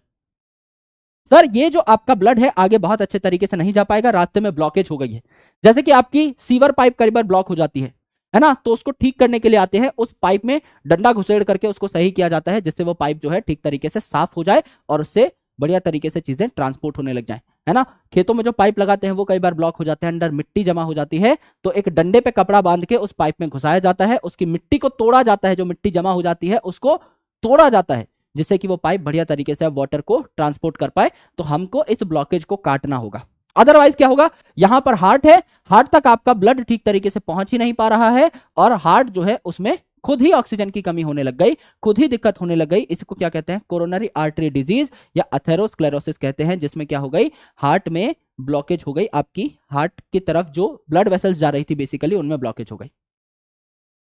सर ये जो आपका ब्लड है आगे बहुत अच्छे तरीके से नहीं जा पाएगा, रास्ते में ब्लॉकेज हो गई है। जैसे कि आपकी सीवर पाइप कई बार ब्लॉक हो जाती है ना, तो उसको ठीक करने के लिए आते हैं, उस पाइप में डंडा घुसेड़ करके उसको सही किया जाता है, जिससे वो पाइप जो है ठीक तरीके से साफ हो जाए और उससे बढ़िया तरीके से चीजें ट्रांसपोर्ट होने लग जाए, है ना। खेतों में जो पाइप लगाते हैं वो कई बार ब्लॉक हो जाते हैं, अंदर मिट्टी जमा हो जाती है, तो एक डंडे पे कपड़ा बांध के उस पाइप में घुसाया जाता है, उसकी मिट्टी को तोड़ा जाता है, जो मिट्टी जमा हो जाती है उसको तोड़ा जाता है, जिससे कि वो पाइप बढ़िया तरीके से वाटर को ट्रांसपोर्ट कर पाए। तो हमको इस ब्लॉकेज को काटना होगा। अदरवाइज क्या होगा, यहां पर हार्ट है, हार्ट तक आपका ब्लड ठीक तरीके से पहुंच ही नहीं पा रहा है, और हार्ट जो है उसमें खुद ही ऑक्सीजन की कमी होने लग गई, खुद ही दिक्कत होने लग गई। इसको क्या कहते हैं? कोरोनरी आर्टरी डिजीज या अथेरोस्क्लेरोसिस कहते हैं, जिसमें क्या हो गई, हार्ट में ब्लॉकेज हो गई, आपकी हार्ट की तरफ जो ब्लड वेसल्स जा रही थी बेसिकली उनमें ब्लॉकेज हो गई।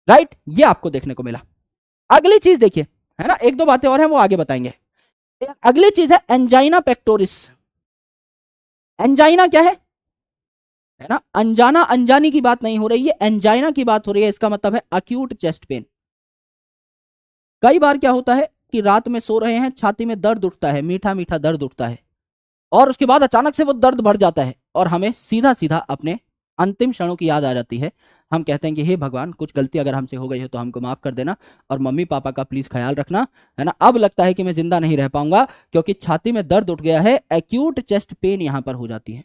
राइट, ये आपको देखने को मिला। अगली चीज देखिए, है ना, एक दो बातें और हैं वो आगे बताएंगे। अगली चीज है एंजाइना पेक्टोरिस। एंजाइना क्या है ना, अनजाना अनजानी की बात नहीं हो रही है, एंजाइना की बात हो रही है। इसका मतलब है अक्यूट चेस्ट पेन। कई बार क्या होता है कि रात में सो रहे हैं, छाती में दर्द उठता है, मीठा मीठा दर्द उठता है, और उसके बाद अचानक से वो दर्द बढ़ जाता है और हमें सीधा सीधा अपने अंतिम क्षणों की याद आ जाती है। हम कहते हैं कि हे भगवान, कुछ गलती अगर हमसे हो गई है तो हमको माफ कर देना, और मम्मी पापा का प्लीज ख्याल रखना, है ना। अब लगता है कि मैं जिंदा नहीं रह पाऊंगा, क्योंकि छाती में दर्द उठ गया है, एक्यूट चेस्ट पेन यहां पर हो जाती है।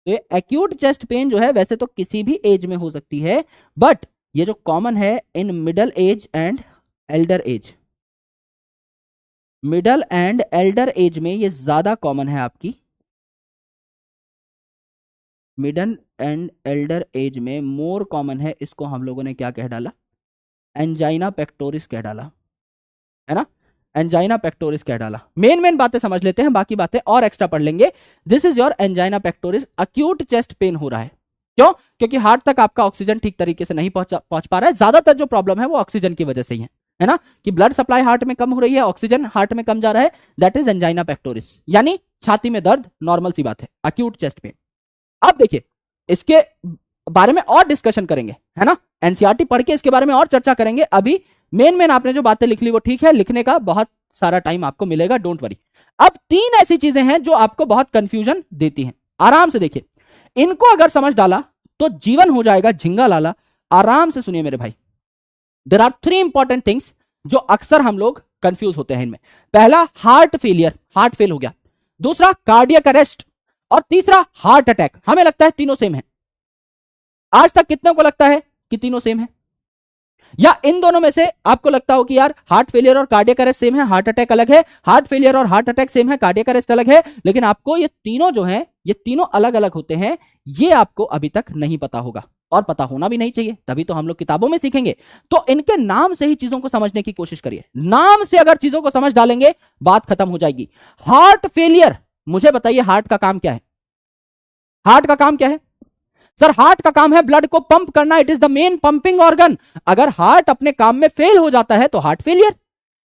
तो ये एक्यूट चेस्ट पेन जो है वैसे तो किसी भी एज में हो सकती है, बट ये जो कॉमन है in middle age and elder age, middle and elder age में ये ज्यादा कॉमन है आपकी। मिडल एंड एल्डर एज में मोर कॉमन है। इसको हम लोगों ने क्या कह डाला? एंजाइना पेक्टोरिस कह डाला, है ना। एंजाइना पेक्टोरिस कह डाला। मेन मेन बातें समझ लेते हैं, बाकी बातें और एक्स्ट्रा पढ़ लेंगे। This is your angina pectoris, acute chest pain हो रहा है। क्यों? क्योंकि हार्ट तक आपका ऑक्सीजन ठीक तरीके से नहीं पहुंच पा रहा है। ज्यादातर जो प्रॉब्लम है वो ऑक्सीजन की वजह से ही है ना, कि ब्लड सप्लाई हार्ट में कम हो रही है, ऑक्सीजन हार्ट में कम जा रहा है, दैट इज एंजाइना पेक्टोरिस, यानी छाती में दर्द, नॉर्मल सी बात है, अक्यूट चेस्ट पेन। अब देखिए, इसके बारे में और डिस्कशन करेंगे, है ना, एनसीईआरटी पढ़ के इसके बारे में और चर्चा करेंगे। अभी मेन मेन आपने जो बातें लिख ली वो ठीक है, लिखने का बहुत सारा टाइम आपको मिलेगा, डोंट वरी। अब तीन ऐसी चीजें हैं जो आपको बहुत कंफ्यूजन देती हैं, आराम से देखिए, इनको अगर समझ डाला तो जीवन हो जाएगा झिंगा लाला। आराम से सुनिए मेरे भाई, there are three important things जो अक्सर हम लोग कंफ्यूज होते हैं इनमें। पहला, हार्ट फेलियर, हार्ट फेल हो गया। दूसरा, कार्डियक अरेस्ट। और तीसरा, हार्ट अटैक। हमें लगता है तीनों सेम है। आज तक कितने को लगता है कि तीनों सेम है? या इन दोनों में से आपको लगता हो कि यार हार्ट फेलियर और कार्डियक अरेस्ट सेम है, हार्ट अटैक अलग है, हार्ट फेलियर और हार्ट अटैक सेम है, कार्डियक अरेस्ट अलग है, लेकिन आपको ये तीनों जो है ये तीनों अलग अलग होते हैं, ये आपको अभी तक नहीं पता होगा, और पता होना भी नहीं चाहिए, तभी तो हम लोग किताबों में सीखेंगे। तो इनके नाम से ही चीजों को समझने की कोशिश करिए। नाम से अगर चीजों को समझ डालेंगे बात खत्म हो जाएगी। हार्ट फेलियर, मुझे बताइए हार्ट का काम क्या है? हार्ट का काम क्या है? सर हार्ट का काम है ब्लड को पंप करना, it is the main pumping organ. अगर हार्ट अपने काम में फेल हो जाता है तो हार्ट फेलियर,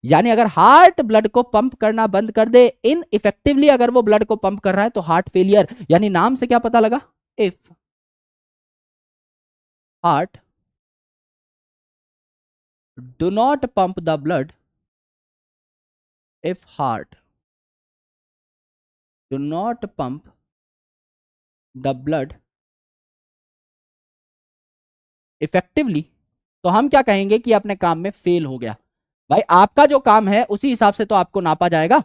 यानी अगर हार्ट ब्लड को पंप करना बंद कर दे, इन इफेक्टिवली अगर वो ब्लड को पंप कर रहा है तो हार्ट फेलियर। यानी नाम से क्या पता लगा? If heart do not pump the blood, if heart do not pump the blood effectively, तो हम क्या कहेंगे कि अपने काम में फेल हो गया। भाई आपका जो काम है उसी हिसाब से तो आपको नापा जाएगा,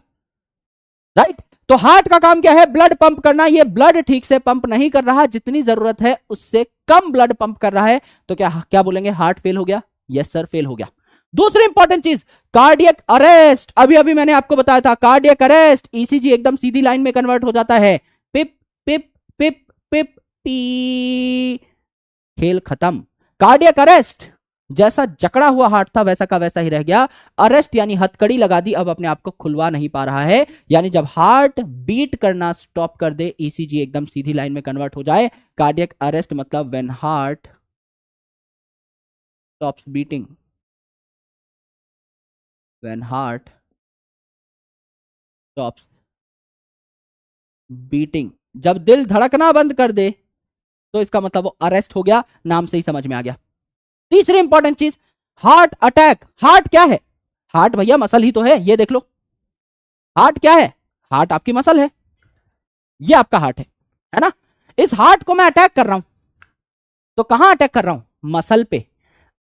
राइट। तो हार्ट का काम क्या है? ब्लड पंप करना। ये ब्लड ठीक से पंप नहीं कर रहा, जितनी जरूरत है उससे कम ब्लड पंप कर रहा है, तो क्या क्या बोलेंगे? हार्ट फेल हो गया। यस सर, फेल हो गया। दूसरी इंपॉर्टेंट चीज, कार्डियक अरेस्ट। अभी अभी मैंने आपको बताया था, कार्डियक अरेस्ट, ईसीजी एकदम सीधी लाइन में कन्वर्ट हो जाता है, पिप पिप पिप पिप पी, खेल खत्म। कार्डियक अरेस्ट, जैसा जकड़ा हुआ हार्ट था वैसा का वैसा ही रह गया। अरेस्ट यानी हथकड़ी लगा दी, अब अपने आप को खुलवा नहीं पा रहा है। यानी जब हार्ट बीट करना स्टॉप कर दे, ईसीजी एकदम सीधी लाइन में कन्वर्ट हो जाए, कार्डियक अरेस्ट मतलब when heart stops beating, when heart stops beating, जब दिल धड़कना बंद कर दे तो इसका मतलब वो अरेस्ट हो गया। नाम से ही समझ में आ गया। तीसरी इंपॉर्टेंट चीज, हार्ट अटैक। हार्ट क्या है? हार्ट भैया मसल ही तो है, ये देख लो। हार्ट क्या है? हार्ट आपकी मसल है, ये आपका हार्ट है ना? इस हार्ट को मैं अटैक कर रहा हूं, तो कहां अटैक कर रहा हूं? मसल पे।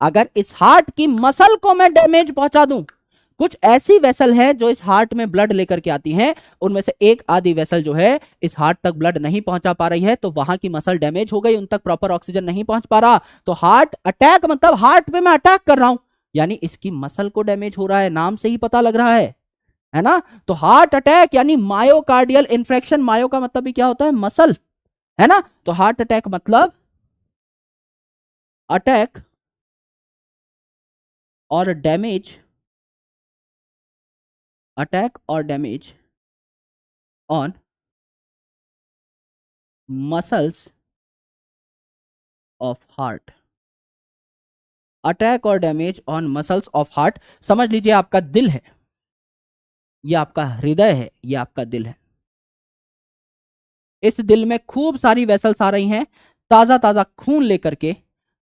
अगर इस हार्ट की मसल को मैं डैमेज पहुंचा दूं, कुछ ऐसी वेसल है जो इस हार्ट में ब्लड लेकर के आती हैं, उनमें से एक आधी वेसल जो है इस हार्ट तक ब्लड नहीं पहुंचा पा रही है, तो वहां की मसल डैमेज हो गई, उन तक प्रॉपर ऑक्सीजन नहीं पहुंच पा रहा। तो हार्ट अटैक मतलब हार्ट पे मैं अटैक कर रहा हूं, यानी इसकी मसल को डैमेज हो रहा है, नाम से ही पता लग रहा है ना? तो हार्ट अटैक यानी मायोकार्डियल इन्फ्रेक्शन। मायो का मतलब भी क्या होता है? मसल, है ना? तो हार्ट अटैक मतलब अटैक और डैमेज, अटैक और damage on muscles of heart. Attack और damage on muscles of heart. समझ लीजिए आपका दिल है, यह आपका हृदय है, यह आपका दिल है। इस दिल में खूब सारी वेसल्स आ रही हैं, ताजा ताजा खून लेकर के,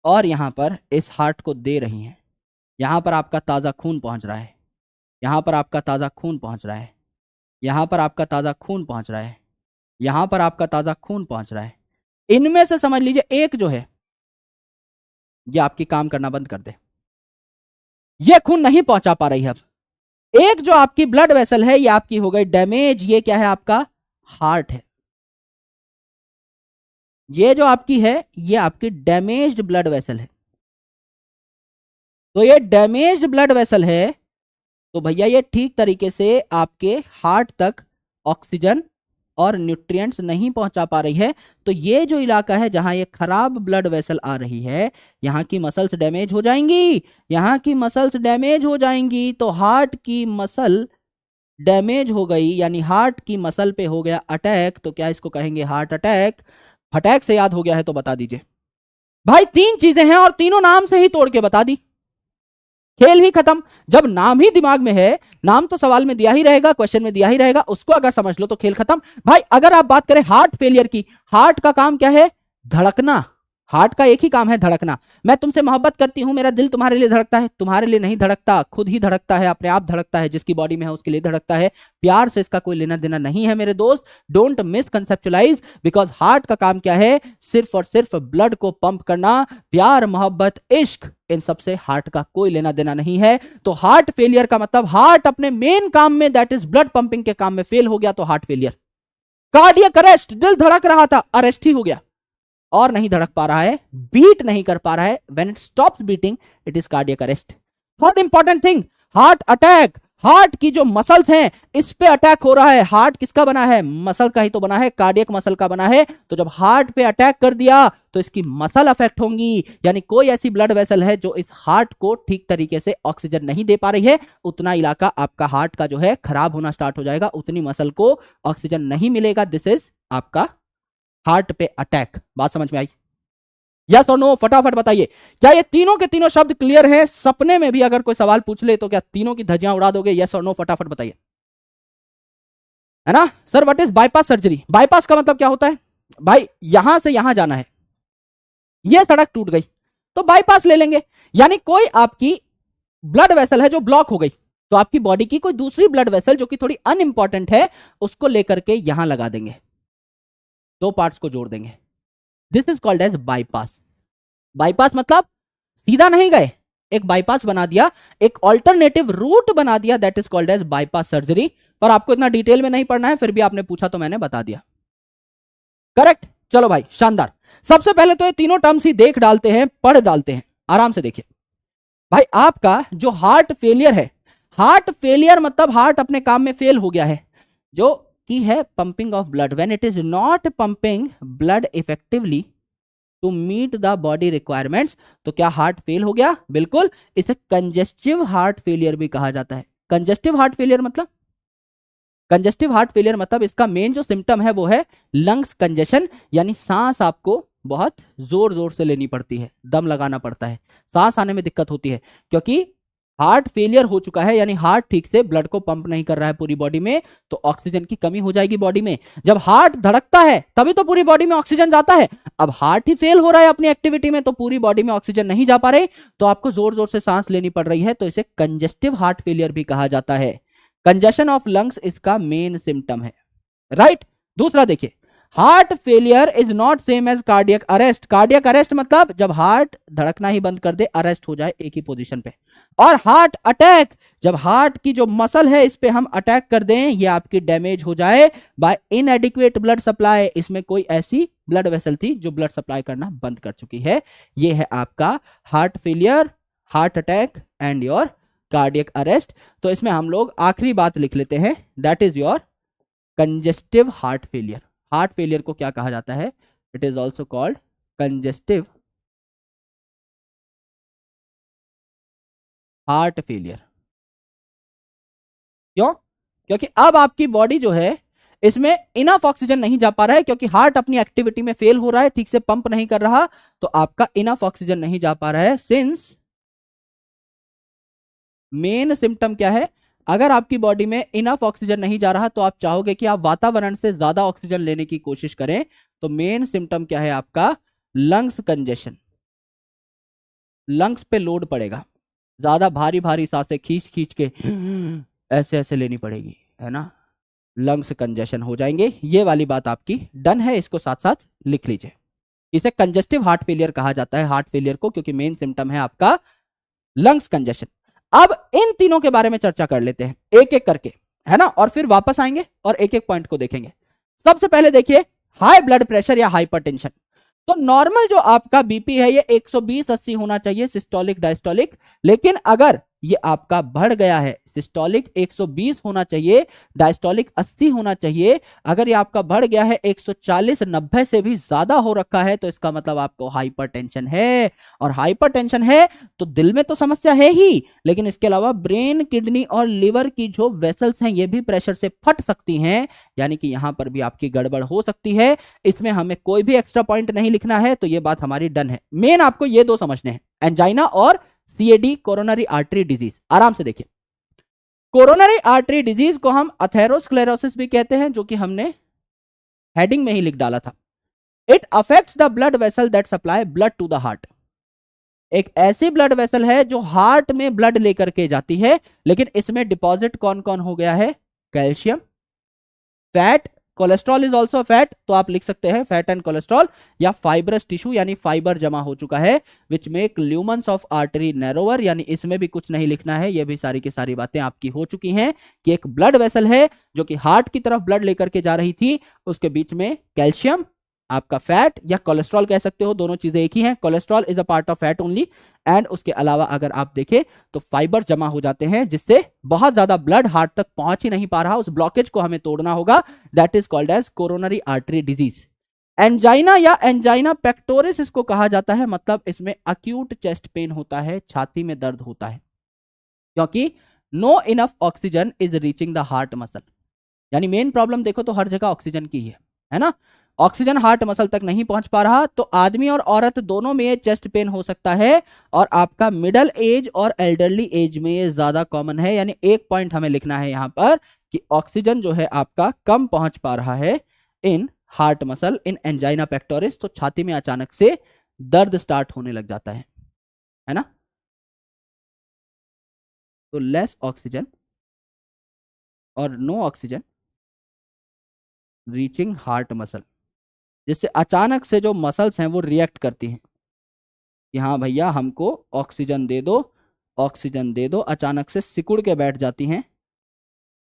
और यहां पर इस हार्ट को दे रही हैं। यहां पर आपका ताजा खून पहुंच रहा है, यहां पर आपका ताजा खून पहुंच रहा है, यहां पर आपका ताजा खून पहुंच रहा है, यहां पर आपका ताजा खून पहुंच रहा है। इनमें से समझ लीजिए एक जो है ये आपकी काम करना बंद कर दे, ये खून नहीं पहुंचा पा रही है। अब एक जो आपकी ब्लड वेसल है ये आपकी हो गई डैमेज। ये क्या है? आपका हार्ट है। ये जो आपकी है ये आपकी डैमेज्ड ब्लड वेसल है। तो ये डैमेज्ड ब्लड वेसल है, तो भैया ये ठीक तरीके से आपके हार्ट तक ऑक्सीजन और न्यूट्रिएंट्स नहीं पहुंचा पा रही है। तो ये जो इलाका है जहां ये खराब ब्लड वेसल आ रही है, यहां की मसल्स डैमेज हो जाएंगी, यहां की मसल्स डैमेज हो जाएंगी। तो हार्ट की मसल डैमेज हो गई, यानी हार्ट की मसल पे हो गया अटैक, तो क्या इसको कहेंगे? Heart attack. फटैक से याद हो गया है तो बता दीजिए भाई। तीन चीजें हैं और तीनों नाम से ही तोड़ के बता दी, खेल ही खत्म। जब नाम ही दिमाग में है, नाम तो सवाल में दिया ही रहेगा, क्वेश्चन में दिया ही रहेगा, उसको अगर समझ लो तो खेल खत्म भाई। अगर आप बात करें हार्ट फेलियर की, हार्ट का काम क्या है? धड़कना। हार्ट का एक ही काम है, धड़कना। मैं तुमसे मोहब्बत करती हूं, मेरा दिल तुम्हारे लिए धड़कता है, तुम्हारे लिए नहीं धड़कता, खुद ही धड़कता है, अपने आप धड़कता है, जिसकी बॉडी में है उसके लिए धड़कता है। प्यार से इसका कोई लेना देना नहीं है मेरे दोस्त। डोंट मिसकंसेप्चुलाइज, बिकॉज हार्ट का काम क्या है? सिर्फ और सिर्फ ब्लड को पंप करना। प्यार, मोहब्बत, इश्क, इन सबसे हार्ट का कोई लेना देना नहीं है। तो हार्ट फेलियर का मतलब हार्ट अपने मेन काम में, दैट इज ब्लड पंपिंग के काम में फेल हो गया, तो हार्ट फेलियर। कार्डियक अरेस्ट, दिल धड़क रहा था, अरेस्ट ही हो गया और नहीं धड़क पा रहा है, बीट नहीं कर पा रहा है। When it stops beating, it is cardiac arrest. Third important thing, heart attack. Heart की जो मसल्स हैं इस पे अटैक हो रहा है। हार्ट किसका बना है? मसल का ही तो बना है, कार्डियक मसल का बना है। तो जब हार्ट पे अटैक कर दिया तो इसकी मसल अफेक्ट होंगी, यानी कोई ऐसी ब्लड वेसल है जो इस हार्ट को ठीक तरीके से ऑक्सीजन नहीं दे पा रही है, उतना इलाका आपका हार्ट का जो है खराब होना स्टार्ट हो जाएगा, उतनी मसल को ऑक्सीजन नहीं मिलेगा। दिस इज आपका हार्ट पे अटैक। बात समझ में आई? यस और नो फटाफट बताइए। क्या ये तीनों के तीनों शब्द क्लियर हैं? सपने में भी अगर कोई सवाल पूछ ले तो क्या तीनों की धज्जियां उड़ा दोगे? यस और नो फटाफट बताइए, है ना? Sir what is bypass surgery? Bypass का मतलब क्या होता है भाई? यहां से यहां जाना है, यह सड़क टूट गई तो बाईपास ले लेंगे। यानी कोई आपकी ब्लड वेसल है जो ब्लॉक हो गई, तो आपकी बॉडी की कोई दूसरी ब्लड वेसल जो कि थोड़ी अनइंपॉर्टेंट है उसको लेकर के यहां लगा देंगे, दो पार्ट्स को जोड़ देंगे। This is called as bypass. Bypass मतलब सीधा नहीं गए, एक बाईपास बना दिया, एक ऑल्टरनेटिव रूट बना दिया, that is called as bypass surgery. पर आपको इतना डिटेल में नहीं पढ़ना है, फिर भी आपने पूछा तो मैंने बता दिया। करेक्ट, चलो भाई शानदार। सबसे पहले तो ये तीनों टर्म्स ही देख डालते हैं, पढ़ डालते हैं, आराम से देखिए भाई। आपका जो हार्ट फेलियर है, हार्ट फेलियर मतलब हार्ट अपने काम में फेल हो गया है, जो की है pumping of blood, when it is not pumping blood effectively to meet the body requirements, तो क्या हार्ट फेल हो गया? बिल्कुल। इसे कंजेस्टिव हार्ट फेलियर भी कहा जाता है। कंजेस्टिव हार्ट फेलियर मतलब, कंजेस्टिव हार्ट फेलियर मतलब इसका मेन जो सिम्टम है वो है लंग्स कंजेशन, यानी सांस आपको बहुत जोर जोर से लेनी पड़ती है, दम लगाना पड़ता है, सांस आने में दिक्कत होती है, क्योंकि हार्ट फेलियर हो चुका है, यानी हार्ट ठीक से ब्लड को पंप नहीं कर रहा है पूरी बॉडी में, तो ऑक्सीजन की कमी हो जाएगी बॉडी में। जब हार्ट धड़कता है तभी तो पूरी बॉडी में ऑक्सीजन जाता है। अब हार्ट ही फेल हो रहा है अपनी एक्टिविटी में, तो पूरी बॉडी में ऑक्सीजन नहीं जा पा रहे, तो आपको जोर जोर से सांस लेनी पड़ रही है, तो इसे कंजेस्टिव हार्ट फेलियर भी कहा जाता है। कंजेशन ऑफ लंग्स इसका मेन सिम्टम है, राइट। दूसरा देखिए, heart failure is not same as cardiac arrest. Cardiac arrest मतलब जब हार्ट धड़कना ही बंद कर दे, अरेस्ट हो जाए एक ही पोजीशन पे। और हार्ट अटैक, जब हार्ट की जो मसल है इस पे हम अटैक कर दें, ये आपकी डैमेज हो जाए बाय इनएडिक्वेट ब्लड सप्लाई, इसमें कोई ऐसी ब्लड वेसल थी जो ब्लड सप्लाई करना बंद कर चुकी है। ये है आपका heart failure, heart attack and your cardiac arrest. तो इसमें हम लोग आखिरी बात लिख लेते हैं, that is your congestive heart failure. Heart failure को क्या कहा जाता है? It is also called congestive heart failure. क्यों? क्योंकि अब आपकी बॉडी जो है इसमें इनफ ऑक्सीजन नहीं जा पा रहा है, क्योंकि हार्ट अपनी एक्टिविटी में फेल हो रहा है, ठीक से पंप नहीं कर रहा, तो आपका इनफ ऑक्सीजन नहीं जा पा रहा है। सिंस मेन सिम्टम क्या है? अगर आपकी बॉडी में इनफ ऑक्सीजन नहीं जा रहा तो आप चाहोगे कि आप वातावरण से ज्यादा ऑक्सीजन लेने की कोशिश करें, तो मेन सिम्टम क्या है आपका? Lungs congestion. लंग्स पे लोड पड़ेगा, ज्यादा भारी भारी सांसें खींच खींच के ऐसे ऐसे लेनी पड़ेगी, है ना, लंग्स कंजेशन हो जाएंगे। ये वाली बात आपकी डन है, इसको साथ साथ लिख लीजिए। इसे कंजेस्टिव हार्ट फेलियर कहा जाता है, हार्ट फेलियर को, क्योंकि मेन सिम्टम है आपका लंग्स कंजेशन। अब इन तीनों के बारे में चर्चा कर लेते हैं एक एक करके, है ना, और फिर वापस आएंगे और एक एक पॉइंट को देखेंगे। सबसे पहले देखिए हाई ब्लड प्रेशर या हाइपरटेंशन। तो नॉर्मल जो आपका बीपी है ये 120/80 होना चाहिए, सिस्टोलिक डायस्टोलिक। लेकिन अगर ये आपका बढ़ गया है, सिस्टोलिक 120 होना चाहिए, डायस्टोलिक 80 होना चाहिए, अगर ये आपका बढ़ गया है 140-90 से भी ज्यादा हो रखा है, तो इसका मतलब आपको हाइपरटेंशन है। और हाइपरटेंशन है तो दिल में तो समस्या है ही, लेकिन इसके अलावा ब्रेन, किडनी और लिवर की जो वेसल्स हैं ये भी प्रेशर से फट सकती हैं, यानी कि यहां पर भी आपकी गड़बड़ हो सकती है। इसमें हमें कोई भी एक्स्ट्रा पॉइंट नहीं लिखना है, तो ये बात हमारी डन है। मेन आपको ये दो समझने हैं, एंजाइना और सीएडी, कोरोनरी आर्टरी डिजीज। आराम से देखिए, कोरोनरी आर्टरी डिजीज को हम अथेरोस्क्लेरोसिस भी कहते हैं, जो कि हमने हेडिंग में ही लिख डाला था। It affects the blood vessel that supply blood to the heart. एक ऐसी ब्लड वेसल है जो हार्ट में ब्लड लेकर के जाती है, लेकिन इसमें डिपॉजिट कौन कौन हो गया है? Calcium, fat, cholesterol is also fat, तो आप लिख सकते हैं फैट एंड कोलेस्ट्रॉल, या फाइब्रस टिश्यू यानी फाइबर जमा हो चुका है, which make ल्यूमन्स of artery narrower, यानी इसमें भी कुछ नहीं लिखना है, ये भी सारी की सारी बातें आपकी हो चुकी हैं कि एक ब्लड वेसल है जो कि हार्ट की तरफ ब्लड लेकर के जा रही थी, उसके बीच में कैल्शियम, आपका फैट या कोलेस्ट्रॉल कह सकते हो, दोनों चीजें एक ही हैं, cholesterol is a part of fat only, and उसके अलावा अगर आप देखें तो फाइबर जमा हो जाते हैं, जिससे बहुत ज्यादा ब्लड हार्ट तक पहुंच ही नहीं पा रहा, उस ब्लॉकेज को हमें तोड़ना होगा, that is called as coronary artery disease. Angina या एंजाइना पेक्टोरिस इसको कहा जाता है, मतलब इसमें अक्यूट चेस्ट पेन होता है, छाती में दर्द होता है, क्योंकि no enough oxygen is reaching the heart muscle. यानी मेन प्रॉब्लम देखो तो हर जगह ऑक्सीजन की है ना, ऑक्सीजन हार्ट मसल तक नहीं पहुंच पा रहा, तो आदमी और औरत दोनों में ये चेस्ट पेन हो सकता है, और आपका मिडल एज और एल्डरली एज में ये ज्यादा कॉमन है। यानी एक पॉइंट हमें लिखना है यहां पर कि ऑक्सीजन जो है आपका कम पहुंच पा रहा है in heart muscle, in angina pectoris, तो छाती में अचानक से दर्द स्टार्ट होने लग जाता है ना। तो लेस ऑक्सीजन और no oxygen reaching heart muscle, जिससे अचानक से जो मसल्स हैं वो रिएक्ट करती हैं कि हाँ भैया हमको ऑक्सीजन दे दो, ऑक्सीजन दे दो, अचानक से सिकुड़ के बैठ जाती हैं,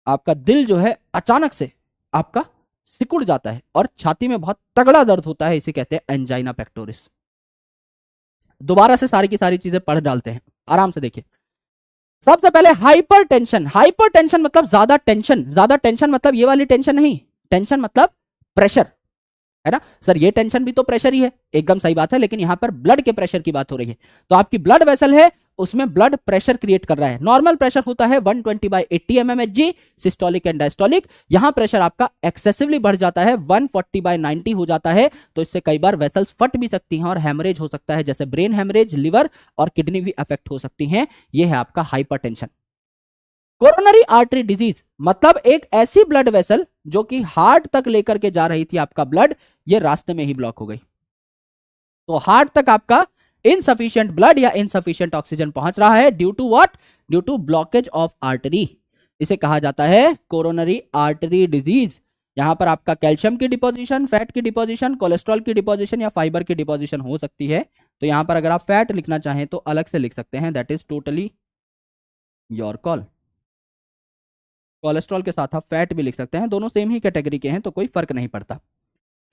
आपका दिल जो है अचानक से आपका सिकुड़ जाता है और छाती में बहुत तगड़ा दर्द होता है, इसे कहते हैं एंजाइना पेक्टोरिस। दोबारा से सारी की सारी चीजें पढ़ डालते हैं, आराम से देखिए। सबसे पहले हाइपर टेंशन। हाइपर टेंशन मतलब ज्यादा टेंशन, ज्यादा टेंशन मतलब ये वाली टेंशन नहीं, टेंशन मतलब प्रेशर, है ना सर? ये टेंशन भी तो प्रेशर ही है, एकदम सही बात है, लेकिन यहां पर ब्लड के प्रेशर की बात हो रही है। तो आपकी ब्लड वेसल है, उसमें ब्लड प्रेशर क्रिएट कर रहा है। नॉर्मल प्रेशर होता है 120/80 mmHg, सिस्टोलिक एंड डायस्टोलिक। यहां प्रेशर आपका एक्सेसिवली बढ़ जाता है, 140/90 हो जाता है, तो इससे कई बार वेसल्स फट भी सकती हैं और हेमरेज हो सकता है, जैसे ब्रेन हेमरेज, लिवर और किडनी भी अफेक्ट हो सकती हैं। यह है आपका हाइपरटेंशन। कोरोनरी आर्टरी डिजीज मतलब एक ऐसी ब्लड वेसल जो कि हार्ट तक लेकर के जा रही थी आपका ब्लड, ये रास्ते में ही ब्लॉक हो गई। तो हार्ट तक आपका इनसफिशिएंट ब्लड या इनसफिशिएंट ऑक्सीजन पहुंच रहा है, due to what? Due to blockage of artery. इसे कहा जाता है कोरोनरी आर्टरी डिजीज। यहां पर आपका कैल्शियम की डिपोजिशन, फैट की डिपोजिशन, कोलेस्ट्रॉल की डिपोजिशन या फाइबर की डिपोजिशन हो सकती है। तो यहां पर अगर आप फैट लिखना चाहें तो अलग से लिख सकते हैं, that is totally your call. Cholesterol के साथ आप फैट भी लिख सकते हैं, दोनों सेम ही कैटेगरी के हैं, तो कोई फर्क नहीं पड़ता।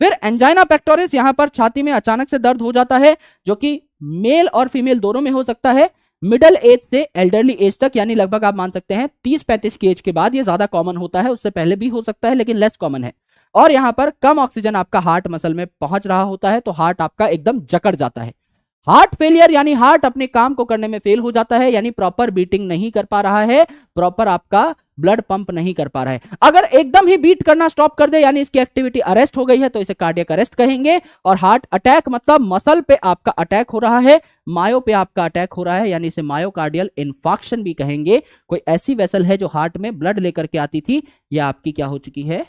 फिर एंजाइना पेक्टोरिस, यहां पर छाती में अचानक से दर्द हो जाता है, जो कि मेल और फीमेल दोनों में हो सकता है। मिडिल एज से एल्डरली एज तक, यानी लगभग आप मान सकते हैं 30-35 की एज के बाद ये ज्यादा कॉमन होता है, उससे पहले भी हो सकता है लेकिन लेस कॉमन है। और यहां पर कम ऑक्सीजन आपका हार्ट मसल में पहुंच रहा होता है, तो हार्ट आपका एकदम जकड़ जाता है। हार्ट फेलियर यानी हार्ट अपने काम को करने में फेल हो जाता है, यानी प्रॉपर बीटिंग नहीं कर पा रहा है, प्रॉपर आपका ब्लड पंप नहीं कर पा रहा है। अगर एकदम ही बीट करना स्टॉप कर दे यानी इसकी एक्टिविटी अरेस्ट हो गई है, तो इसे कार्डियक अरेस्ट कहेंगे। और हार्ट अटैक मतलब मसल पे आपका अटैक हो रहा है, मायो पे आपका अटैक हो रहा है, यानी इसे मायोकार्डियल इन्फार्क्शन भी कहेंगे। कोई ऐसी वेसल है जो हार्ट में ब्लड लेकर के आती थी, यह आपकी क्या हो चुकी है?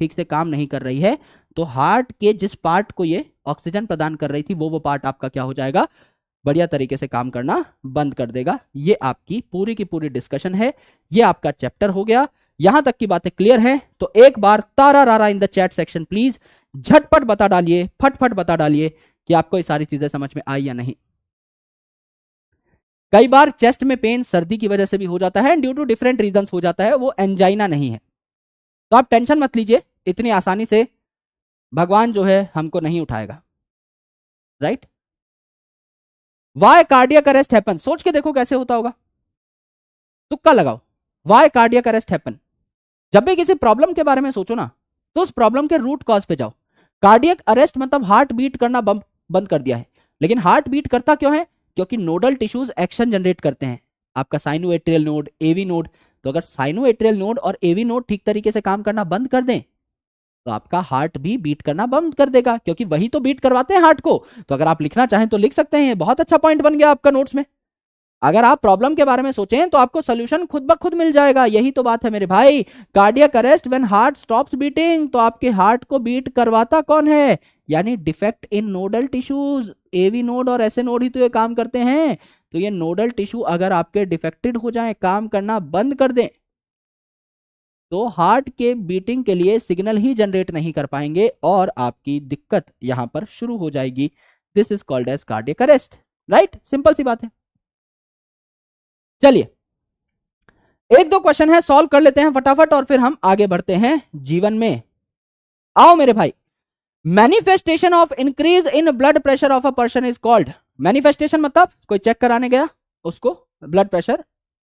ठीक से काम नहीं कर रही है। तो हार्ट के जिस पार्ट को ये ऑक्सीजन प्रदान कर रही थी, वो पार्ट आपका क्या हो जाएगा? बढ़िया तरीके से काम करना बंद कर देगा। ये आपकी पूरी की पूरी डिस्कशन है, ये आपका चैप्टर हो गया। यहां तक की बातें क्लियर है तो एक बार तारा रारा इन द चैट सेक्शन प्लीज झटपट बता डालिए, फटफट बता डालिए कि आपको ये सारी चीजें समझ में आई या नहीं। कई बार चेस्ट में पेन सर्दी की वजह से भी हो जाता है, ड्यू टू डिफरेंट रीजंस हो जाता है, वो एंजाइना नहीं है। तो आप टेंशन मत लीजिए, इतनी आसानी से भगवान जो है हमको नहीं उठाएगा, right? Why cardiac arrest happen, सोच के देखो कैसे होता होगा, तुक्का लगाओ। वाई कार्डियक अरेस्ट हैपन, जब भी किसी प्रॉब्लम के बारे में सोचो ना, तो उस प्रॉब्लम के रूट कॉज पे जाओ। कार्डियक अरेस्ट मतलब हार्ट बीट करना बंद कर दिया है, लेकिन हार्ट बीट करता क्यों है? क्योंकि नोडल टिश्यूज एक्शन जनरेट करते हैं, आपका साइनोएट्रियल नोड, एवी नोड। तो अगर साइनोएट्रियल नोड और एवी नोड ठीक तरीके से काम करना बंद कर दें, तो आपका हार्ट भी बीट करना बंद कर देगा, क्योंकि वही तो बीट करवाते हैं हार्ट को। तो अगर आप लिखना चाहें तो लिख सकते हैं, बहुत अच्छा पॉइंट बन गया आपका नोट्स में। अगर आप प्रॉब्लम के बारे में सोचें तो आपको सोल्यूशन खुद ब खुद मिल जाएगा, यही तो बात है मेरे भाई। Cardiac arrest when heart stops beating, तो आपके हार्ट को बीट करवाता कौन है? यानी defect in nodal tissues, AV node और ऐसे नोड ही तो ये काम करते हैं। तो ये नोडल टिश्यू अगर आपके डिफेक्टेड हो जाए, काम करना बंद कर दें, तो हार्ट के बीटिंग के लिए सिग्नल ही जनरेट नहीं कर पाएंगे और आपकी दिक्कत यहां पर शुरू हो जाएगी। This is called as cardiac arrest, right? Simple सी बात है। चलिए एक दो क्वेश्चन है, सॉल्व कर लेते हैं फटाफट और फिर हम आगे बढ़ते हैं जीवन में। आओ मेरे भाई, manifestation of increase in blood pressure of a person is called. Manifestation मतलब कोई चेक कराने गया, उसको ब्लड प्रेशर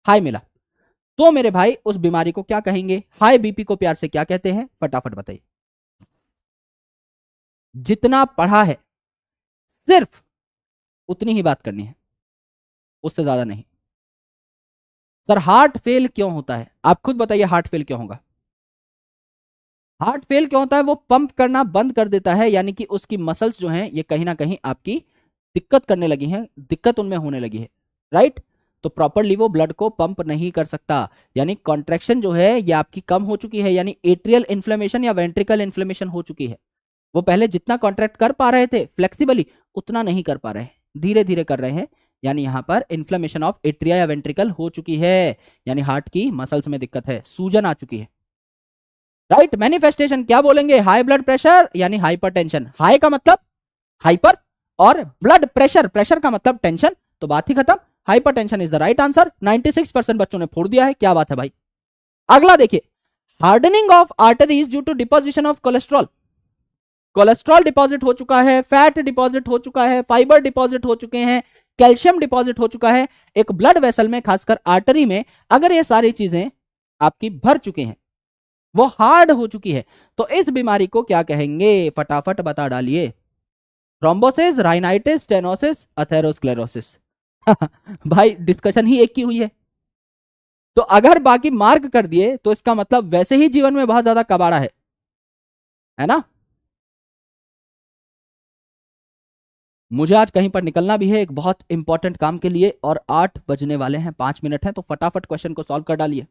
हाई मिला, तो मेरे भाई उस बीमारी को क्या कहेंगे? हाई बीपी को प्यार से क्या कहते हैं? फटाफट बताइए। जितना पढ़ा है सिर्फ उतनी ही बात करनी है, उससे ज्यादा नहीं। सर हार्ट फेल क्यों होता है? आप खुद बताइए, हार्ट फेल क्यों होगा? हार्ट फेल क्यों होता है? वो पंप करना बंद कर देता है, यानी कि उसकी मसल्स जो हैं ये कहीं ना कहीं आपकी दिक्कत करने लगी हैं, दिक्कत उनमें होने लगी है, राइट? तो प्रॉपरली वो ब्लड को पंप नहीं कर सकता, यानी कॉन्ट्रैक्शन जो है ये आपकी कम हो चुकी है, यानी एट्रियल इन्फ्लेमेशन या वेंट्रिकल इन्फ्लेमेशन हो चुकी है। वो पहले जितना कॉन्ट्रैक्ट कर पा रहे थे फ्लेक्सिबली, उतना नहीं कर पा रहे, धीरे धीरे कर रहे हैं, यानी यहां पर इन्फ्लेमेशन ऑफ एट्रिया या वेंट्रिकल हो चुकी है, यानी हार्ट की मसल्स में दिक्कत है, सूजन आ चुकी है, राइट? मैनिफेस्टेशन क्या बोलेंगे? हाई ब्लड प्रेशर यानी हाइपरटेंशन। हाई का मतलब हाइपर और ब्लड प्रेशर, प्रेशर का मतलब टेंशन, तो बात ही खत्म। Hypertension is the right answer. 96% बच्चों ने फोड़ दिया है, क्या बात है भाई। अगला देखिए, hardening of arteries due to deposition of cholesterol. Cholesterol deposit हो चुका है, फैट डिपॉजिट हो चुका है, फाइबर डिपॉजिट हो चुके हैं, कैल्शियम डिपॉजिट हो चुका है। एक ब्लड वेसल में, खासकर आर्टरी में, अगर ये सारी चीजें आपकी भर चुकी हैं, वो हार्ड हो चुकी है, तो इस बीमारी को क्या कहेंगे, फटाफट बता डालिए। Thrombosis, rhinitis, stenosis, atherosclerosis. भाई डिस्कशन ही एक की हुई है, तो अगर बाकी मार्क कर दिए तो इसका मतलब वैसे ही जीवन में बहुत ज्यादा कबाड़ा है ना। मुझे आज कहीं पर निकलना भी है एक बहुत इंपॉर्टेंट काम के लिए, और 8 बजने वाले हैं, 5 मिनट हैं, तो फटाफट क्वेश्चन को सॉल्व कर डालिए,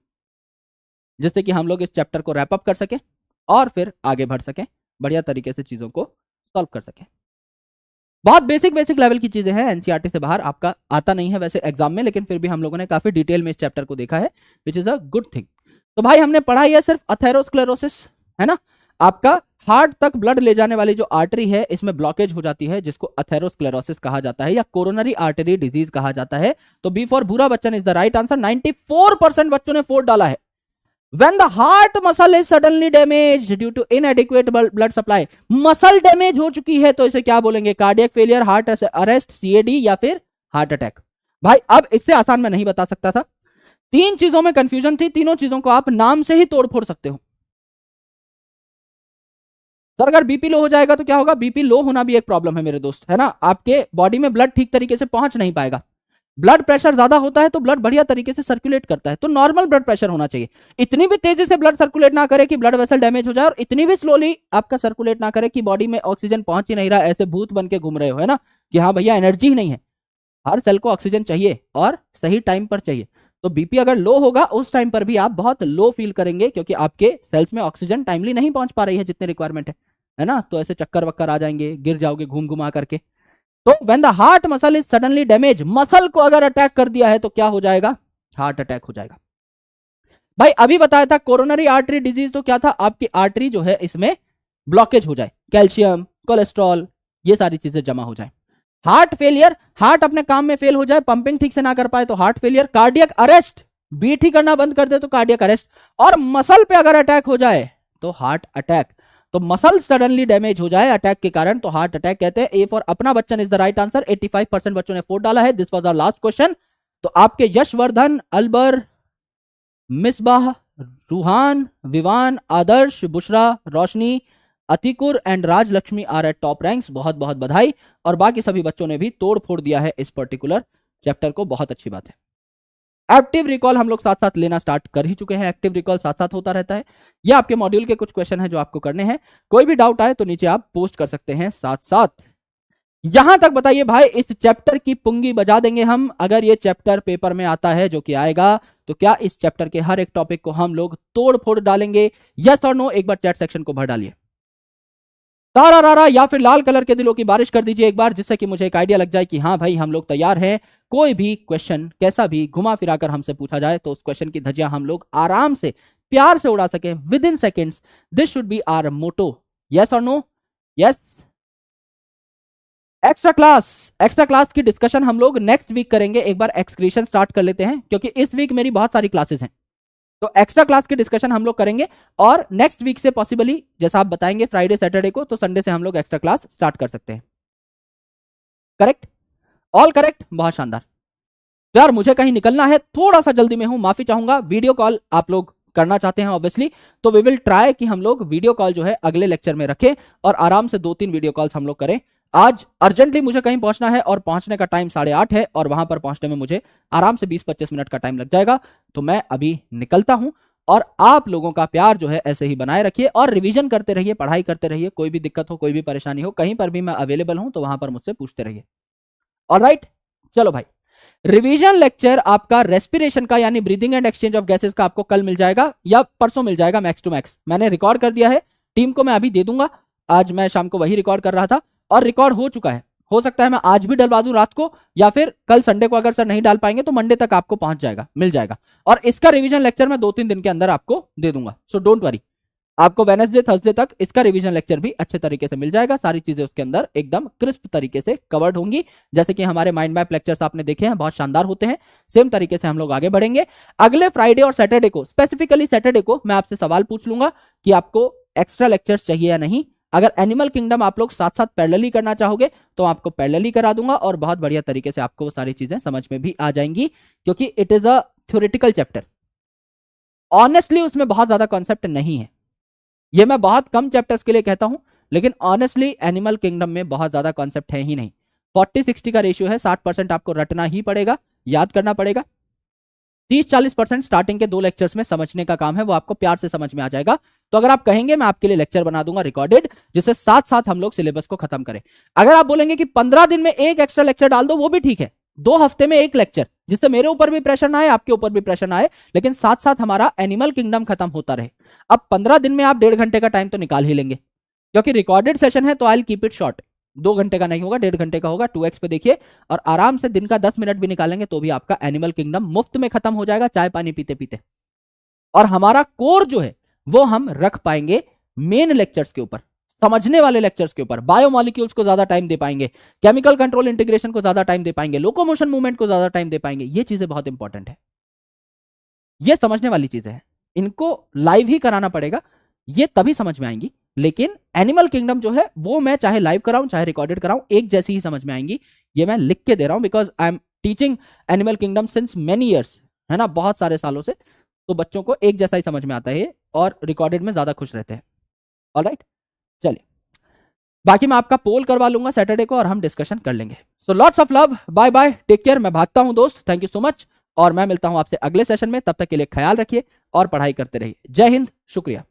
जिससे कि हम लोग इस चैप्टर को रैप अप कर सके और फिर आगे बढ़ सकें, बढ़िया तरीके से चीजों को सॉल्व कर सकें। बहुत बेसिक लेवल की चीजें हैं, एनसीईआरटी से बाहर आपका आता नहीं है वैसे एग्जाम में, लेकिन फिर भी हम लोगों ने काफी डिटेल में इस चैप्टर को देखा है, which is a good thing. तो भाई हमने पढ़ा है सिर्फ अथेरोस्क्लेरोसिस, है ना। आपका हार्ट तक ब्लड ले जाने वाली जो आर्टरी है, इसमें ब्लॉकेज हो जाती है, जिसको अथेरोस्क्लेरोसिस कहा जाता है या कोरोनरी आर्टरी डिजीज कहा जाता है। तो बी फॉर भूरा Bachchan is the right answer. 94% बच्चों ने 4 डाला है। When the heart muscle is suddenly damaged due to inadequate blood supply, muscle damage हो चुकी है तो इसे क्या बोलेंगे, cardiac failure, heart arrest, CAD या फिर हार्ट अटैक। भाई अब इससे आसान मैं नहीं बता सकता था, 3 चीजों में कंफ्यूजन थी, तीनों चीजों को आप नाम से ही तोड़ फोड़ सकते हो। सर अगर बीपी लो हो जाएगा तो क्या होगा, बीपी लो होना भी एक प्रॉब्लम है मेरे दोस्त, है ना। आपके बॉडी में ब्लड ठीक तरीके से पहुंच नहीं पाएगा। ब्लड प्रेशर ज्यादा होता है तो ब्लड बढ़िया तरीके से सर्कुलेट करता है, तो नॉर्मल ब्लड प्रेशर होना चाहिए। इतनी भी तेजी से ब्लड सर्कुलेट ना करे कि ब्लड वेसल डैमेज हो जाए, और इतनी भी स्लोली आपका सर्कुलेट ना करे कि बॉडी में ऑक्सीजन पहुंच ही नहीं रहा, ऐसे भूत बन के घूम रहे हो, है ना, कि हाँ भैया एनर्जी ही नहीं है। हर सेल को ऑक्सीजन चाहिए और सही टाइम पर चाहिए। तो बीपी अगर लो होगा उस टाइम पर भी आप बहुत लो फील करेंगे, क्योंकि आपके सेल्स में ऑक्सीजन टाइमली नहीं पहुंच पा रही है जितनी रिक्वायरमेंट है ना। तो ऐसे चक्कर वक्कर आ जाएंगे, गिर जाओगे घूम घुमा करके। तो when the heart muscle is suddenly damage, muscle को अगर अटैक कर दिया है तो क्या हो जाएगा, हार्ट अटैक हो जाएगा। भाई अभी बताया था कोरोनरी आर्टरी डिजीज, तो क्या था, आपकी आर्टरी जो है इसमें ब्लॉकेज हो जाए, कैल्शियम, कोलेस्ट्रॉल, ये सारी चीजें जमा हो जाए। हार्ट फेलियर, हार्ट अपने काम में फेल हो जाए, पंपिंग ठीक से ना कर पाए तो heart failure. Cardiac arrest, beat ही करना बंद कर दे तो कार्डियक अरेस्ट। और मसल पे अगर अटैक हो जाए तो हार्ट अटैक। तो मसल सडनली डैमेज हो जाए अटैक के कारण तो हार्ट अटैक कहते हैं। ए फॉर अपना बच्चन इज द राइट आंसर। 85% बच्चों ने 4 डाला है। This was our last question. तो आपके Yashvardhan, Albar, Misbah, Roohan, Vivaan, Adarsh, Bushra, Roshni, Atikur and Rajlakshmi are at top ranks. बहुत बहुत बधाई। और बाकी सभी बच्चों ने भी तोड़ फोड़ दिया है इस पर्टिकुलर चैप्टर को, बहुत अच्छी बात है। एक्टिव रिकॉल हम लोग साथ साथ लेना स्टार्ट कर ही चुके हैं। एक्टिव रिकॉल साथ साथ होता रहता है। ये आपके मॉड्यूल के कुछ क्वेश्चन हैं जो आपको करने हैं। कोई भी डाउट आए तो नीचे आप पोस्ट कर सकते हैं साथ साथ। यहां तक बताइए भाई, इस चैप्टर की पुंगी बजा देंगे हम अगर ये चैप्टर पेपर में आता है, जो कि आएगा। तो क्या इस चैप्टर के हर एक टॉपिक को हम लोग तोड़ फोड़ डालेंगे, यस और नो? एक बार चैट सेक्शन को भर डालिए। तारा रारा या फिर लाल कलर के दिलों की बारिश कर दीजिए एक बार, जिससे कि मुझे एक आइडिया लग जाए कि हाँ भाई हम लोग तैयार हैं। कोई भी क्वेश्चन कैसा भी घुमा फिरा कर हमसे पूछा जाए तो उस क्वेश्चन की धज्जियां हम लोग आराम से प्यार से उड़ा सके within seconds. This should be our motto. Yes और नो? यस। एक्स्ट्रा क्लास की डिस्कशन हम लोग नेक्स्ट वीक करेंगे। एक बार एक्सक्रीशन स्टार्ट कर लेते हैं, क्योंकि इस वीक मेरी बहुत सारी क्लासेस हैं। तो एक्स्ट्रा क्लास की डिस्कशन हम लोग करेंगे, और नेक्स्ट वीक से पॉसिबली जैसा आप बताएंगे फ्राइडे सैटरडे को, तो संडे से हम लोग एक्स्ट्रा क्लास स्टार्ट कर सकते हैं। करेक्ट? All correct? बहुत शानदार। यार मुझे कहीं निकलना है, थोड़ा सा जल्दी में हूं, माफी चाहूंगा। वीडियो कॉल आप लोग करना चाहते हैं ऑब्वियसली, तो वी विल ट्राई कि हम लोग वीडियो कॉल जो है अगले लेक्चर में रखें और आराम से 2-3 वीडियो कॉल्स हम लोग करें। आज अर्जेंटली मुझे कहीं पहुंचना है और पहुंचने का टाइम 8:30 है, और वहां पर पहुंचने में मुझे आराम से 20-25 मिनट का टाइम लग जाएगा। तो मैं अभी निकलता हूं, और आप लोगों का प्यार जो है ऐसे ही बनाए रखिए और रिवीजन करते रहिए, पढ़ाई करते रहिए। कोई भी दिक्कत हो, कोई भी परेशानी हो, कहीं पर भी मैं अवेलेबल हूं, तो वहां पर मुझसे पूछते रहिए। ऑलराइट, चलो भाई। रिवीजन लेक्चर आपका रेस्पिरेशन का, यानी breathing and exchange of gases का, आपको कल मिल जाएगा या परसों मिल जाएगा मैक्स टू मैक्स। मैंने रिकॉर्ड कर दिया है, टीम को मैं अभी दे दूंगा। आज मैं शाम को वही रिकॉर्ड कर रहा था और रिकॉर्ड हो चुका है। हो सकता है मैं आज भी डलवा दूं रात को, या फिर कल संडे को अगर सर नहीं डाल पाएंगे तो मंडे तक आपको पहुंच जाएगा, मिल जाएगा। और इसका रिवीजन लेक्चर मैं 2-3 दिन के अंदर आपको दे दूंगा, सो डोंट वरी। आपको वेडनेसडे थर्सडे तक इसका रिवीजन लेक्चर भी अच्छे तरीके से मिल जाएगा, सारी चीजें उसके अंदर एकदम क्रिस्प तरीके से कवर्ड होंगी। जैसे कि हमारे माइंड मैप लेक्चर्स आपने देखे हैं, बहुत शानदार होते हैं। सेम तरीके से हम लोग आगे बढ़ेंगे। अगले फ्राइडे और सैटरडे को, स्पेसिफिकली सैटरडे को मैं आपसे सवाल पूछ लूंगा कि आपको एक्स्ट्रा लेक्चर्स चाहिए या नहीं। अगर एनिमल किंगडम आप लोग साथ साथ पैरेलली करना चाहोगे तो आपको पैरेलली करा दूंगा और बहुत बढ़िया तरीके से आपको वो सारी चीजें समझ में भी आ जाएंगी, क्योंकि it is a theoretical chapter. Honestly उसमें बहुत ज्यादा कॉन्सेप्ट नहीं है, ये मैं बहुत कम चैप्टर्स के लिए कहता हूं, लेकिन ऑनेस्टली एनिमल किंगडम में बहुत ज्यादा कॉन्सेप्ट है ही नहीं। 40-60 का रेशियो है, 60% आपको रटना ही पड़ेगा, याद करना पड़ेगा। 30-40% स्टार्टिंग के 2 लेक्चर्स में समझने का काम है, वो आपको प्यार से समझ में आ जाएगा। तो अगर आप कहेंगे मैं आपके लिए लेक्चर बना दूंगा रिकॉर्डेड, जिससे साथ साथ हम लोग सिलेबस को खत्म करें। अगर आप बोलेंगे कि 15 दिन में एक एक्स्ट्रा लेक्चर डाल दो, वो भी ठीक है। 2 हफ्ते में एक लेक्चर, जिससे मेरे ऊपर भी प्रेशर ना आए, आपके ऊपर भी प्रेशर ना आए, लेकिन साथ साथ हमारा एनिमल किंगडम खत्म होता रहे। अब 15 दिन में आप 1.5 घंटे का टाइम तो निकाल ही लेंगे, क्योंकि रिकॉर्डेड सेशन है तो I will keep it short. 2 घंटे का नहीं होगा, 1.5 घंटे का होगा। 2x पे देखिए, और आराम से दिन का 10 मिनट भी निकालेंगे तो भी आपका एनिमल किंगडम मुफ्त में खत्म हो जाएगा, चाय पानी पीते पीते। और हमारा कोर जो है वो हम रख पाएंगे मेन लेक्चर्स के ऊपर, समझने वाले लेक्चर्स के ऊपर। बायोमोलिक्यूल्स को ज्यादा टाइम दे पाएंगे, केमिकल कंट्रोल इंटीग्रेशन को ज्यादा टाइम दे पाएंगे, लोकोमोशन मूवमेंट को ज्यादा टाइम दे पाएंगे। ये चीजें बहुत इंपॉर्टेंट है, ये समझने वाली चीजें हैं, इनको लाइव ही कराना पड़ेगा, ये तभी समझ में आएंगी। लेकिन एनिमल किंगडम जो है वो मैं चाहे लाइव कराऊं चाहे रिकॉर्डेड कराऊं, एक जैसी ही समझ में आएंगी। ये मैं लिख के दे रहा हूं, because I am teaching animal kingdom since many years, है ना, बहुत सारे सालों से। तो बच्चों को एक जैसा ही समझ में आता है और रिकॉर्डेड में ज्यादा खुश रहते हैं। ऑलराइट, चलिए बाकी मैं आपका पोल करवा लूंगा सैटरडे को और हम डिस्कशन कर लेंगे। So lots of love, bye bye, take care. मैं भागता हूं दोस्त, थैंक यू सो मच, और मैं मिलता हूं आपसे अगले सेशन में। तब तक के लिए ख्याल रखिए और पढ़ाई करते रहिए। जय हिंद, शुक्रिया।